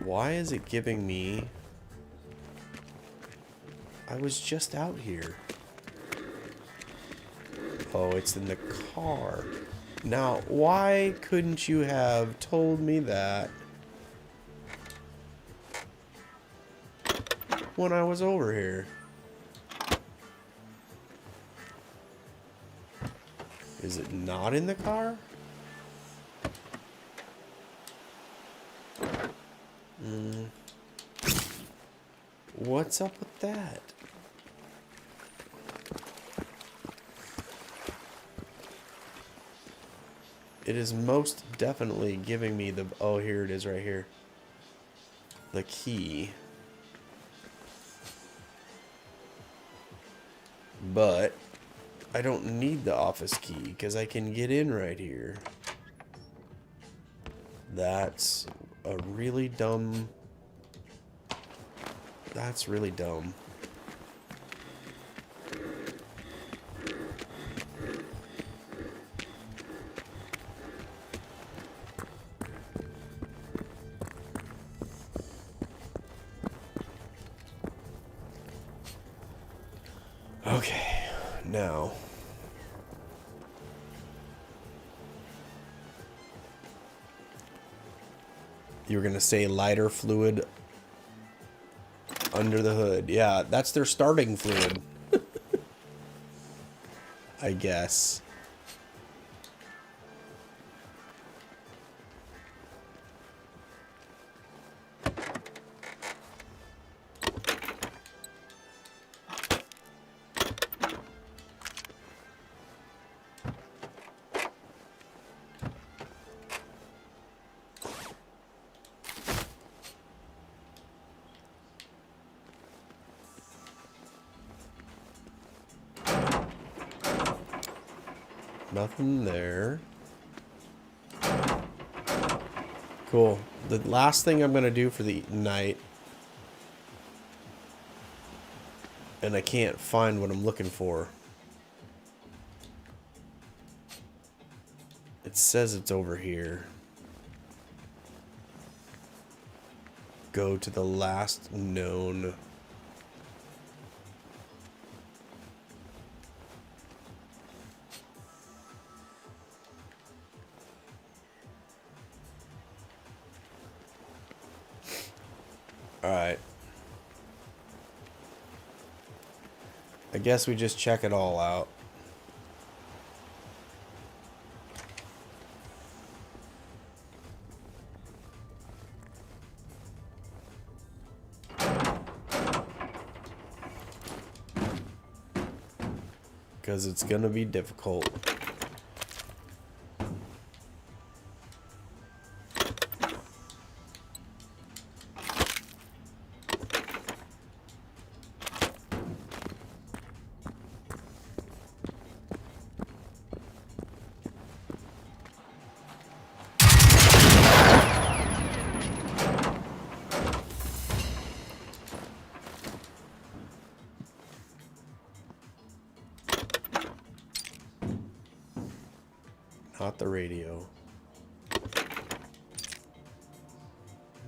Why is it giving me? I was just out here. Oh, it's in the car. Now, why couldn't you have told me that when I was over here? Is it not in the car? What's up with that? It is most definitely giving me the... Oh, here it is right here. The key. But I don't need the office key because I can get in right here. That's a really dumb... That's really dumb. Okay, now... You were gonna say lighter fluid under the hood. Yeah, that's their starting fluid. I guess. Nothing there. Cool. The last thing I'm going to do for the night, and I can't find what I'm looking for. It says it's over here. Go to the last known. Alright. I guess we just check it all out. Because it's gonna be difficult. Not the radio.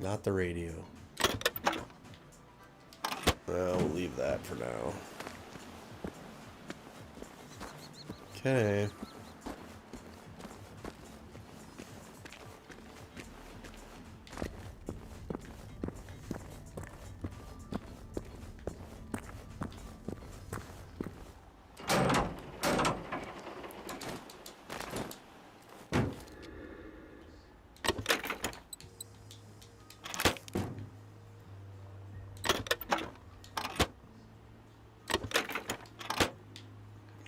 Not the radio. We'll leave that for now. Okay.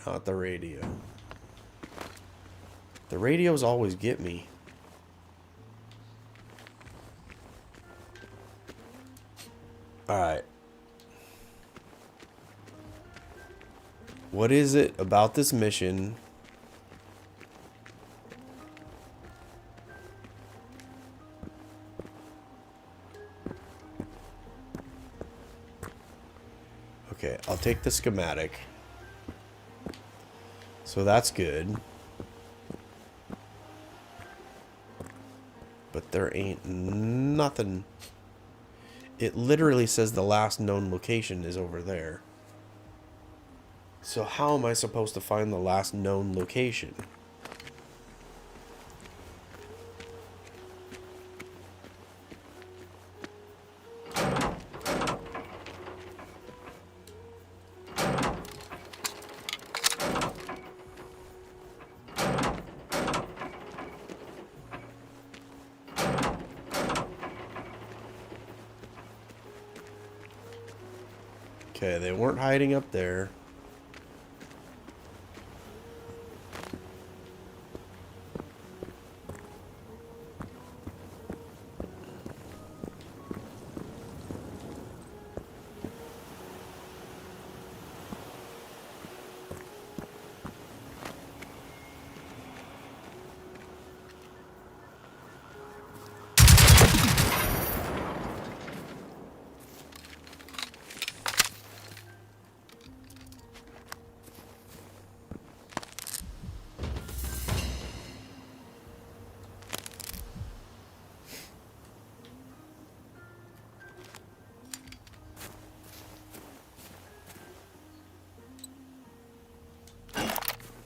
Not the radio. The radios always get me. Alright. What is it about this mission? Okay, I'll take the schematic. So that's good. But there ain't nothing. It literally says the last known location is over there. So how am I supposed to find the last known location? Okay, they weren't hiding up there.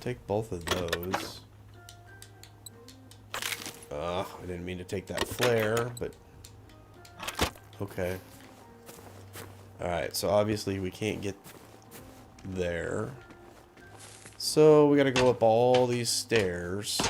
Take both of those. I didn't mean to take that flare, but okay. Alright, so obviously we can't get there. So we gotta go up all these stairs.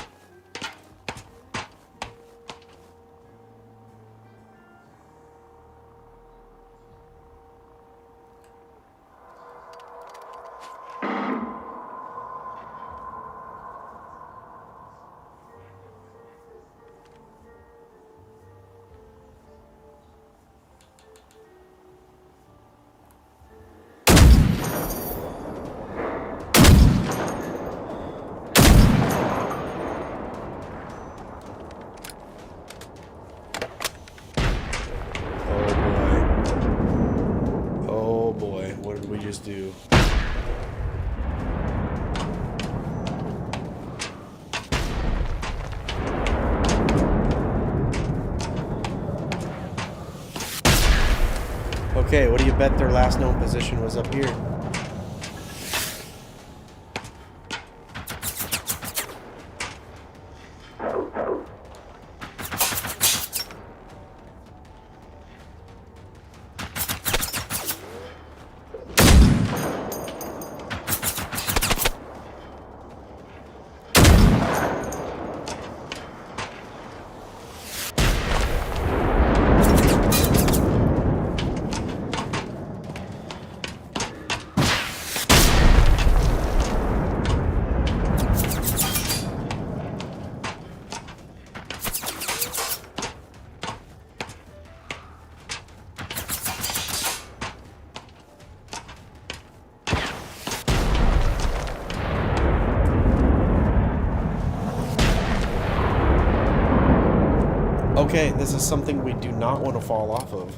Okay, what do you bet their last known position was up here? Okay, this is something we do not want to fall off of.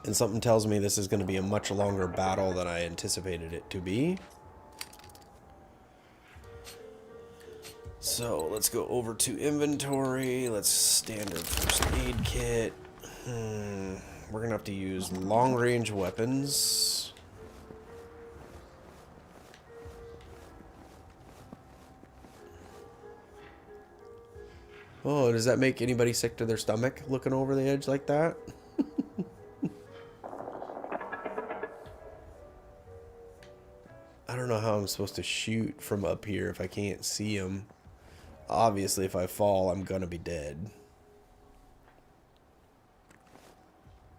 And something tells me this is going to be a much longer battle than I anticipated it to be. So, let's go over to inventory. Let's standard first aid kit. We're going to have to use long-range weapons. Oh, does that make anybody sick to their stomach looking over the edge like that? I don't know how I'm supposed to shoot from up here if I can't see them. Obviously, if I fall, I'm gonna be dead.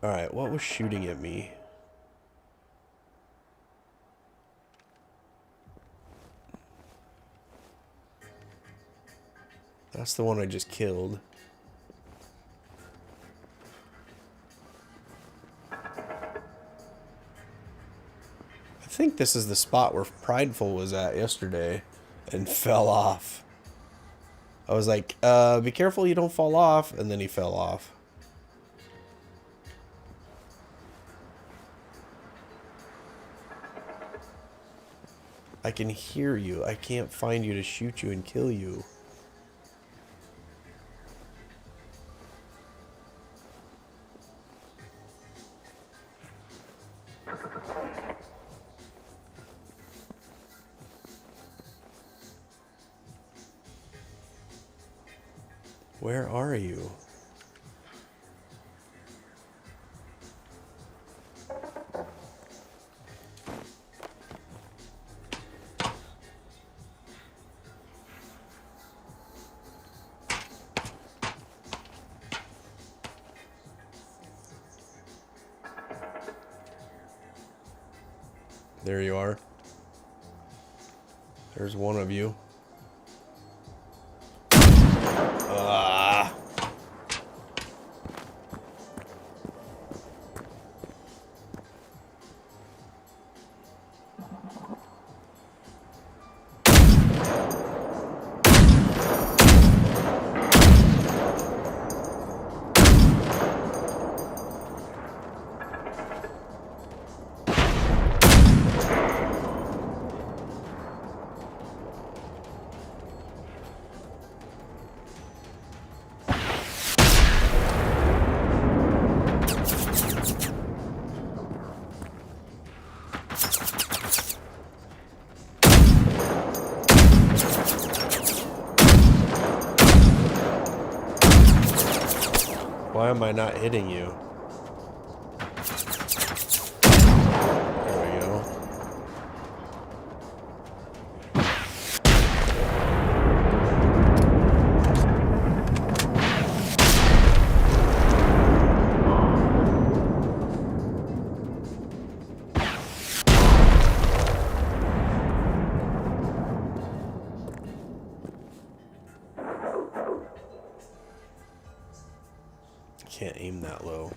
Alright, what was shooting at me? That's the one I just killed. I think this is the spot where Prideful was at yesterday and fell off. I was like, be careful you don't fall off, and then he fell off. I can hear you. I can't find you to shoot you and kill you. Where are you? There you are. There's one of you. Ah. Why am I not hitting you? There we go. Can't aim that low.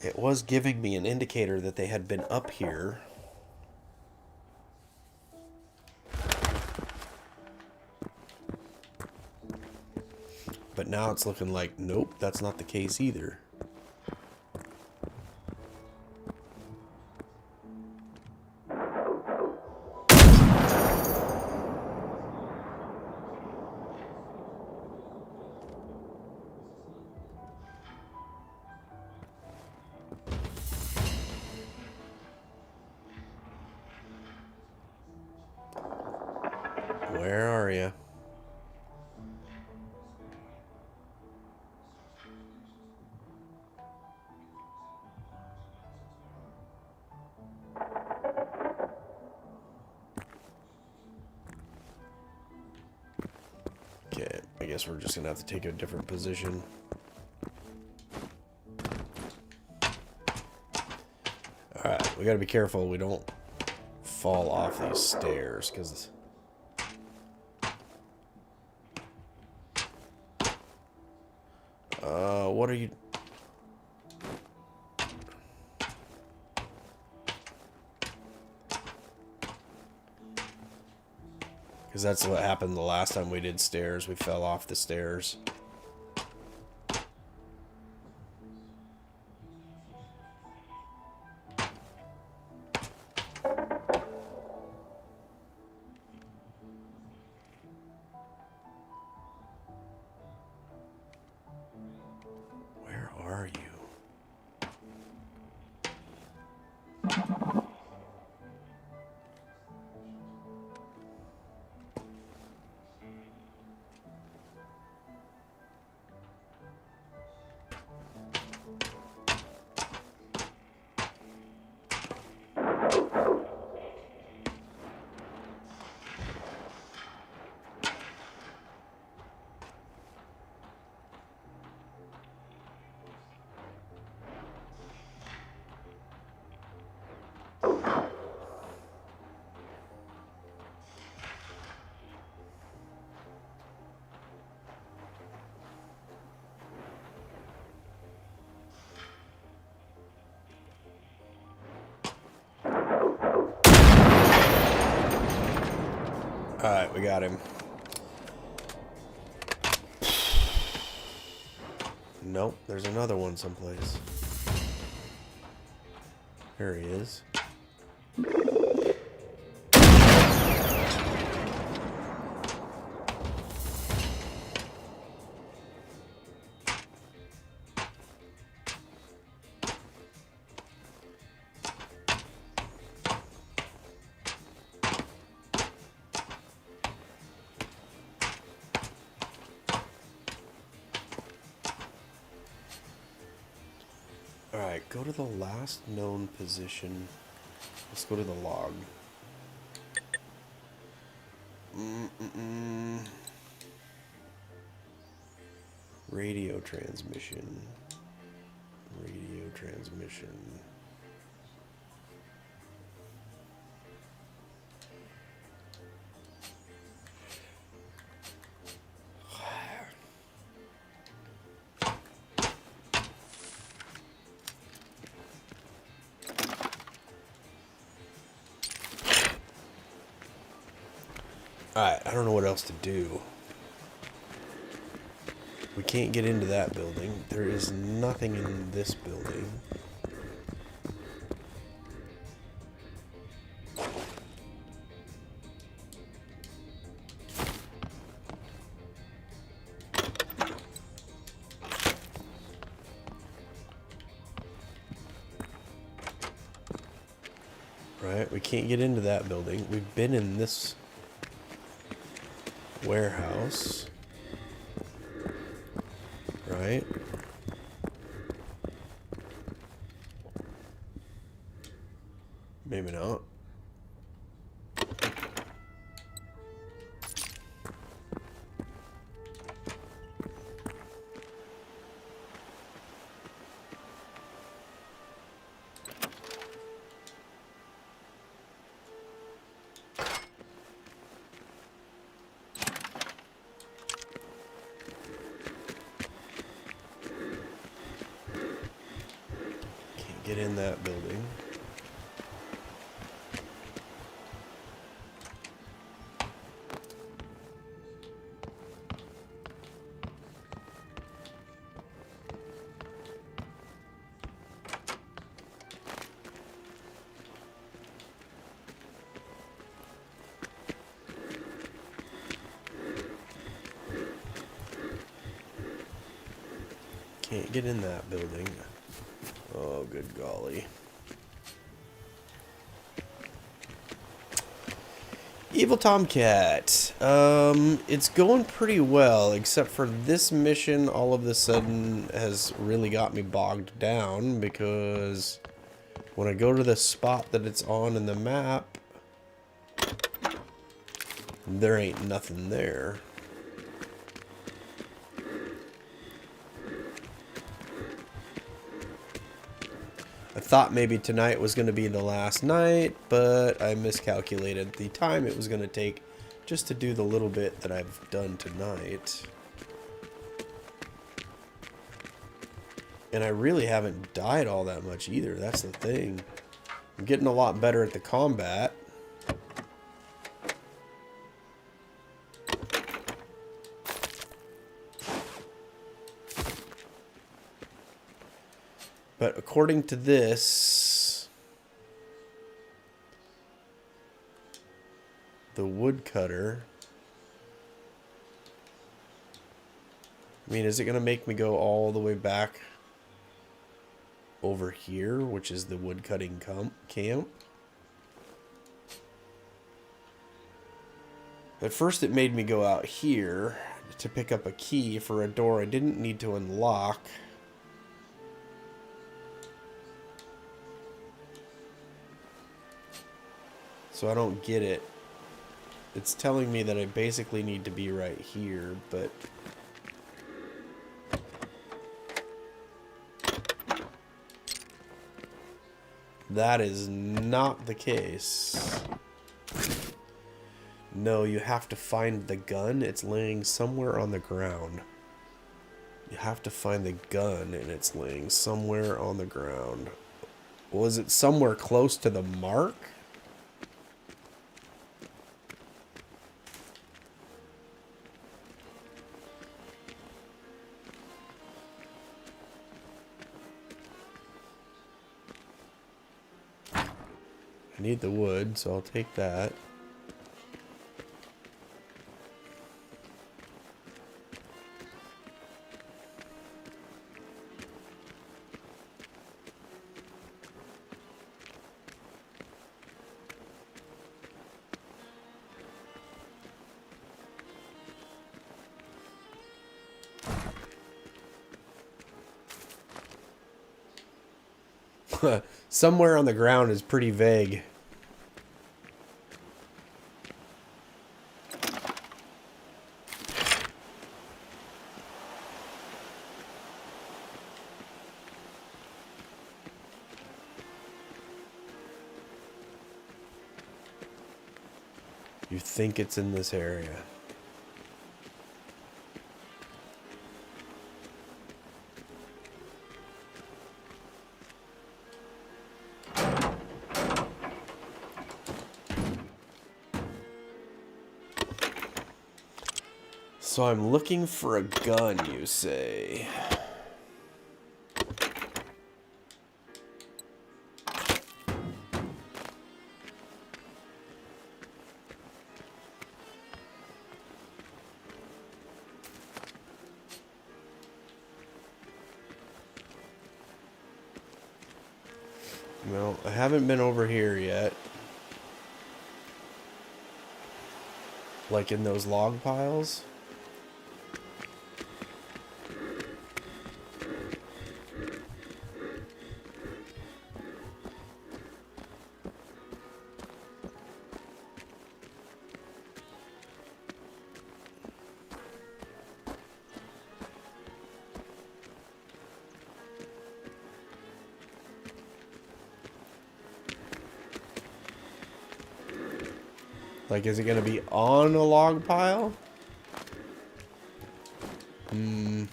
It was giving me an indicator that they had been up here. But now it's looking like, nope, that's not the case either. Where are you? Okay, I guess we're just gonna have to take a different position. Alright, we gotta be careful we don't fall off these stairs, because... what are you... Because that's what happened the last time we did stairs. We fell off the stairs. Where are you? Alright, we got him. Nope, there's another one someplace. There he is. Alright, go to the last known position. Let's go to the log. Radio transmission. Radio transmission. Alright, I don't know what else to do. We can't get into that building. There is nothing in this building. Right, we can't get into that building. We've been in this warehouse, right? Maybe not. Get in that building. Can't get in that building. Oh, good golly. Evil Tomcat. It's going pretty well, except for this mission all of a sudden has really got me bogged down because when I go to the spot that it's on in the map, there ain't nothing there. I thought maybe tonight was going to be the last night, but I miscalculated the time it was going to take just to do the little bit that I've done tonight. And I really haven't died all that much either, that's the thing. I'm getting a lot better at the combat. But according to this, the woodcutter, I mean, is it going to make me go all the way back over here, which is the woodcutting camp? At first it made me go out here to pick up a key for a door I didn't need to unlock. So I don't get it. It's telling me that I basically need to be right here, but that is not the case. No, you have to find the gun. It's laying somewhere on the ground. You have to find the gun, and it's laying somewhere on the ground. Was it somewhere close to the mark? I need the wood, so I'll take that. Somewhere on the ground is pretty vague. You think it's in this area. So I'm looking for a gun, you say? Well, I haven't been over here yet. Like in those log piles. Like, is it going to be on a log pile? And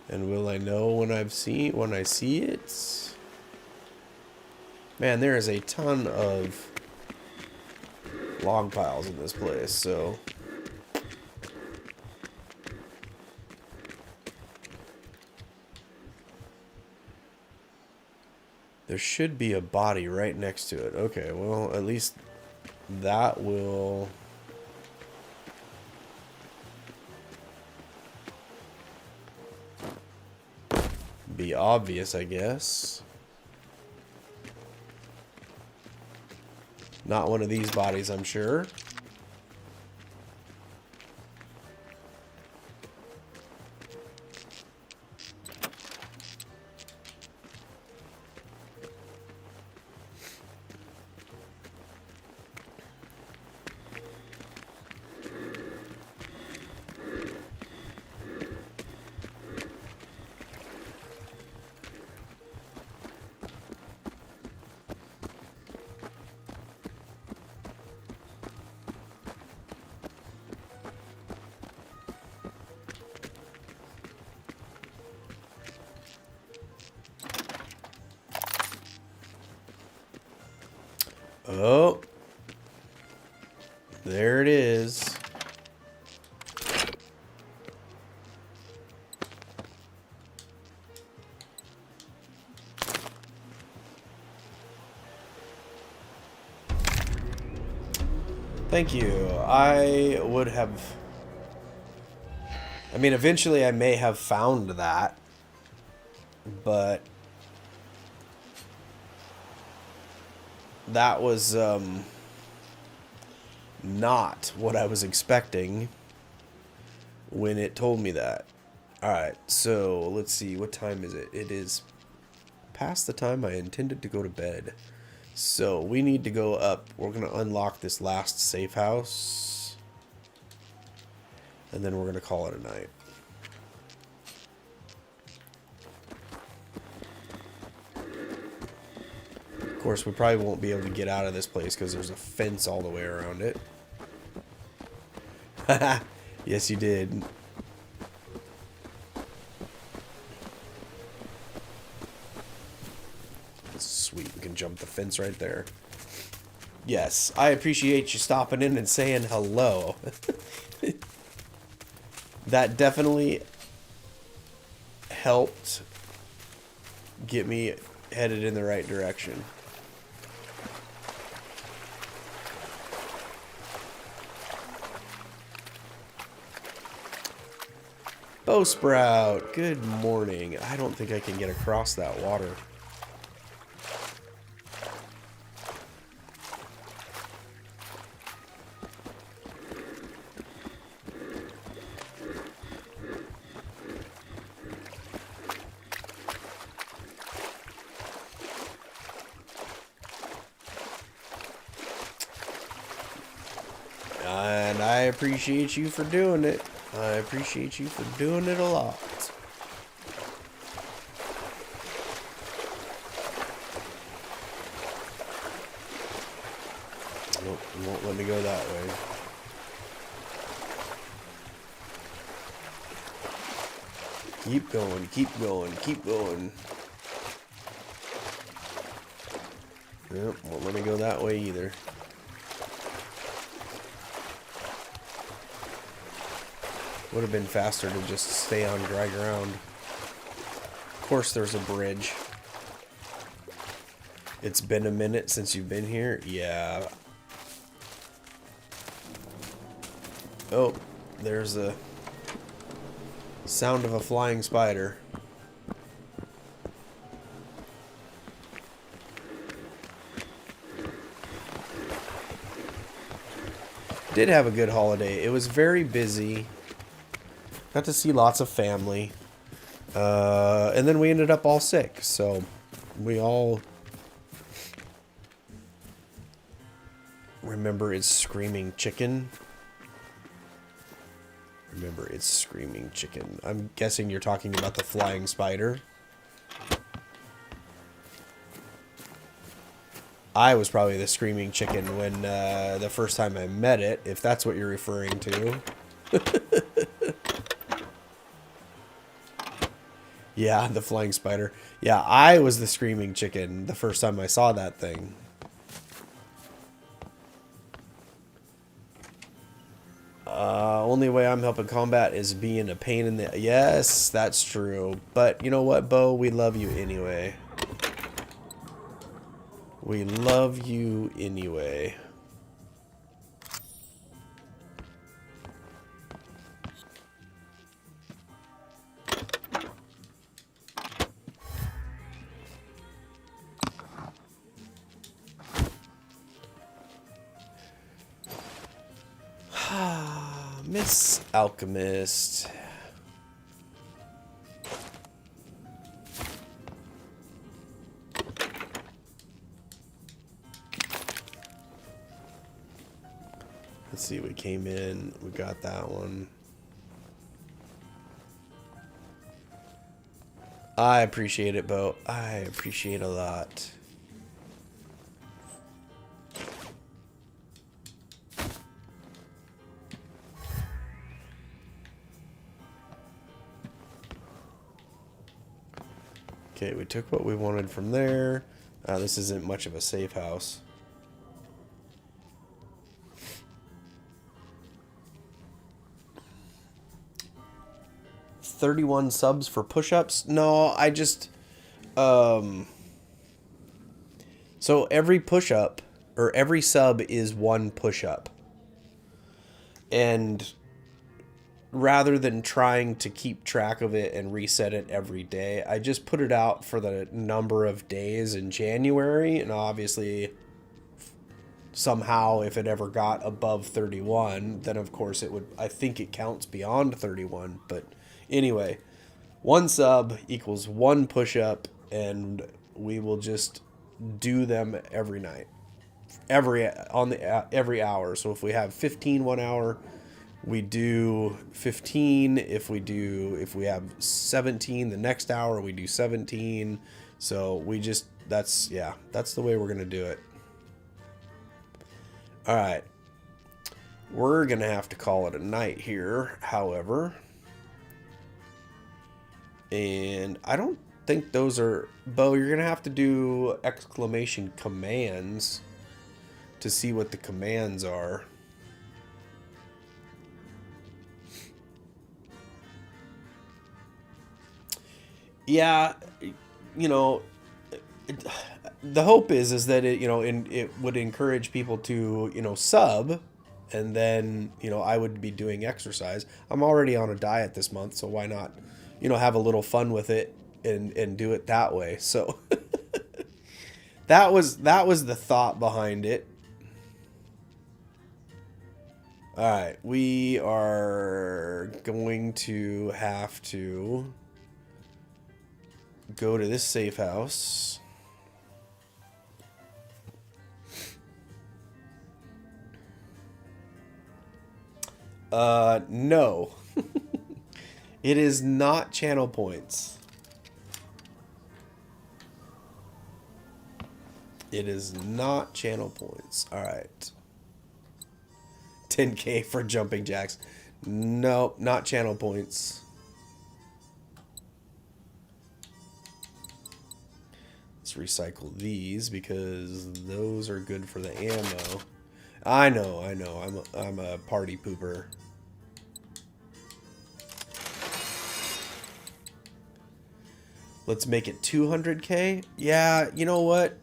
will I know when I see it? Man, there is a ton of log piles in this place, so there should be a body right next to it. Okay, well, at least that will be be obvious, I guess. Not one of these bodies, I'm sure. Oh, there it is. Thank you. I would have... I mean, eventually I may have found that, but that was not what I was expecting when it told me that. Alright, so let's see, what time is it? It is past the time I intended to go to bed. So we need to go up. We're going to unlock this last safe house, and then we're going to call it a night. Of course, we probably won't be able to get out of this place because there's a fence all the way around it. Haha, yes you did. Sweet, we can jump the fence right there. Yes, I appreciate you stopping in and saying hello. That definitely helped get me headed in the right direction. Bow Sprout, good morning. I don't think I can get across that water. And I appreciate you for doing it. I appreciate you for doing it a lot. Nope, you won't let me go that way. Keep going, keep going, keep going. Nope, won't let me go that way either. Would have been faster to just stay on dry ground. Of course there's a bridge. It's been a minute since you've been here? Yeah. Oh, there's a sound of a flying spider. Did have a good holiday. It was very busy. Got to see lots of family. And then we ended up all sick. So we all remember It's Screaming Chicken. Remember It's Screaming Chicken. I'm guessing you're talking about the flying spider. I was probably the screaming chicken when the first time I met it, if that's what you're referring to. Yeah, the flying spider. Yeah, I was the screaming chicken the first time I saw that thing. Only way I'm helping combat is being a pain in the... Yes, that's true. But you know what, Bo? We love you anyway. We love you anyway. Yes, alchemist. Let's see, we came in, we got that one. I appreciate it, Bo. I appreciate a lot. Okay, we took what we wanted from there. This isn't much of a safe house. $31 subs for push-ups? No, I just... So every push-up, or every sub is one push-up. And rather than trying to keep track of it and reset it every day, I just put it out for the number of days in January. And obviously, somehow, if it ever got above 31, then of course it would... I think it counts beyond 31, but... Anyway, one sub equals one push-up, and we will just do them every night, every hour. So if we have 15 1 hour, we do 15. If we have 17 the next hour, we do 17. So we just that's the way we're gonna do it. All right, we're gonna have to call it a night here, however. And I don't think those are... Bo, you're going to have to do exclamation commands to see what the commands are. Yeah, you know, the hope is that it, it would encourage people to, sub, and then, I would be doing exercise. I'm already on a diet this month, so why not, have a little fun with it and do it that way. So that was the thought behind it. All right, we are going to have to go to this safe house. No. It is not channel points. It is not channel points. All right. 10K for jumping jacks. Nope, not channel points. Let's recycle these because those are good for the ammo. I know. I'm a party pooper. Let's make it 200K. Yeah, you know what?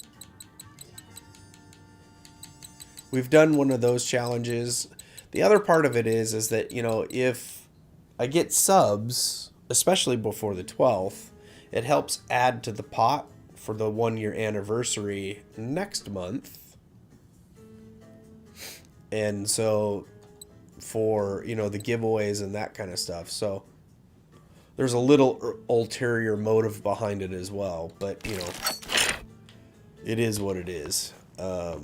We've done one of those challenges. The other part of it is that, if I get subs, especially before the 12th, it helps add to the pot for the 1-year anniversary next month. And so for, the giveaways and that kind of stuff. So there's a little ulterior motive behind it as well, but it is what it is. All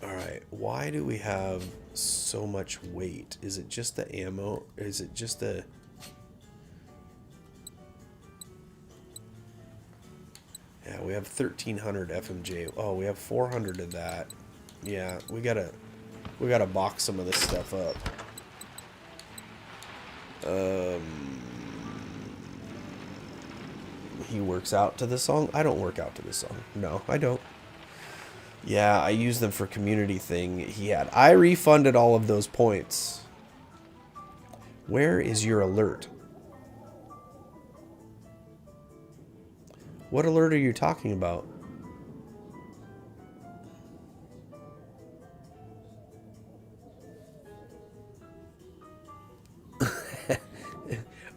right, why do we have so much weight? Is it just the ammo? Is it just the... Yeah, we have 1,300 FMJ. Oh, we have 400 of that. Yeah, we gotta box some of this stuff up. He works out to this song? I don't work out to this song. No, I don't. Yeah, I used them for community thing he had. I refunded all of those points. Where is your alert? What alert are you talking about?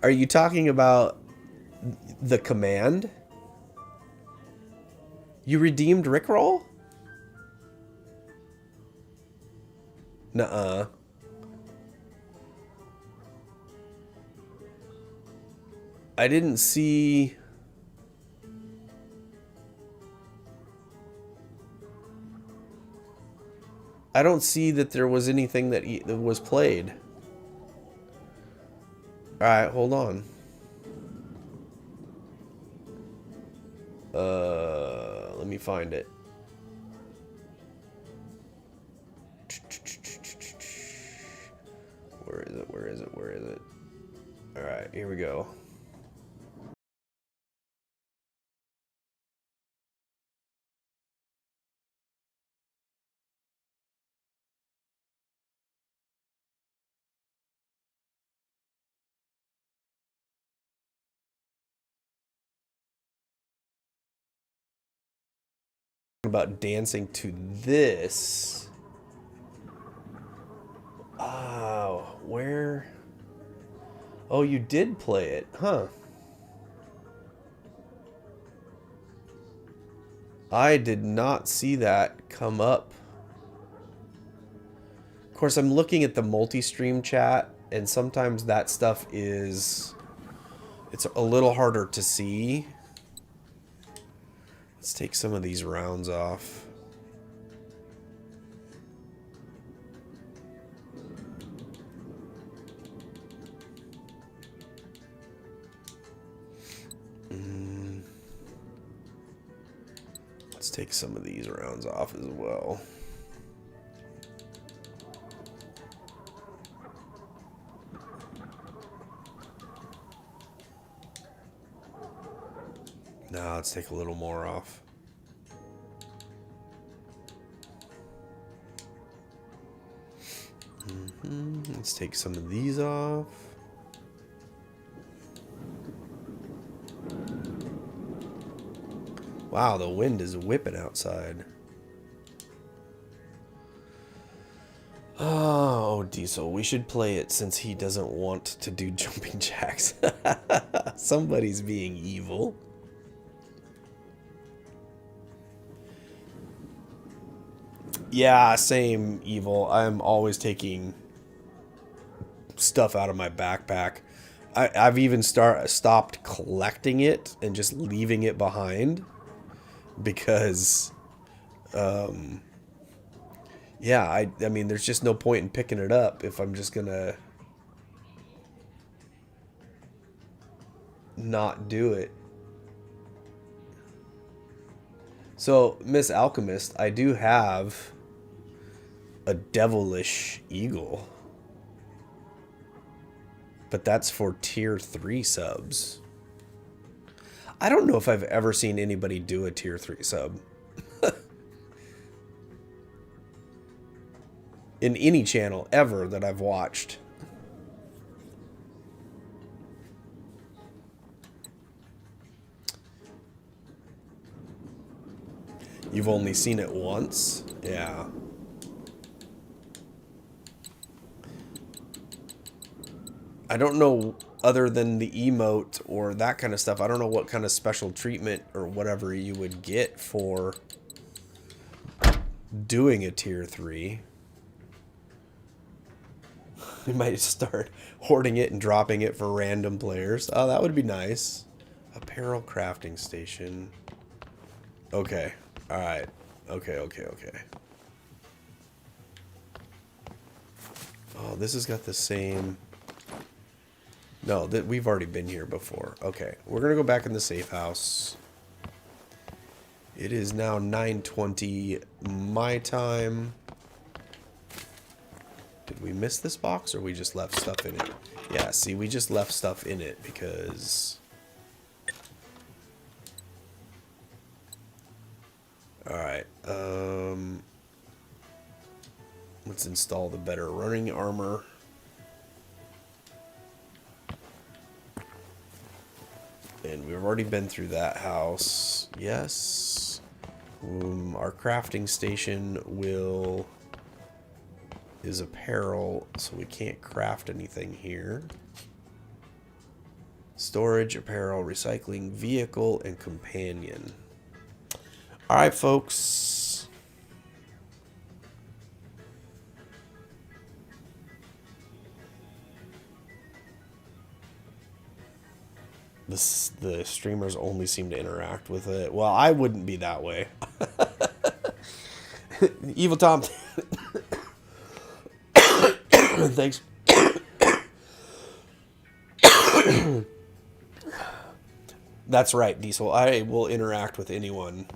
Are you talking about the command? You redeemed Rickroll? Nuh-uh. I didn't see... I don't see that there was anything that was played. Alright, hold on. Let me find it. Where is it? Where is it? Where is it? Alright, here we go. About dancing to this. Oh, where? Oh, you did play it, huh? I did not see that come up. Of course, I'm looking at the multi-stream chat, and sometimes that stuff is... It's a little harder to see. Let's take some of these rounds off. Let's take some of these rounds off as well. Now let's take a little more off. Let's take some of these off. Wow, the wind is whipping outside. Oh, Diesel, we should play it since he doesn't want to do jumping jacks. Somebody's being evil. Yeah, same, evil. I'm always taking stuff out of my backpack. I've even stopped collecting it and just leaving it behind because, yeah, I mean, there's just no point in picking it up if I'm just gonna not do it. So, Miss Alchemist, I do have a devilish eagle. But that's for tier 3 subs. I don't know if I've ever seen anybody do a tier 3 sub. In any channel ever that I've watched. You've only seen it once? Yeah. I don't know, other than the emote or that kind of stuff, I don't know what kind of special treatment or whatever you would get for doing a tier 3. You might start hoarding it and dropping it for random players. Oh, that would be nice. Apparel crafting station. Okay. Alright. Okay. Oh, this has got the same... No, that we've already been here before. Okay, we're gonna go back in the safe house. It is now 9:20 my time. Did we miss this box or we just left stuff in it? Yeah, see, we just left stuff in it because... Alright, let's install the better running armor. And we've already been through that house. Yes. Our crafting station is apparel, so we can't craft anything here. Storage, apparel, recycling, vehicle, and companion. Alright, folks. the streamers only seem to interact with it. Well, I wouldn't be that way. Evil Tom. Thanks. That's right, Diesel. I will interact with anyone.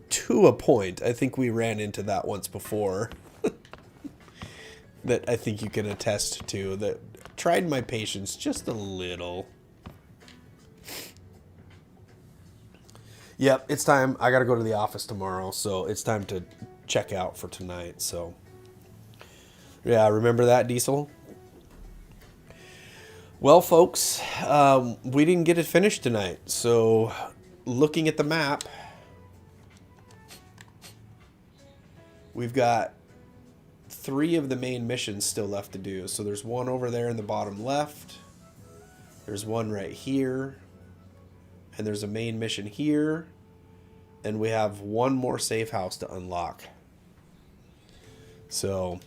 To a point. I think we ran into that once before. That I think you can attest to. That tried my patience just a little. Yep, it's time. I gotta go to the office tomorrow, so it's time to check out for tonight. So, yeah, remember that, Diesel? Well, folks, we didn't get it finished tonight. So, looking at the map, we've got 3 of the main missions still left to do. So there's one over there in the bottom left. There's one right here. And there's a main mission here. And we have one more safe house to unlock. So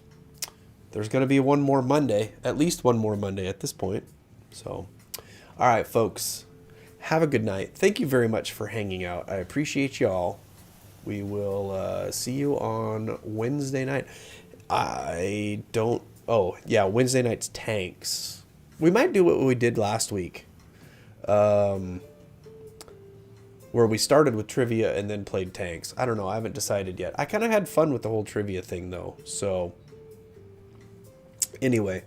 there's going to be one more Monday. At least one more Monday at this point. So, all right, folks. Have a good night. Thank you very much for hanging out. I appreciate y'all. We will see you on Wednesday night. I don't... Oh, yeah, Wednesday night's tanks. We might do what we did last week. Where we started with trivia and then played tanks. I don't know. I haven't decided yet. I kind of had fun with the whole trivia thing, though. So, anyway,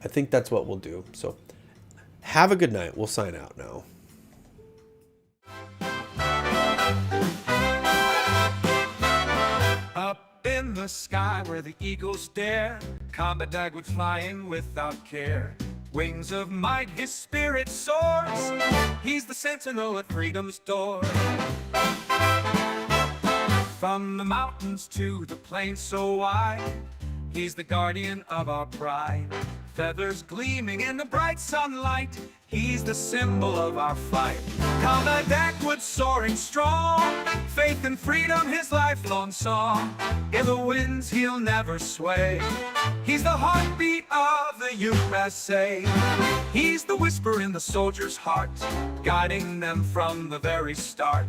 I think that's what we'll do. So, have a good night. We'll sign out now. In the sky where the eagles dare, combat dagwood flying without care. Wings of might, his spirit soars. He's the sentinel at freedom's door. From the mountains to the plains so wide, he's the guardian of our pride. Feathers gleaming in the bright sunlight, he's the symbol of our fight. Combat dagwood soaring strong, faith and freedom his lifelong song. In the winds he'll never sway, he's the heartbeat of the USA. He's the whisper in the soldier's heart, guiding them from the very start.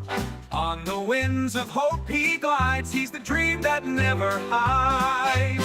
On the winds of hope he glides, he's the dream that never hides.